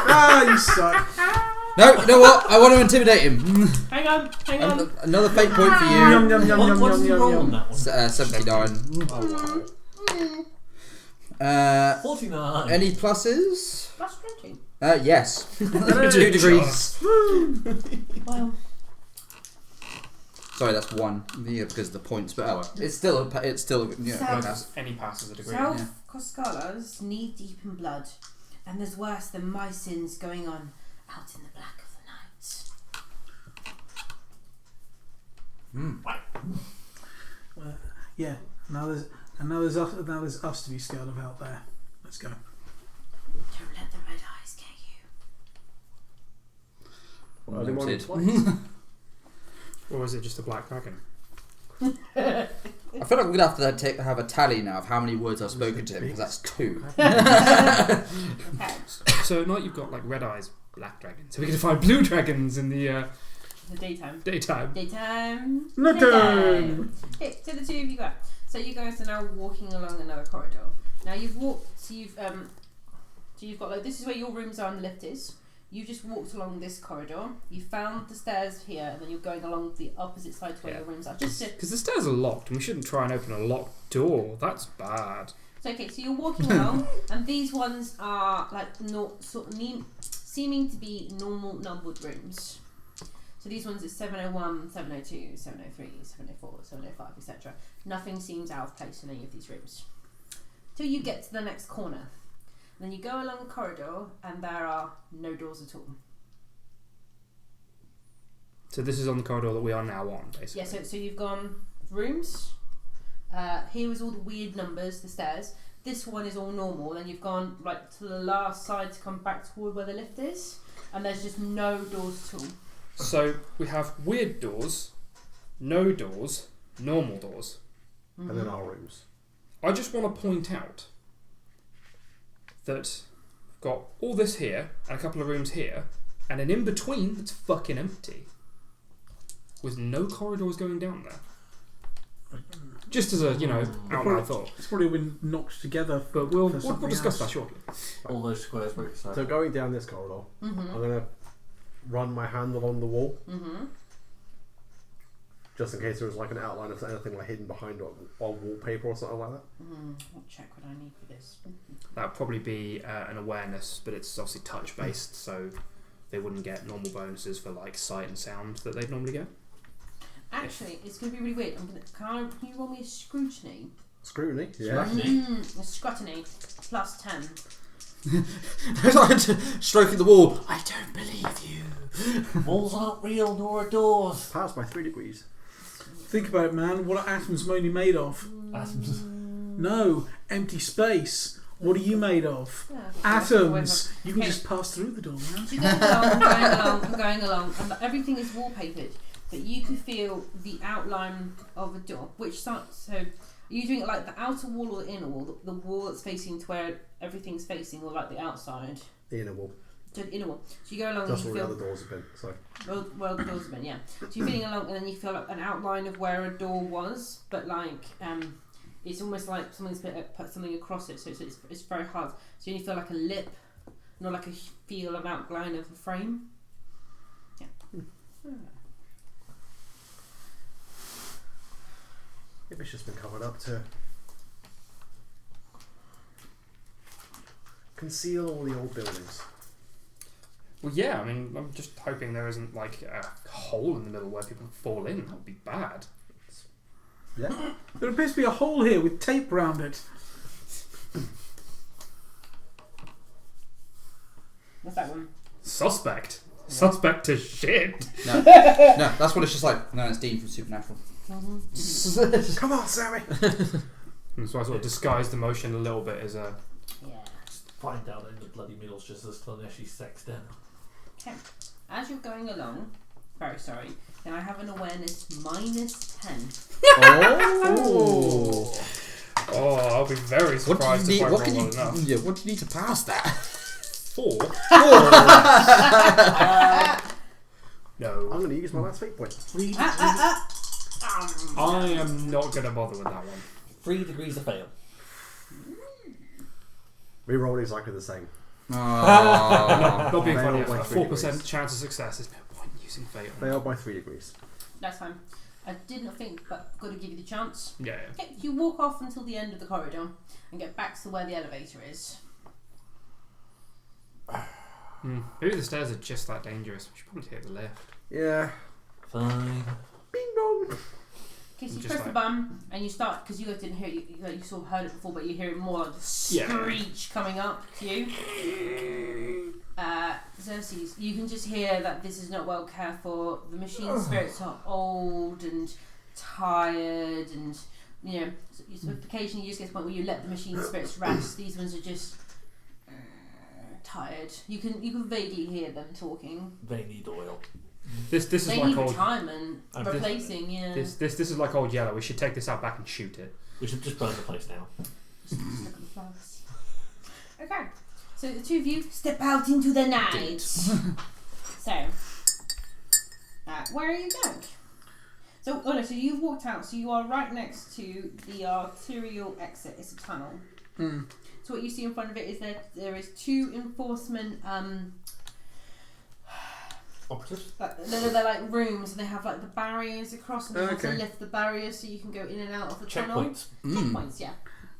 Ah, you suck. No, you know what? I want to intimidate him. Hang on. Another fate point for you. Yum yum yum yum What's yum the roll yum on yum. that one? 79. Oh, wow. 49. Any pluses? Plus 20. Yes. 2 degrees. Well, Sorry, that's 1. Yeah, because of the points, but it's still pass. Any pass is a degree. South Coscalas knee deep in blood, and there's worse than my sins going on out in the black of the night. Well, yeah. Now there's us to be scared of out there. Let's go. Don't let the red eyes get you. Noted. Or is it just a black dragon? I feel like we're going to have to have a tally now of how many words I've spoken to him, because that's 2. Okay. So at night you've got like red eyes, black dragons. So we can find blue dragons in the daytime. daytime. Nighttime. Okay, so the two of you go. So you guys are now walking along another corridor. Now you've walked. So you've got like this is where your rooms are and the lift is. You just walked along this corridor. You found the stairs here, and then you're going along the opposite side to where your rooms are. Just because the stairs are locked, and we shouldn't try and open a locked door. That's bad. so okay. So you're walking along, and these ones are like seeming to be normal numbered rooms. So these ones is 701, 702, 703, 704, 705, etc. Nothing seems out of place in any of these rooms. Till you get to the next corner. Then you go along the corridor and there are no doors at all. So this is on the corridor that we are now on, basically. Yeah, so you've gone rooms. Here was all the weird numbers, the stairs. This one is all normal. Then you've gone right to the last side to come back toward where the lift is. And there's just no doors at all. So we have weird doors, no doors, normal doors. And then our rooms. I just want to point out that we've got all this here and a couple of rooms here, and an in between that's fucking empty, with no corridors going down there. Just as a outline thought. It's probably been knocked together, but we'll discuss that shortly. All those squares break aside. So going down this corridor, I'm gonna run my hand along the wall, just in case there was like an outline of anything like hidden behind or wallpaper or something like that. I'll check what I need for this. That would probably be an awareness, but it's obviously touch based, so they wouldn't get normal bonuses for like sight and sound that they'd normally get. Actually, it's going to be really weird. Can you roll me a scrutiny? Scrutiny? Yeah. A scrutiny plus 10. It's like stroking the wall. I don't believe you. Walls aren't real, nor are doors. Passed by 3 degrees. Think about it, man. What are atoms mainly made of? Atoms. No, empty space. What are you made of? Yeah, Atoms. You can Okay. just pass through the door, man. So I'm going along, and everything is wallpapered, but you can feel the outline of a door. Which side? So, are you doing it like the outer wall or the inner wall? The wall that's facing to where everything's facing, or like the outside? The inner wall. So the inner wall. So you go along That's and where you the feel. other doors have been. So. Well, the doors have been, yeah. So you're feeling along, and then you feel like an outline of where a door was, but like it's almost like someone's put something across it, so it's very hard. So you only feel like a lip, not like a feel of outline of a frame. Yeah. Maybe it's just been covered up to conceal all the old buildings. Well, yeah, I mean, I'm just hoping there isn't like a hole in the middle where people fall in. That would be bad. Yeah. There appears to be a hole here with tape round it. What's that one? Suspect. Suspect to shit. No, that's what it's just like. No, it's Dean from Supernatural. Come on, Sammy! And so I sort of disguised the motion a little bit as a... Yeah. Find out in the bloody meal's just as Claneshi sexed in. Okay. As you're going along, very sorry, can I have an awareness minus 10? Oh! Oh, I'll be very surprised if I roll well enough. Yeah, what do you need to pass that? 4? No. I'm going to use my last fate point. 3 degrees, I am not going to bother with that one. 3 degrees of fail. We rolled exactly the same. Oh. Not being funny, Fail a by 3 4% degrees. chance of success is no point using fail. Failed by 3 degrees. That's fine. I did not think, but got to give you the chance. Yeah. Okay, you walk off until the end of the corridor and get back to where the elevator is. Maybe the stairs are just that dangerous. We should probably take the lift. Yeah. Fine. Bing bong! Okay, so you Just press the like- button and you start, because you guys didn't hear it, you sort of heard it before, but you hear it more like the Yeah. screech coming up to you. Xerxes, you can just hear that this is not well cared for. The machine spirits are old and tired, and so occasionally you just get to the point where you let the machine spirits rest. These ones are just tired. You can vaguely hear them talking. They need oil. This is They like need old. retirement, And replacing. This is like old yellow. We should take this out back and shoot it. We should just burn the place now. Okay, So the two of you step out into the night. So, where are you going? So you've walked out. So you are right next to the arterial exit. It's a tunnel. So what you see in front of it is there is 2 enforcement Operatives? They're like rooms, and they have like the barriers across, and they have to lift the barriers so you can go in and out of the tunnel. Checkpoints, yeah.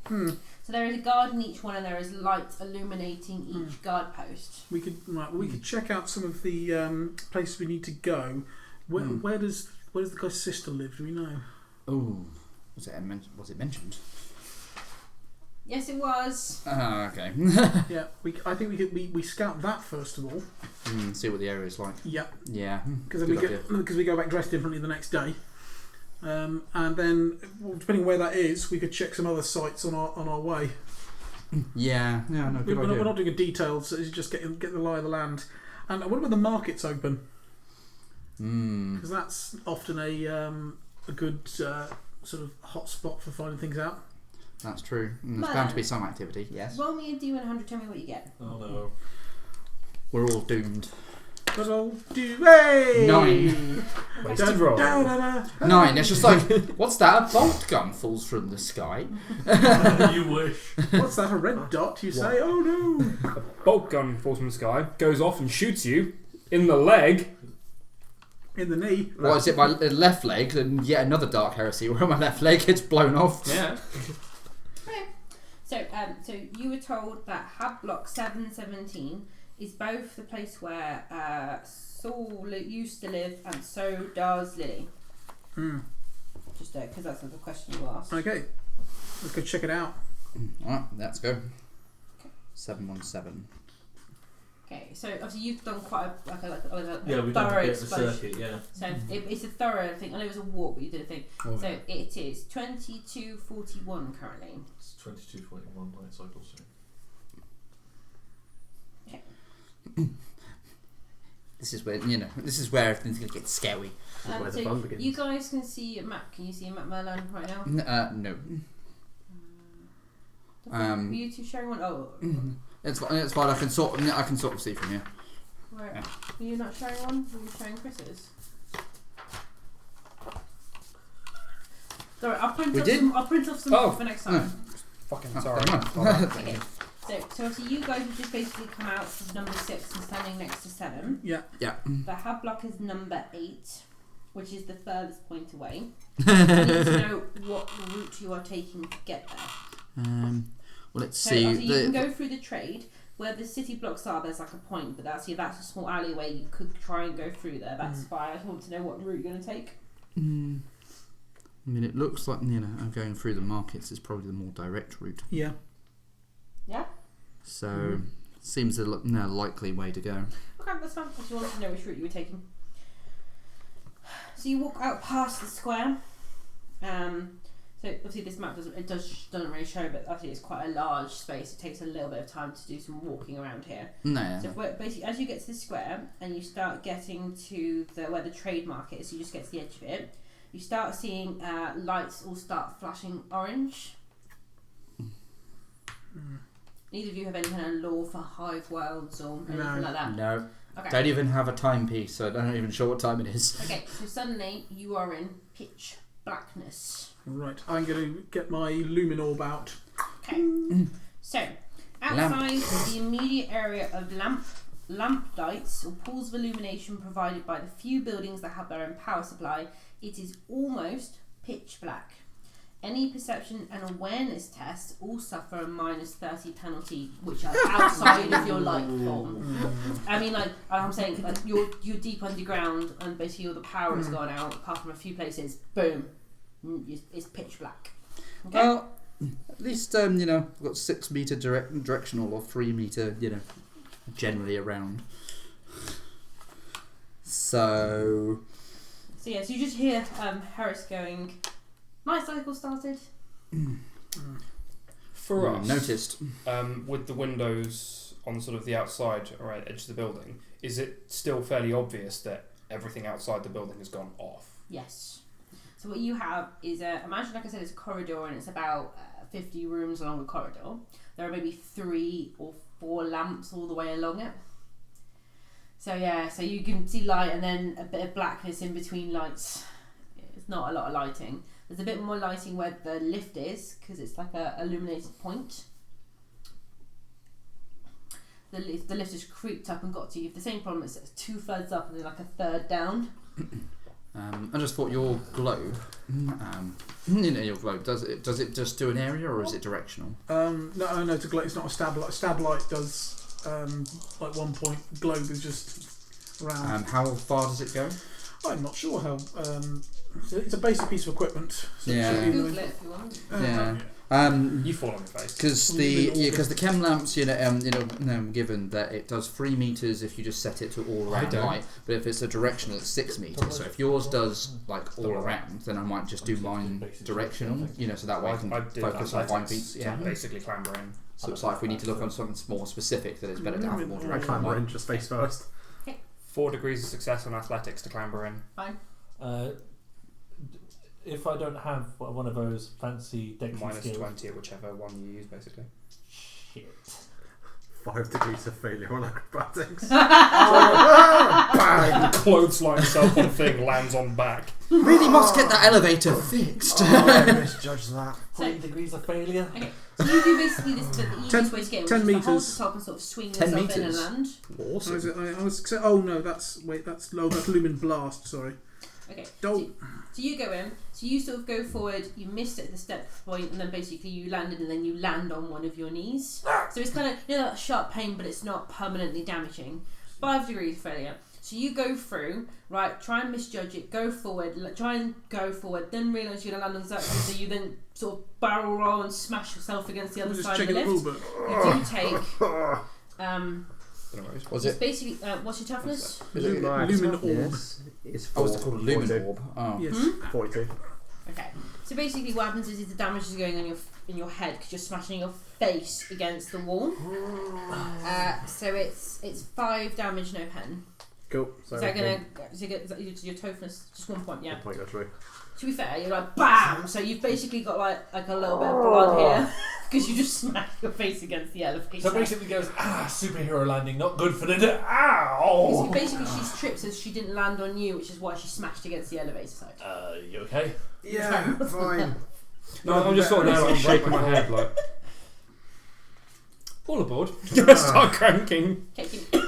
So there is a guard in each one, and there is light illuminating each guard post. We could check out some of the places we need to go. Where does the guy's sister live? Do we know? Oh, was it mentioned? Yes, it was. Okay. Yeah, I think we scout that first of all. See what the area is like. Yeah. Yeah. Because we go back dressed differently the next day, and then depending where that is, we could check some other sites on our way. Yeah. Yeah. No. Good idea. We're not doing a detailed, so it's just get the lie of the land. And what about the markets open? Because that's often a good sort of hot spot for finding things out. That's true. And there's bound to be some activity. Yes. Roll me a D100. Tell me what you get. Oh no. We're all doomed. But I'll do 9. Wasted roll. 9. It's just like, what's that? A bolt gun falls from the sky. You wish. What's that? A red dot? You say? Oh no! A bolt gun falls from the sky, goes off and shoots you in the leg. In the knee. Well, is it my left leg? And yet another dark heresy where my left leg gets blown off. Yeah. So you were told that Hub Block 717 is both the place where Saul used to live, and so does Lily. Just because that's the question you asked. Okay, let's go check it out. Alright, let's go. 717. Okay, so obviously you've done quite a We've done thorough a bit of a exploration. circuit, yeah. So it's a thorough thing. I know it was a walk, but you did a thing. Oh. So it is 22:41 currently. It's 22:21 light cycle soon. This is where everything's going to get scary. Where the So fun begins. you guys can see a map. Can you see a map, Merlan, right now? No. Are you two sharing one? Oh, It's fine. I can sort of see from here. right. Are you not sharing one? Are you sharing Chris's? Sorry, I'll print off some for next time. Fucking sorry. Okay. So obviously you guys have just basically come out of number 6 and standing next to 7. Yeah. Yeah. The hub block is number 8, which is the furthest point away. I need to know what route you are taking to get there. Well, let's So see. obviously you can go through the trade. Where the city blocks are, there's like a point, but that's a small alleyway. You could try and go through there. That's fine. I just want to know what route you're going to take. I mean, it looks like I'm going through the markets is probably the more direct route. Yeah. Yeah. So seems a likely way to go. Okay, that's fine. I just wanted to know which route you were taking. So you walk out past the square. So obviously this map doesn't really show, but obviously it's quite a large space. It takes a little bit of time to do some walking around here. No. So basically, as you get to the square and you start getting to where the trade market is, you just get to the edge of it. You start seeing lights all start flashing orange. Neither of you have any kind of lore for Hive worlds or anything like that? No. Okay. Don't even have a timepiece, so I'm not even sure what time it is. Okay, so suddenly you are in pitch blackness. Right. I'm going to get my luminorb out. Okay. So, outside the immediate area of lamp lights or pools of illumination provided by the few buildings that have their own power supply, it is almost pitch black. Any perception and awareness tests all suffer a -30 penalty, which are outside of your light form. I mean, like I'm saying, like you're deep underground, and basically all the power has gone out. Apart from a few places, boom, it's pitch black. Okay? Well, at least we've got 6 meter directional or 3 meter, generally around. So yeah, so you just hear Harris going, "Night cycle started." For us, noticed. With the windows on sort of the outside or edge of the building, is it still fairly obvious that everything outside the building has gone off? Yes. So what you have is imagine, like I said, it's a corridor and it's about 50 rooms along the corridor. There are maybe 3 or 4 lamps all the way along it. So yeah, so you can see light and then a bit of blackness in between lights. It's not a lot of lighting. There's a bit more lighting where the lift is because it's like a illuminated point. The lift has creeped up and got to you. The same problem. It's 2/3 up and then like a third down. I just thought your globe, your globe, does it just do an area or is it directional? No, it's not a stab light. Stab light does like 1 point. Globe is just around. How far does it go? I'm not sure how. It's a basic piece of equipment. So Yeah. Google it if you want. Yeah. You fall on your face. Because the chem lamps, given that it does 3 meters if you just set it to all around light, but if it's a directional, it's 6 meters. So if yours does like all around, then I might just do mine directional. So that way I can focus on fine beats. Yeah, basically clamber in. So it's like if we need to look on something more specific, then it's better to have more directional. Clamber in, just face first. 4 degrees of success on athletics to clamber in. Fine. If I don't have one of those fancy dex Minus skills, 20 at whichever one you use, basically. shit. 5 degrees of failure on acrobatics. Bang! Clothesline himself on thing, lands on back. Really must get that elevator fixed. I misjudged that. 5 degrees of failure. Okay, so you do basically this, the easiest way to get it, 10 which is to hold meters. the top and sort of swing 10 yourself in and meters. land. Awesome. That's Lumen Blast. Sorry. Okay, Don't. so you go in, so you sort of go forward, you missed at the step point, and then basically you landed, and then you land on one of your knees. So it's kind of, that sharp pain, but it's not permanently damaging. 5 degrees failure. So you go through, right, try and misjudge it, go forward, try and go forward, then realise you're going to land on exactly, so you then sort of barrel roll and smash yourself against the other Just side of the checking the lift. rule book. You do take, Was it's it? basically, what's your toughness? Lumen Orb. Yes. It's Oh, it's called a lumen 42. orb. Oh. Yes. 42. Okay, so basically what happens is the damage is going on in your head because you're smashing your face against the wall. So it's 5 damage, no pen. Cool. So Is that your toughness just 1 point? Yeah. 1 point, that's right. To be fair, you're like BAM! So you've basically got like a little bit of blood here because you just smashed your face against the elevator. So basically goes, superhero landing, not good for the So ow! basically she's tripped so she didn't land on you, which is why she smashed against the elevator side. You okay? Yeah, fine. No, I'm just sort of now like shaking my head like. All aboard. Start cranking. Okay, give me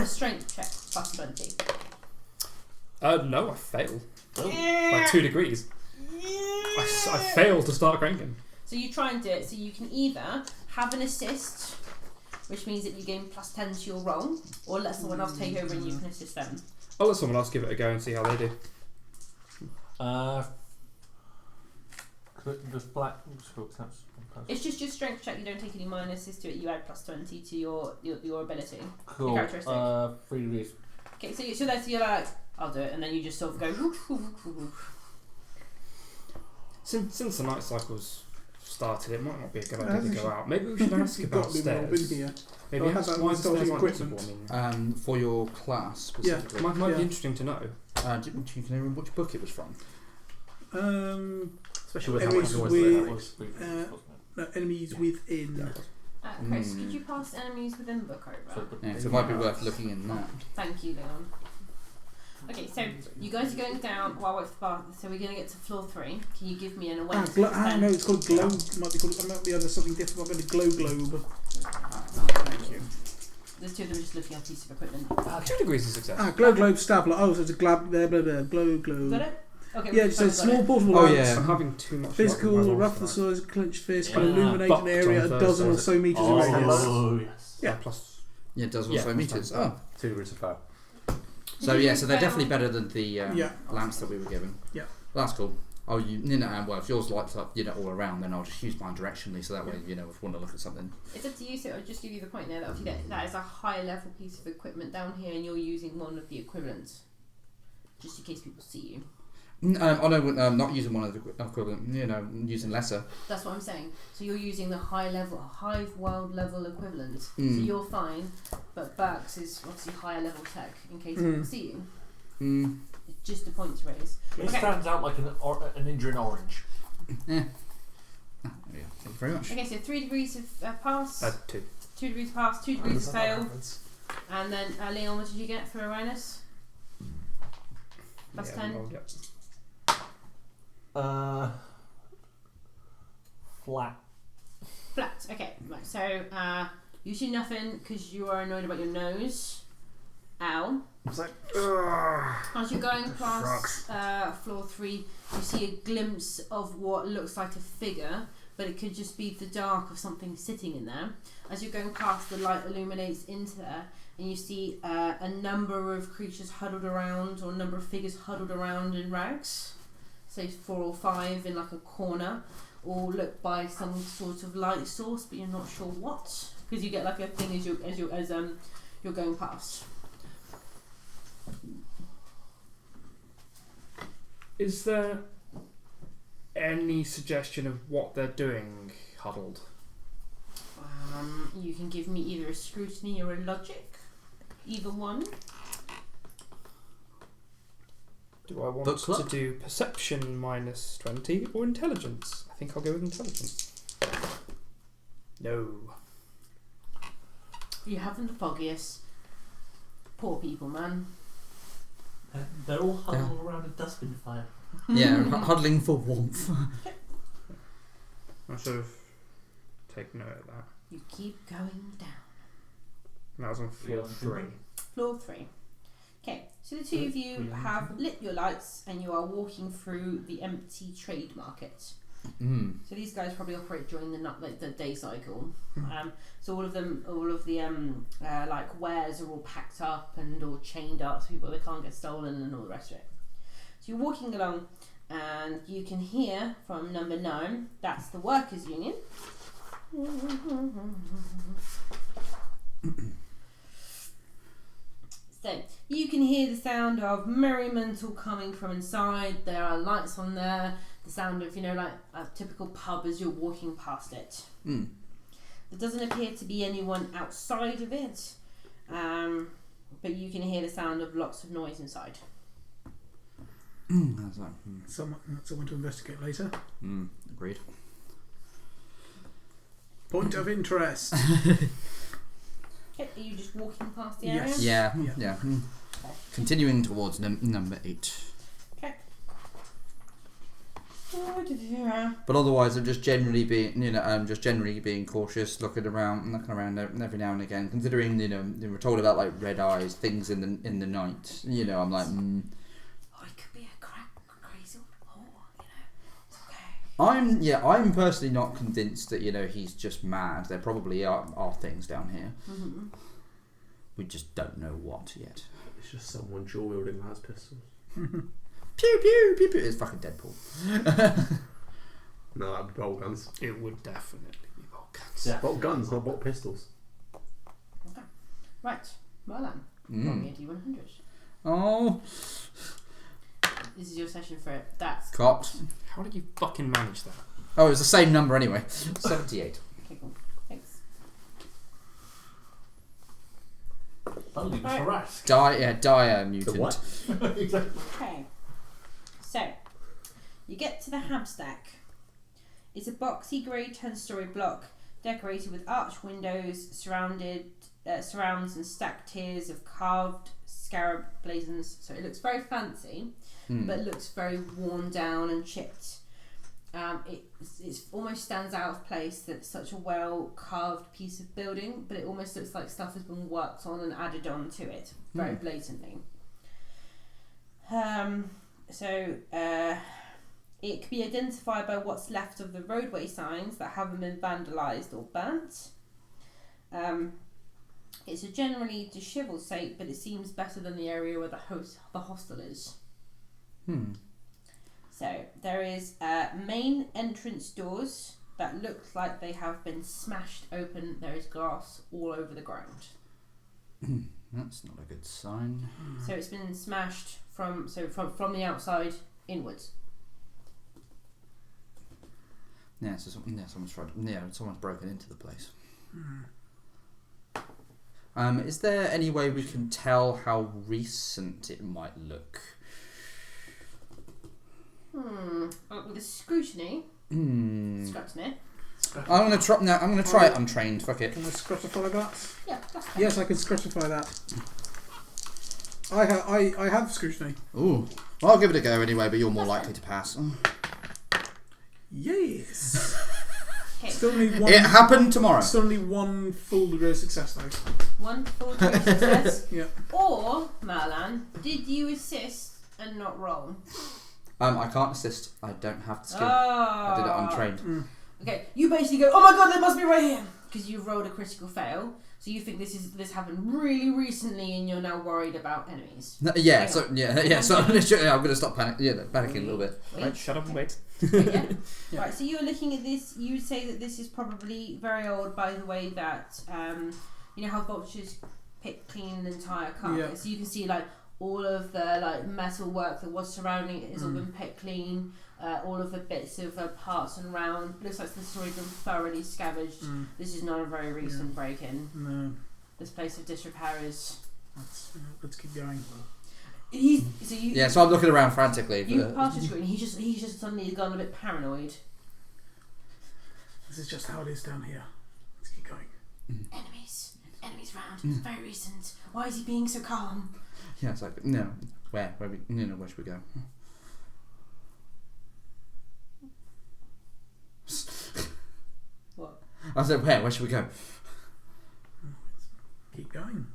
strength check plus 20. No, I failed. By 2 degrees. I failed to start cranking. So you try and do it, so you can either have an assist, which means that you gain plus 10 to your roll, or let someone else take over and you can assist them. I'll let someone else give it a go and see how they do. Just black. It's just your strength check, you don't take any minuses to it, you add plus 20 to your ability. Cool. Characteristic. 3 degrees. Okay, so you're like, I'll do it, and then you just sort of go woof, woof, woof, woof. Since the night cycle's started, it might not be a good idea to go out. Maybe we should ask You've about got Lumen Orb in stairs. here. Maybe I'll have ask that why with the stairs starting aren't equipment. visible. For your class specifically. Might be Yeah. interesting to know. Do you know which book it was from? Especially with how Enemies much noise with- that That was. was 3 degrees, wasn't it? No, enemies within. Chris, could you pass enemies within the book over? Yeah, so it might be worth looking in that. Thank you, Leon. Okay, so you guys are going down while I wait for the bar, so we're going to get to floor 3. Can you give me an awareness? No, it's called Glow. It might be under something different. Might be the Glow Globe. Thank you. There's 2 of them just looking at a piece of equipment. 2 degrees of success. Glow Globe Stabler. Oh, so it's a glab. Blah, blah, blah, glow Globe. Got it? Okay. Yeah, so small portable Oh, lamps. yeah. I'm having too much. Physical, luck with my rough the rolls size, clenched fist, Yeah. can illuminate Bucked an area on a dozen or Thursday. so metres in radius. Oh, yes. Yeah. tonight. Plus, Yeah, it does Yeah, also meters. Oh. 2 degrees of fire. So yeah, so they're definitely better than the Yeah. lamps that we were given. Yeah. That's cool. Oh, well, if yours lights up, all around, then I'll just use mine directionally, so that way, if we want to look at something. It's up to you, so I'll just give you the point there that obviously that is a high level piece of equipment down here and you're using one of the equivalents. Just in case people see you. I know, not using one of the equivalent, using lesser. That's what I'm saying. So you're using the Hive world level equivalent. So Mm. you're fine, but Burks is obviously higher level tech in case people see you. It's just a point to raise. It stands out like a ninja in orange. Yeah. Thank you very much. Okay, so 3 degrees of pass. 2. 2 degrees pass, 2 degrees fail. And then, Leon, what did you get for awareness? Plus 10? Rolled, yep. Flat. Flat. Okay, right. So, you see nothing because you are annoyed about your nose. Ow. It's like, As you're going past floor 3, you see a glimpse of what looks like a figure, but it could just be the dark of something sitting in there. As you're going past, the light illuminates into there, and you see a number of creatures huddled around, or a number of figures huddled around in rags. Say 4 or 5 in like a corner, all lit by some sort of light source, but you're not sure what, because you get like a thing as you're going past. Is there any suggestion of what they're doing huddled? You can give me either a scrutiny or a logic. Either one. Do I want Book to club? do perception minus 20 or intelligence? I think I'll go with intelligence. No. You haven't the foggiest. Poor people, man. They're all huddled around a dustbin fire. Yeah, huddling for warmth. I should have taken note of that. You keep going down. And that was on floor 3. Floor 3. Okay, so the two of you have lit your lights and you are walking through the empty trade market. So these guys probably operate during the day cycle. So all of the like wares are all packed up and all chained up so people they can't get stolen and all the rest of it. So you're walking along and you can hear from number 9, that's the workers' union. So you can hear the sound of merriment all coming from inside. There are lights on there. The sound of, like a typical pub as you're walking past it. There doesn't appear to be anyone outside of it, but you can hear the sound of lots of noise inside. That's like, Someone to investigate later. Agreed. Point of interest. Okay, are you just walking past the area? Yes. Yeah. Continuing towards number 8. Okay. But otherwise, I'm just generally being cautious, looking around every now and again. Considering, we're told about like red eyes, things in the night. I'm like, Oh, it could be a crazy old whore. It's okay. I'm personally not convinced that he's just mad. There probably are things down here. Mm-hmm. We just don't know what yet. it's just someone dual wielding las pistols. Pew pew pew pew. It's fucking Deadpool. No, that'd be bolt guns. It would definitely be bolt guns. Yeah. Bolt guns, not bolt pistols. Okay. Right. Merlan. Roll me a D100. Oh, This is your session for it. That's cocked. How did you fucking manage that? Oh, it was the same number anyway. 78. Okay, cool. Thanks. That'll leave us Right. harassed. Dire mutant. The what? Exactly. Okay. So, you get to the Habstack. It's a boxy grey 10-storey block decorated with arched windows, surrounds and stacked tiers of carved scarab blazons. So it looks very fancy, but it looks very worn down and chipped. It almost stands out of place that it's such a well carved piece of building, but it almost looks like stuff has been worked on and added on to it very blatantly. It can be identified by what's left of the roadway signs that haven't been vandalised or burnt. It's a generally dishevelled state, but it seems better than the area where the hostel is. So there is main entrance doors that look like they have been smashed open. There is glass all over the ground. That's not a good sign. So it's been smashed from the outside inwards. Yeah, so someone's broken into the place. Is there any way we can tell how recent it might look? With a scrutiny. I'm gonna try. No, I'm gonna try it untrained. Fuck it. Can I scrutify that? Yeah, that's fine. Yes, I can scrutify that. I have scrutiny. Ooh. Well, I'll give it a go anyway, but you're more likely to pass. Yes. Okay. Still need one. It happened tomorrow. Still need one full degree of success though. One full degree of success. Yeah. Or, Merlan, did you assist and not roll? I can't assist. I don't have the skill. I I did it untrained. Okay, you basically go, oh my god, they must be right here! Because you've rolled a critical fail. So you think this happened really recently and you're now worried about enemies. Yeah, Hang so on. yeah, so I'm gonna stop panicking a little bit. Right, shut up and wait. Yeah. Yeah. Right, so you're looking at this, you would say that this is probably very old by the way that, you know how vultures pick clean an entire carcass? Yeah. So you can see like all of the like metal work that was surrounding it has all been picked clean. All of the bits of parts and round. Looks like this has already been thoroughly scavenged. This is not a very recent break-in. No. This place of disrepair is... Let's keep going. So I'm looking around frantically. You pass your screen. He's just suddenly gone a bit paranoid. This is just how it is down here. Let's keep going. Enemies round. It's very recent. Why is he being so calm? Yeah, it's like no. Where should we go? What? I said, where should we go? Keep going.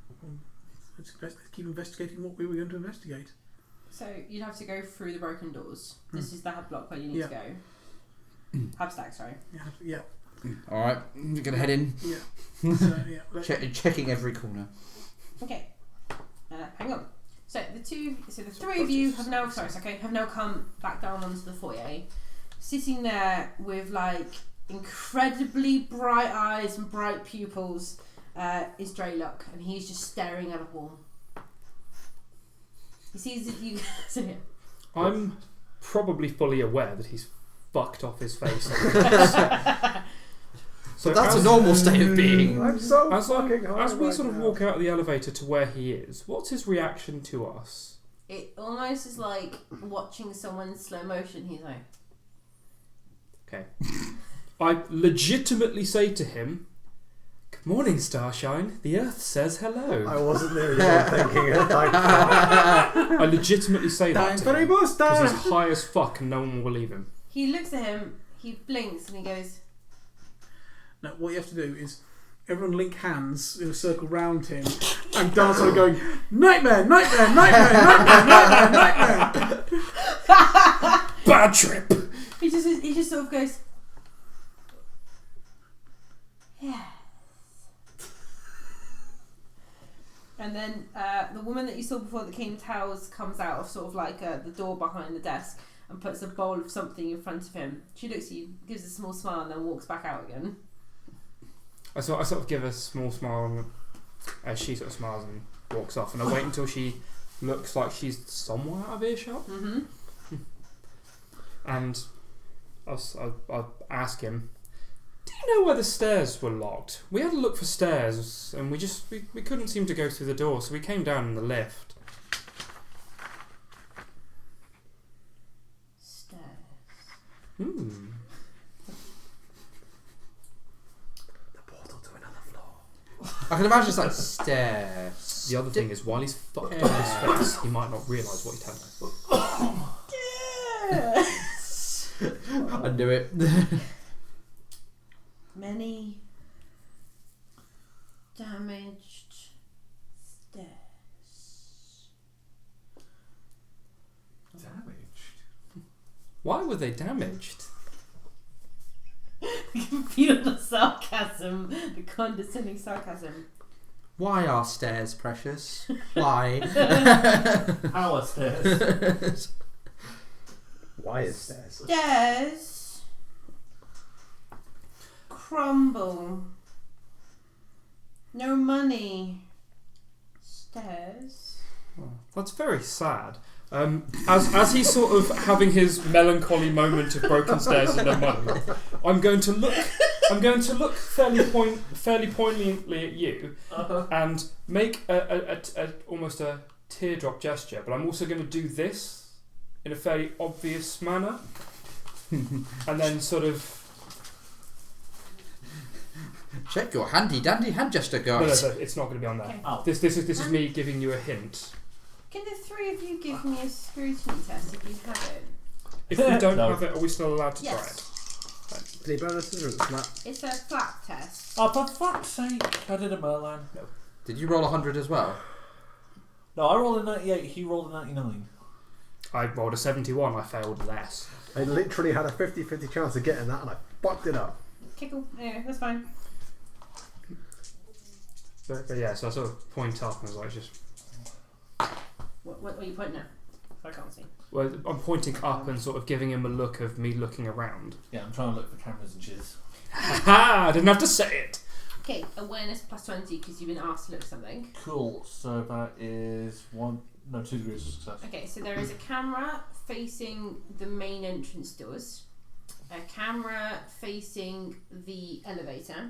Let's keep investigating what we were going to investigate. So you'd have to go through the broken doors. This is the hub block where you need to go. Hub stack, sorry. Yeah. Alright, we're gonna head in. Yeah. So, yeah. Checking every corner. Okay. Hang on. So the three of you have now come back down onto the foyer. Sitting there with like incredibly bright eyes and bright pupils is Draylock, and he's just staring at a wall. He sees that you. So yeah. I'm probably fully aware that he's fucked off his face. So that's a normal state of being. I'm so as we right sort of now. walk out of the elevator to where he is, what's his reaction to us? It almost is like watching someone in slow motion. He's like, Okay. I legitimately say to him, "Good morning, Starshine. The Earth says hello." I wasn't the only one thinking it. I legitimately say that to him because Buster. he's high as fuck and no one will believe him. he looks at him, he blinks, and he goes, No, what you have to do is everyone link hands in a circle round him and dance on going, nightmare, nightmare, nightmare, nightmare, nightmare, nightmare. Bad trip. he just sort of goes, yes. And then the woman that you saw before that came towers comes out of sort of like the door behind the desk and puts a bowl of something in front of him. She looks at you, gives a small smile, and then walks back out again. I sort of give a small smile as she sort of smiles and walks off, and I wait until she looks like she's somewhat out of earshot. Mm-hmm. And I'll ask him, "Do you know where the stairs were locked? We had to look for stairs, and we couldn't seem to go through the door, so we came down in the lift." Stairs. Hmm. The portal to another floor. I can imagine it's like stairs. The other thing is, while he's fucked on his face, he might not realise what he's telling us. Yes. I knew it. Many damaged stairs. Damaged. Why were they damaged? You can feel the sarcasm, the condescending sarcasm. Why are stairs precious? Why? Our stairs. Why is stairs? Stairs crumble. No money. Stairs. That's very sad. As he's sort of having his melancholy moment of broken stairs and no money, I'm going to look fairly poignantly at you and make a almost a teardrop gesture, but I'm also going to do this in a fairly obvious manner, and then sort of Check your handy dandy hand gesture, No, guys. it's not going to be on there. Okay. Oh. This is me giving you a hint. Can the three of you give me a scrutiny test if you have it? If we don't No. have it, are we still allowed to Yes. Any bonuses or it's flat? It's a flat test. Oh, for fuck's sake! I did a Merlan. Did you roll 100 as well? No, I rolled a 98. He rolled a 99. try? I rolled a 71. I failed less. I literally had a 50-50 chance of getting that and I fucked it up. Okay, cool. Yeah, that's fine. But yeah, so I sort of point up and was like, just. What are you pointing at? I can't see. Well, I'm pointing up and sort of giving him a look of me looking around. Yeah, I'm trying to look for cameras and shiz. Ha! I didn't have to say it. Okay, awareness plus 20 because you've been asked to look at something. Cool. So that is 2 degrees of success. Okay, so there is a camera facing the main entrance doors, a camera facing the elevator,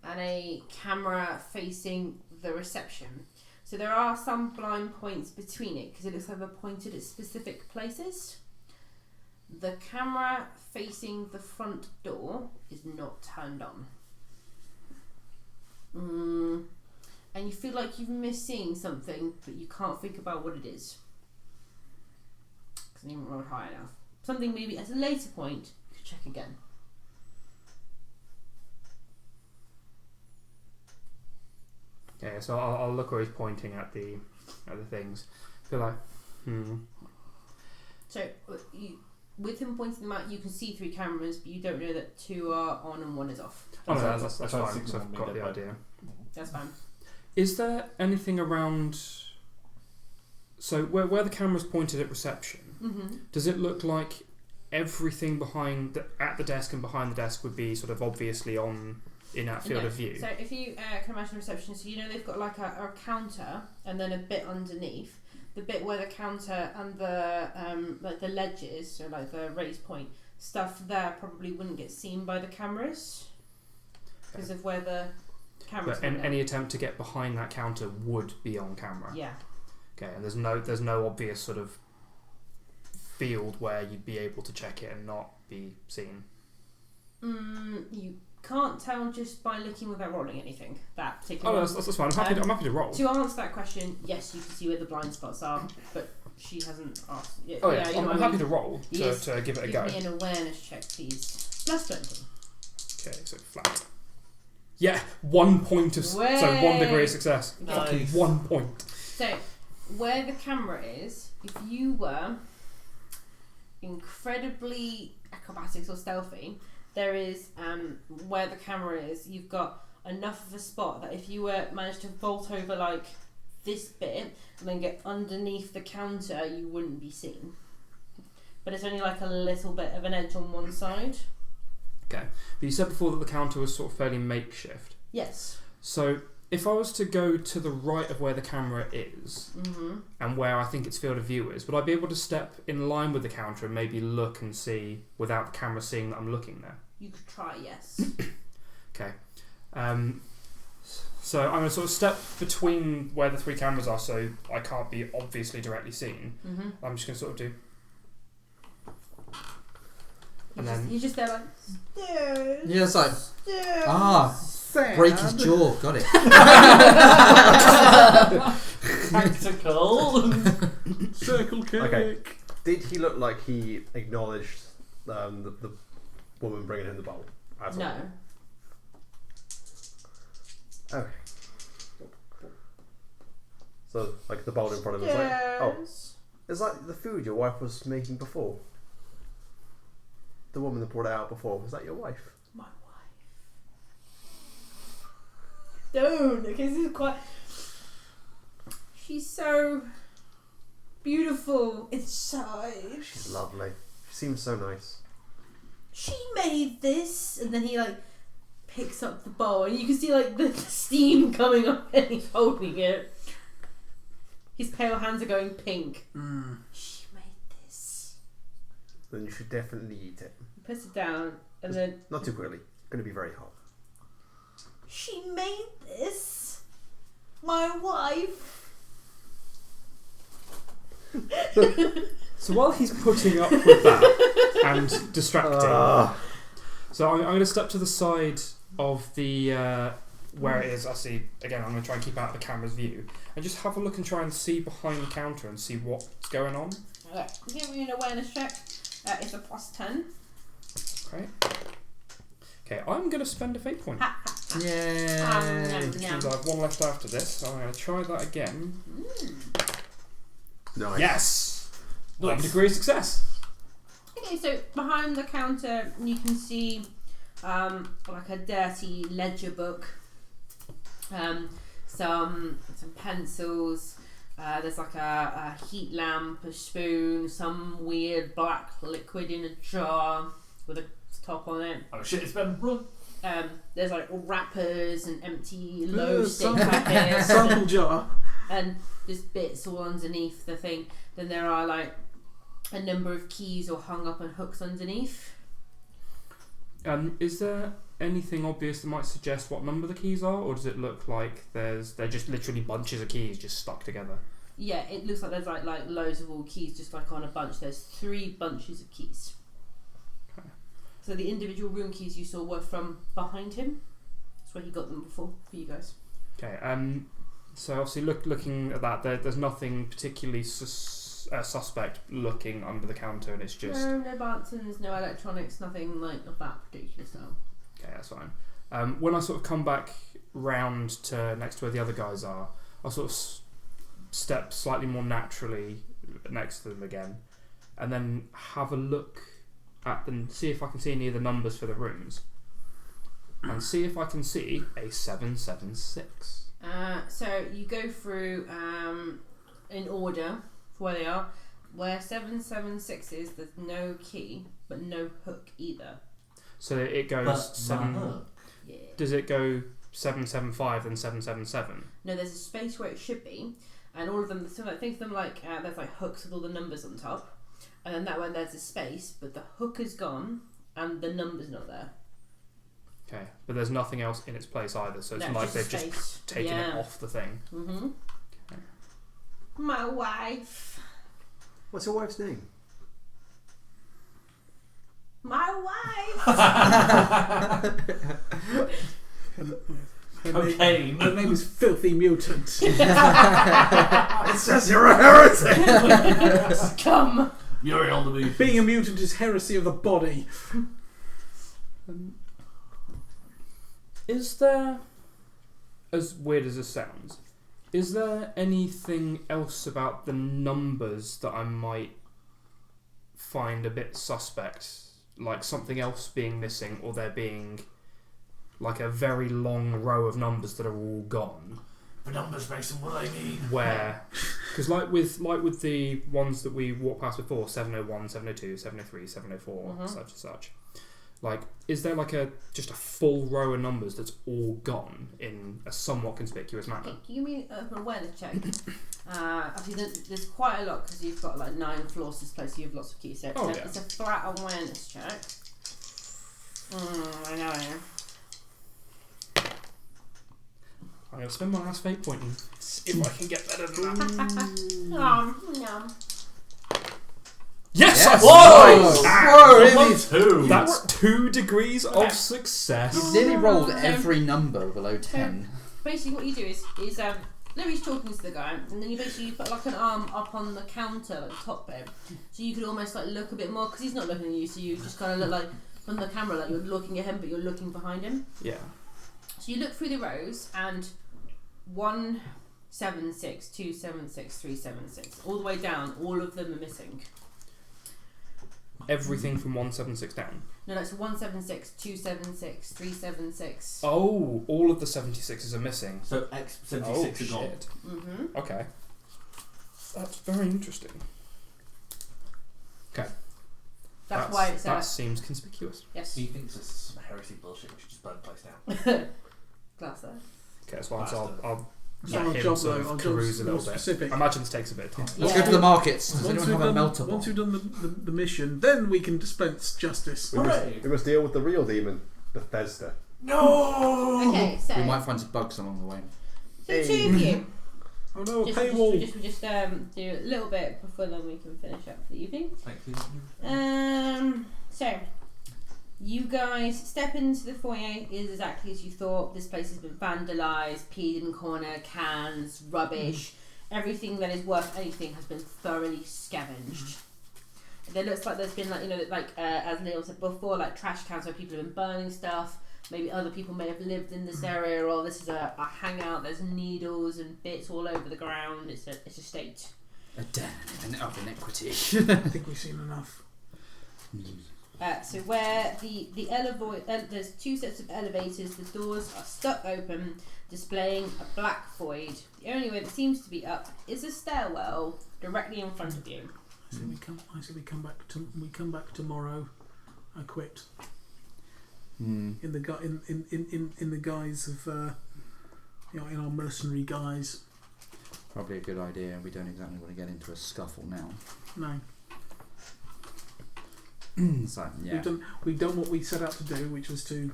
and a camera facing the reception. So there are some blind points between it because it looks like they're pointed at specific places. The camera facing the front door is not turned on. And you feel like you've missed seeing something, but you can't think about what it is. Because you haven't rolled high enough. Something maybe at a later point, you could check again. Yeah, so I'll look where he's pointing at the things. Feel like, So, with him pointing them out, you can see 3 cameras, but you don't know that 2 are on and 1 is off. Oh, no, that's That's fine. fine, Because I've got the idea. That's fine. Is there anything around? So where the camera's pointed at reception, does it look like everything at the desk and behind the desk would be sort of obviously in that field of view? So if you can imagine reception, so you know they've got like a counter and then a bit underneath. The bit where the counter and the like the ledges, so like the raise point stuff there, probably wouldn't get seen by the cameras because of where the cameras. But any attempt to get behind that counter would be on camera. Yeah. Okay, and there's no obvious sort of field where you'd be able to check it and not be seen. You can't tell just by looking without rolling anything. That particular. Oh, that's fine. I'm happy to roll. To answer that question, yes, you can see where the blind spots are, but she hasn't asked. Yeah, Oh yeah, you know I'm what I happy mean. to roll Yes. to give it a Give go. me an awareness check, please. Plus 20. Okay, so flat. Yeah, 1 point of so 1 degree of success. Nice. Fucking 1 point. So, where the camera is, if you were incredibly acrobatics or stealthy, there is where the camera is. You've got enough of a spot that if you were managed to vault over like this bit and then get underneath the counter, you wouldn't be seen. But it's only like a little bit of an edge on one side. Okay, but you said before that the counter was sort of fairly makeshift. Yes. So if I was to go to the right of where the camera is and where I think its field of view is, would I be able to step in line with the counter and maybe look and see without the camera seeing that I'm looking there? You could try, yes. Okay. So I'm going to sort of step between where the 3 cameras are so I can't be obviously directly seen. I'm just going to sort of do... And then... You're just there like, stairs. Yeah, it's like, stairs. break his jaw, got it. Tactical. Circle kick. Okay. Did he look like he acknowledged the woman bringing him the bowl? At all? No. Okay. So, like the bowl in front of him is like, oh, it's like the food your wife was making before. The woman that brought it out before, was that your wife? My wife. Don't, because this is quite... She's so beautiful inside. She's lovely. She seems so nice. She made this, and then he like picks up the bowl, and you can see like the steam coming up, and he's holding it. His pale hands are going pink. She made this. Then you should definitely eat it. He puts it down, and then Not too quickly. It's going to be very hot. she made this. My wife. So while he's putting up with that and distracting, So I'm going to step to the side of the where it is. I see again. I'm going to try and keep out of the camera's view and just have a look and try and see behind the counter and see what's going on. Okay, give me an awareness check. It's a +10. Okay. Okay, I'm going to spend a fate point. Yay! Which means I have one left after this, so I'm going to try that again. Nice. Yes! Nice. 1 degree of success. Okay, so behind the counter you can see like a dirty ledger book, some pencils. There's like a heat lamp, a spoon, some weird black liquid in a jar with a top on it. Oh shit, it's been run. There's like wrappers and empty low stick sample, packets sample jar. and just bits all underneath the thing. Then there are like a number of keys or hung up on hooks underneath. Is there anything obvious that might suggest what number the keys are, or does it look like they're just literally bunches of keys just stuck together? Yeah, it looks like there's like loads of all keys just like on a bunch. There's 3 bunches of keys. Okay. So the individual room keys you saw were from behind him. That's where he got them before for you guys. Okay. So obviously looking at that, there's nothing particularly suspect looking under the counter, and it's just No Bartons, no electronics, nothing like of that particular style. okay. That's fine. When I sort of come back round to next to where the other guys are, I'll sort of step slightly more naturally next to them again, and then have a look at them, see if I can see any of the numbers for the rooms, and see if I can see a 776. So you go through in order for where they are. Where 776 is, there's no key, but no hook either. So it goes But 7. no. Yeah. Does it go 775 and 777? No, there's a space where it should be, and all of them. So think of them like there's like hooks with all the numbers on top, and then that one there's a space, but the hook is gone and the number's not there. Okay, but there's nothing else in its place either, so it's No, like they've just just space. taken Yeah. it off the thing. Mm-hmm. Okay. My wife. What's your wife's name? My wife. Cocaine. Her name is Filthy Mutant. It says you're a heretic! Come. Muriel the Movie. Being a mutant is heresy of the body. Is there, as weird as this sounds, is there anything else about the numbers that I might find a bit suspect? Like something else being missing, or there being like a very long row of numbers that are all gone? The numbers make them what they mean. Where, because like with the ones that we walked past before, 701, 702, 703, 704, such and such. Like, is there like just a full row of numbers that's all gone in a somewhat conspicuous manner? Okay, can you give me an awareness check? Actually, there's quite a lot because you've got like 9 floors this place. So you have lots of keys. So Oh, it's, yeah. it's a flat awareness check. I know. I'm going to spend my last fate point and see if I can get better than that. Nom. Yes! Yes! Whoa! Whoa, really? Two. That's 2 degrees of success. You've nearly rolled every number below 10. Basically, what you do is Louis talking to the guy, and then you basically put like an arm up on the counter, like the top bit, so you could almost like look a bit more because he's not looking at you, so you just kind of look like from the camera like you're looking at him, but you're looking behind him. Yeah. So you look through the rows, and 176, 276, 376, all the way down, all of them are missing. Everything from 176 down. No, that's 176, 276, 376. Oh, all of the 76s are missing. So X76 Oh, are gone. shit. Mm-hmm. Okay. That's very interesting. Okay. That's why it's that seems conspicuous. yes. He thinks this is some heresy bullshit. We should just burn the place down. Glass there. Okay, that's why Bastard. I'll So let our him job, sort though, of our peruse job's a more little bit. specific. I imagine this takes a bit of time. Let's Yeah. go to the markets. Does Once anyone we've have a done, meltable? once we've done the mission, then we can dispense justice. Hooray! We must deal with the real demon, Bethesda. No! Okay, so We might find some bugs along the way. so 2 of you. Oh no, a We'll paywall. just do a little bit before then we can finish up for the evening. Thank you. So You guys step into the foyer. It is exactly as you thought. This place has been vandalised, peed in the corner, cans, rubbish. Everything that is worth anything has been thoroughly scavenged. There looks like there's been as Neil said before, like trash cans where people have been burning stuff. Maybe other people may have lived in this area, or this is a hangout. There's needles and bits all over the ground. It's a state. A den of iniquity. I think we've seen enough. So where there's 2 sets of elevators. The doors are stuck open, displaying a black void. The only way that seems to be up is a stairwell directly in front of you. I say we come back tomorrow. I quit. In the guise of in our mercenary guise. Probably a good idea. We don't exactly want to get into a scuffle now. No. So yeah, we've done what we set out to do, which was to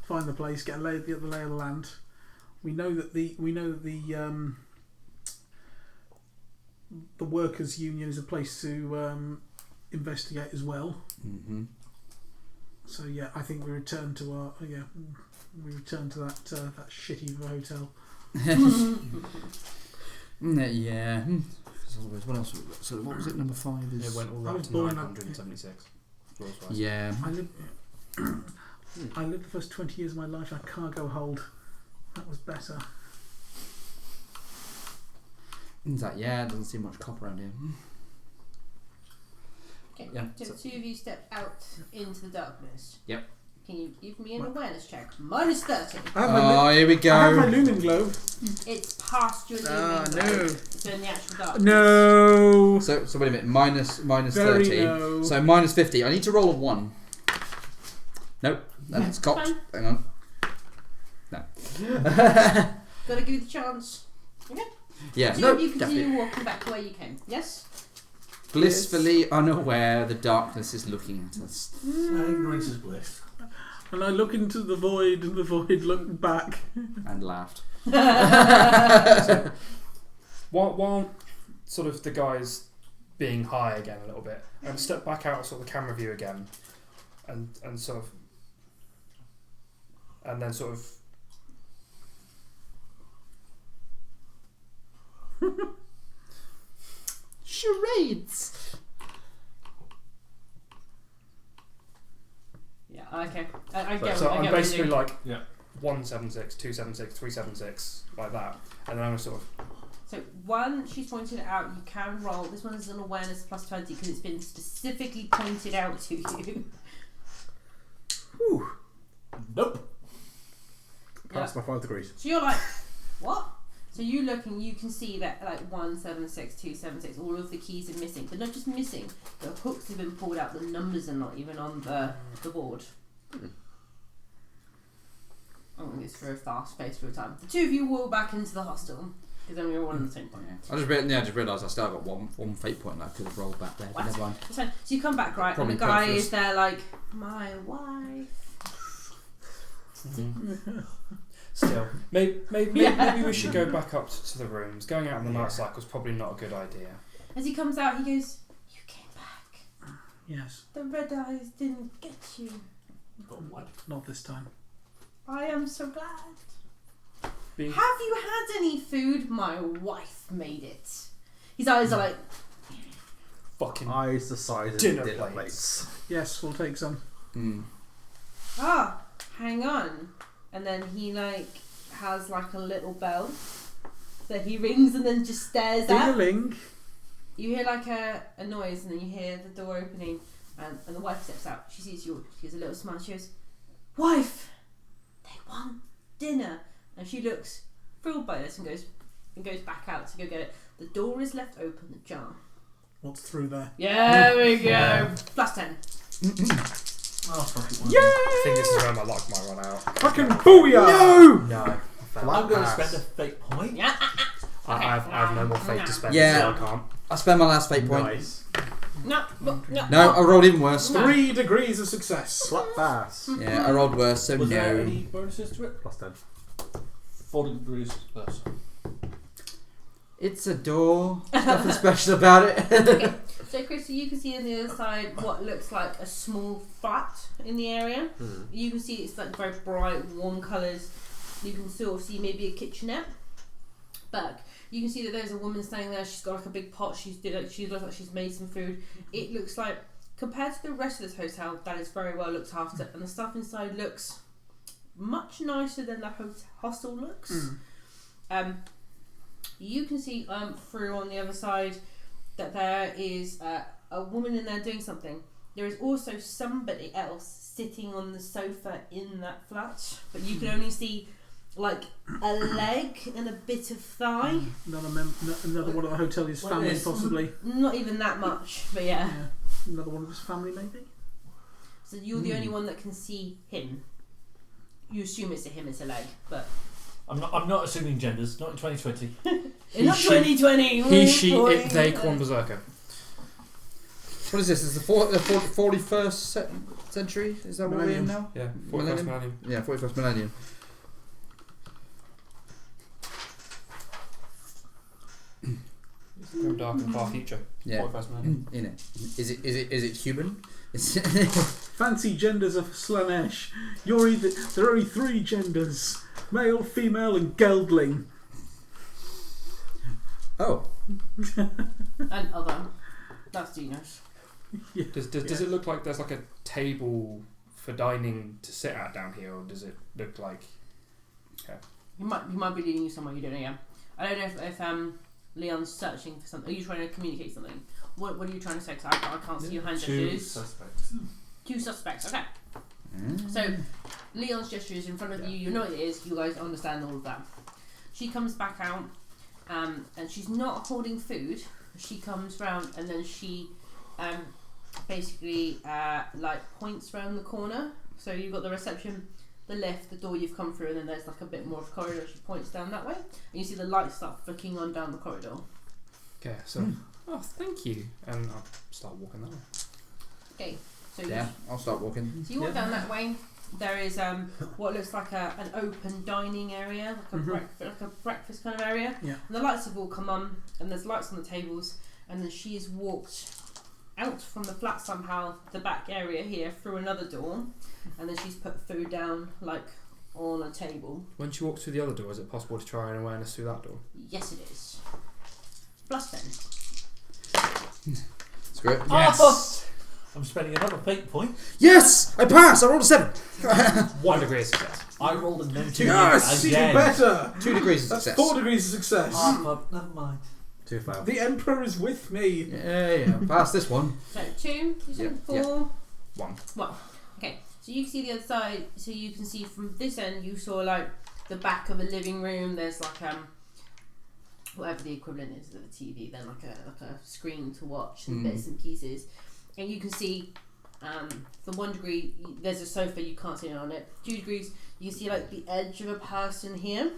find the place, get the lay of the land. We know that the workers' union is a place to investigate as well. Mm-hmm. So yeah, I think we return to that shitty hotel. Yeah. Otherwise, what else? So what was it? Number 5 is. It went all I up was to born 976. Yeah. I lived the first 20 years of my life in a cargo hold. That was better. Is that doesn't seem much copper around here. Okay. Yeah, So the 2 of you step out into the darkness. Yep. Can you give me an awareness check? -30. Here we go. I have my lumen globe. It's past your lumen. No. It's in the actual darkness. No. So wait a minute. Minus Very 30. no. So minus 50. I need to roll a 1. Nope. That's cocked. Fine. Hang on. No. Gotta give you the chance. Okay. Yeah. So No. you continue Definitely. walking back to where you came. Yes. Blissfully unaware, the darkness is looking at us. Ignorance is bliss. And I look into the void, and the void looked back. And laughed. So, while sort of the guy's being high again a little bit, and step back out of sort of the camera view again, and sort of, and then sort of. Charades. Yeah. Okay. I get. So I I'm get what basically you're doing. like 176, 276, 376, like that, and then I'm sort of. So one, she's pointed it out. You can roll. This one is an awareness +20 because it's been specifically pointed out to you. Whew. Nope. Past my 5 degrees. So you're like, what? So you look and you can see that like 176, 276, all of the keys are missing, but not just missing. The hooks have been pulled out. The numbers are not even on the board. I'm going this for a fast pace through time. The 2 of you walk back into the hostel because then we were all on the same point. I just realised I still got one fate point that I could have rolled back there, but What? never mind. That's fine. So you come back, right, Probably and the guy breakfast. is there like, my wife. Still, maybe Yeah. we should go back up to the rooms. Going out on the night cycle is probably not a good idea. As he comes out, he goes, you came back. Yes, The red eyes didn't get you. Got what? not this time. I am so glad. Being Have you had any food? My wife made it. His eyes are like, fucking. Eyes the size of Dinner dinner plates. plates. Yes, we'll take some. hang on. And then he like has like a little bell that he rings and then just stares at. Ding-a-ling. You hear like a noise and then you hear the door opening and the wife steps out. She sees you. She gives a little smile. She goes, "Wife, they want dinner." And she looks thrilled by this and goes back out to go get it. The door is left open ajar. What's through there? Yeah, there we go. +10. Oh, fuck it. Yay! I think this is where my luck might run out. Fucking booyah! No. I'm going to spend a fate point. Yeah. I have no more fate to spend, Yeah. so I can't. I spent my last fate point. Nice. No. No, I rolled even worse. No. 3 degrees of success. Slap fast. Yeah, I rolled worse, so Was there no. any bonuses to it? +10. 40 degrees less. It's a door. There's nothing special about it. Okay. So, Chris, you can see on the other side what looks like a small flat in the area. You can see it's like very bright, warm colours. You can sort of see maybe a kitchenette. But you can see that there's a woman standing there. She's got like a big pot. She looks like she's made some food. It looks like, compared to the rest of this hotel, that is very well looked after, and the stuff inside looks much nicer than the hostel looks. You can see through on the other side that there is a woman in there doing something. There is also somebody else sitting on the sofa in that flat, but you can only see like a leg and a bit of thigh. Another one of the hotelier's family, possibly. Not even that much, but yeah. Another one of his family, maybe. So you're the only one that can see him. You assume it's a him, it's a leg, but I'm not assuming genders. Not in 2020. not 2020. He, she, it, they, Corn Berserker. What is this? Is the 41st century? Is that what we're in now? Yeah, 41st millennium. Yeah, 41st millennium. Grim, dark and far future. Yeah. 41st millennium. In it. Is it human? Fancy genders of Slanesh. There are only 3 genders: male, female, and geldling. Oh. and other. That's Dinos. Yeah. Does it look like there's like a table for dining to sit at down here, or does it look like? Okay. He might be leading you somewhere you don't know. Yeah. I don't know if Leon's searching for something. Are you trying to communicate something? What are you trying to say? Cause I can't see your hand gestures. 2 suspects. Okay. So Leon's gesture is in front of you. You know what it is. You guys understand all of that. She comes back out, and she's not holding food. She comes round and then she basically like points round the corner. So you've got the reception, the lift, the door you've come through, and then there's like a bit more of a corridor. She points down that way, and you see the lights start flicking on down the corridor. Okay, so oh, thank you, and I'll start walking that way. Okay, so I'll start walking. So you walk down that way. There is what looks like an open dining area, like a breakfast kind of area. Yeah. And the lights have all come on, and there's lights on the tables, and then she has walked out from the flat somehow, the back area here, through another door, and then she's put food down, like, on a table. When she walks through the other door, is it possible to try an awareness through that door? Yes, it is. Plus 10. It's great. Yes! I'm spending another fate point. Yes! I passed! I rolled a 7! 1 degree of success. I rolled a negative Yes! Even again. better! 2 degrees of That's success. 4 degrees of success. Never mind. 2 failed. The Emperor is with me. Yeah. Pass this one. So 2, you said 4. Yeah. 1. Well, okay. So you can see the other side. So you can see from this end, you saw like the back of a living room. There's like whatever the equivalent is of a TV. Then like a screen to watch and bits and pieces. And you can see for 1 degree, there's a sofa. You can't see it on it. 2 degrees, you can see like the edge of a person here.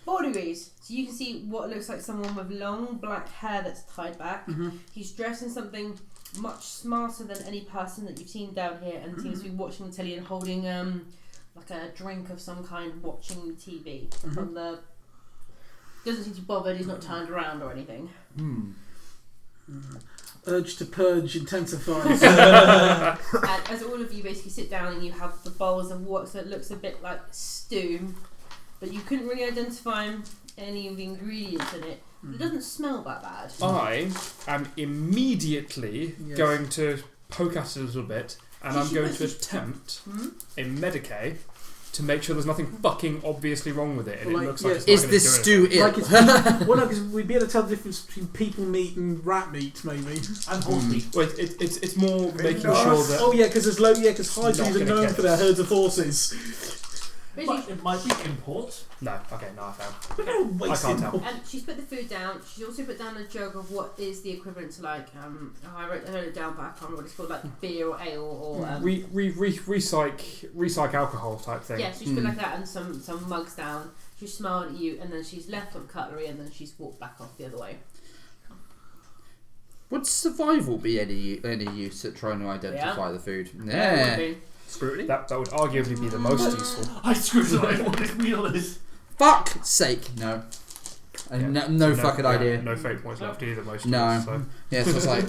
4 degrees, so you can see what looks like someone with long black hair that's tied back. He's dressed in something much smarter than any person that you've seen down here, and seems to be watching the telly and holding like a drink of some kind, watching the TV. From the doesn't seem to be bothered. He's not turned around or anything. Urge to purge intensifies. And as all of you basically sit down and you have the bowls of what so it looks a bit like stew, but you couldn't really identify any of the ingredients in it. It doesn't smell that bad. I am immediately going to poke at it a little bit, and I'm going to attempt a Medicae to make sure there's nothing fucking obviously wrong with it, and Like, it looks like it's Is not this stew ill? Like it's well, no, because we'd be able to tell the difference between people meat and rat meat, maybe. And horse meat. Well, it's more making sure that Oh yeah, because because Hives Not are gonna known get for it. their herds of horses. Basically, It might be import. no, okay, no, I found. We're not wasting. tell. and she's put the food down. She's also put down a jug of what is the equivalent to like I wrote it down, but I can't remember what it's called, like beer or ale or Recycle alcohol type thing. yeah. So she's put like that and some mugs down. She smiled at you, and then she's left on cutlery, and then she's walked back off the other way. Would survival be any use at trying to identify the food? Would Yeah. be. Scrutiny. That would arguably be the most useful. I screwed it on this wheel is. Fuck sake, no. And no fucking idea. No fate points left either. Most of No. us, so. Yeah, so it's like.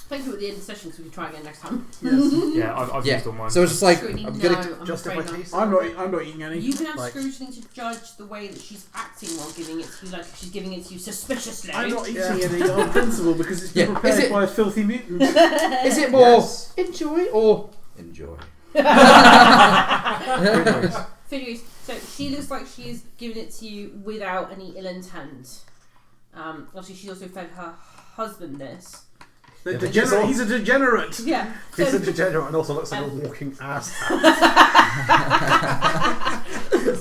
Thank you at the end of the session because we can try again next time. Yeah, I've used all mine. So it's just like Scrutiny, I'm no, gonna. I'm Just if I afraid not. taste I'm not eating any. You can have Like- scrutiny to judge the way that she's acting while giving it to you, like if she's giving it to you suspiciously. I'm not eating any on principle because it's been Yeah, prepared is it- by a filthy mutant. Is it more Yes. enjoy or enjoy? Figures. So she looks like she is giving it to you without any ill intent. Obviously, she also fed her husband this. He's a degenerate. Yeah. He's So, a degenerate and also looks like a walking ass.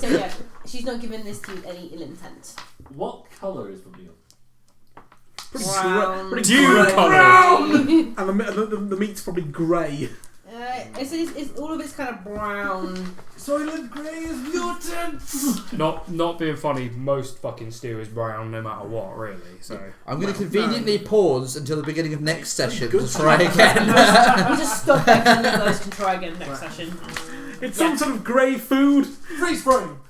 so yeah, she's not giving this to you with any ill intent. What colour is the meal? Pretty Brown. pretty Dew grey. colour. And the meat's probably grey. It's all of it's kind of brown. Soylent Grey is mutant! Not being funny, most fucking stew is brown no matter what, really. So I'm going to conveniently pause until the beginning of next session to good. try again. You just stop there because none of those can try again next session. It's some sort of grey food. Freeze frame!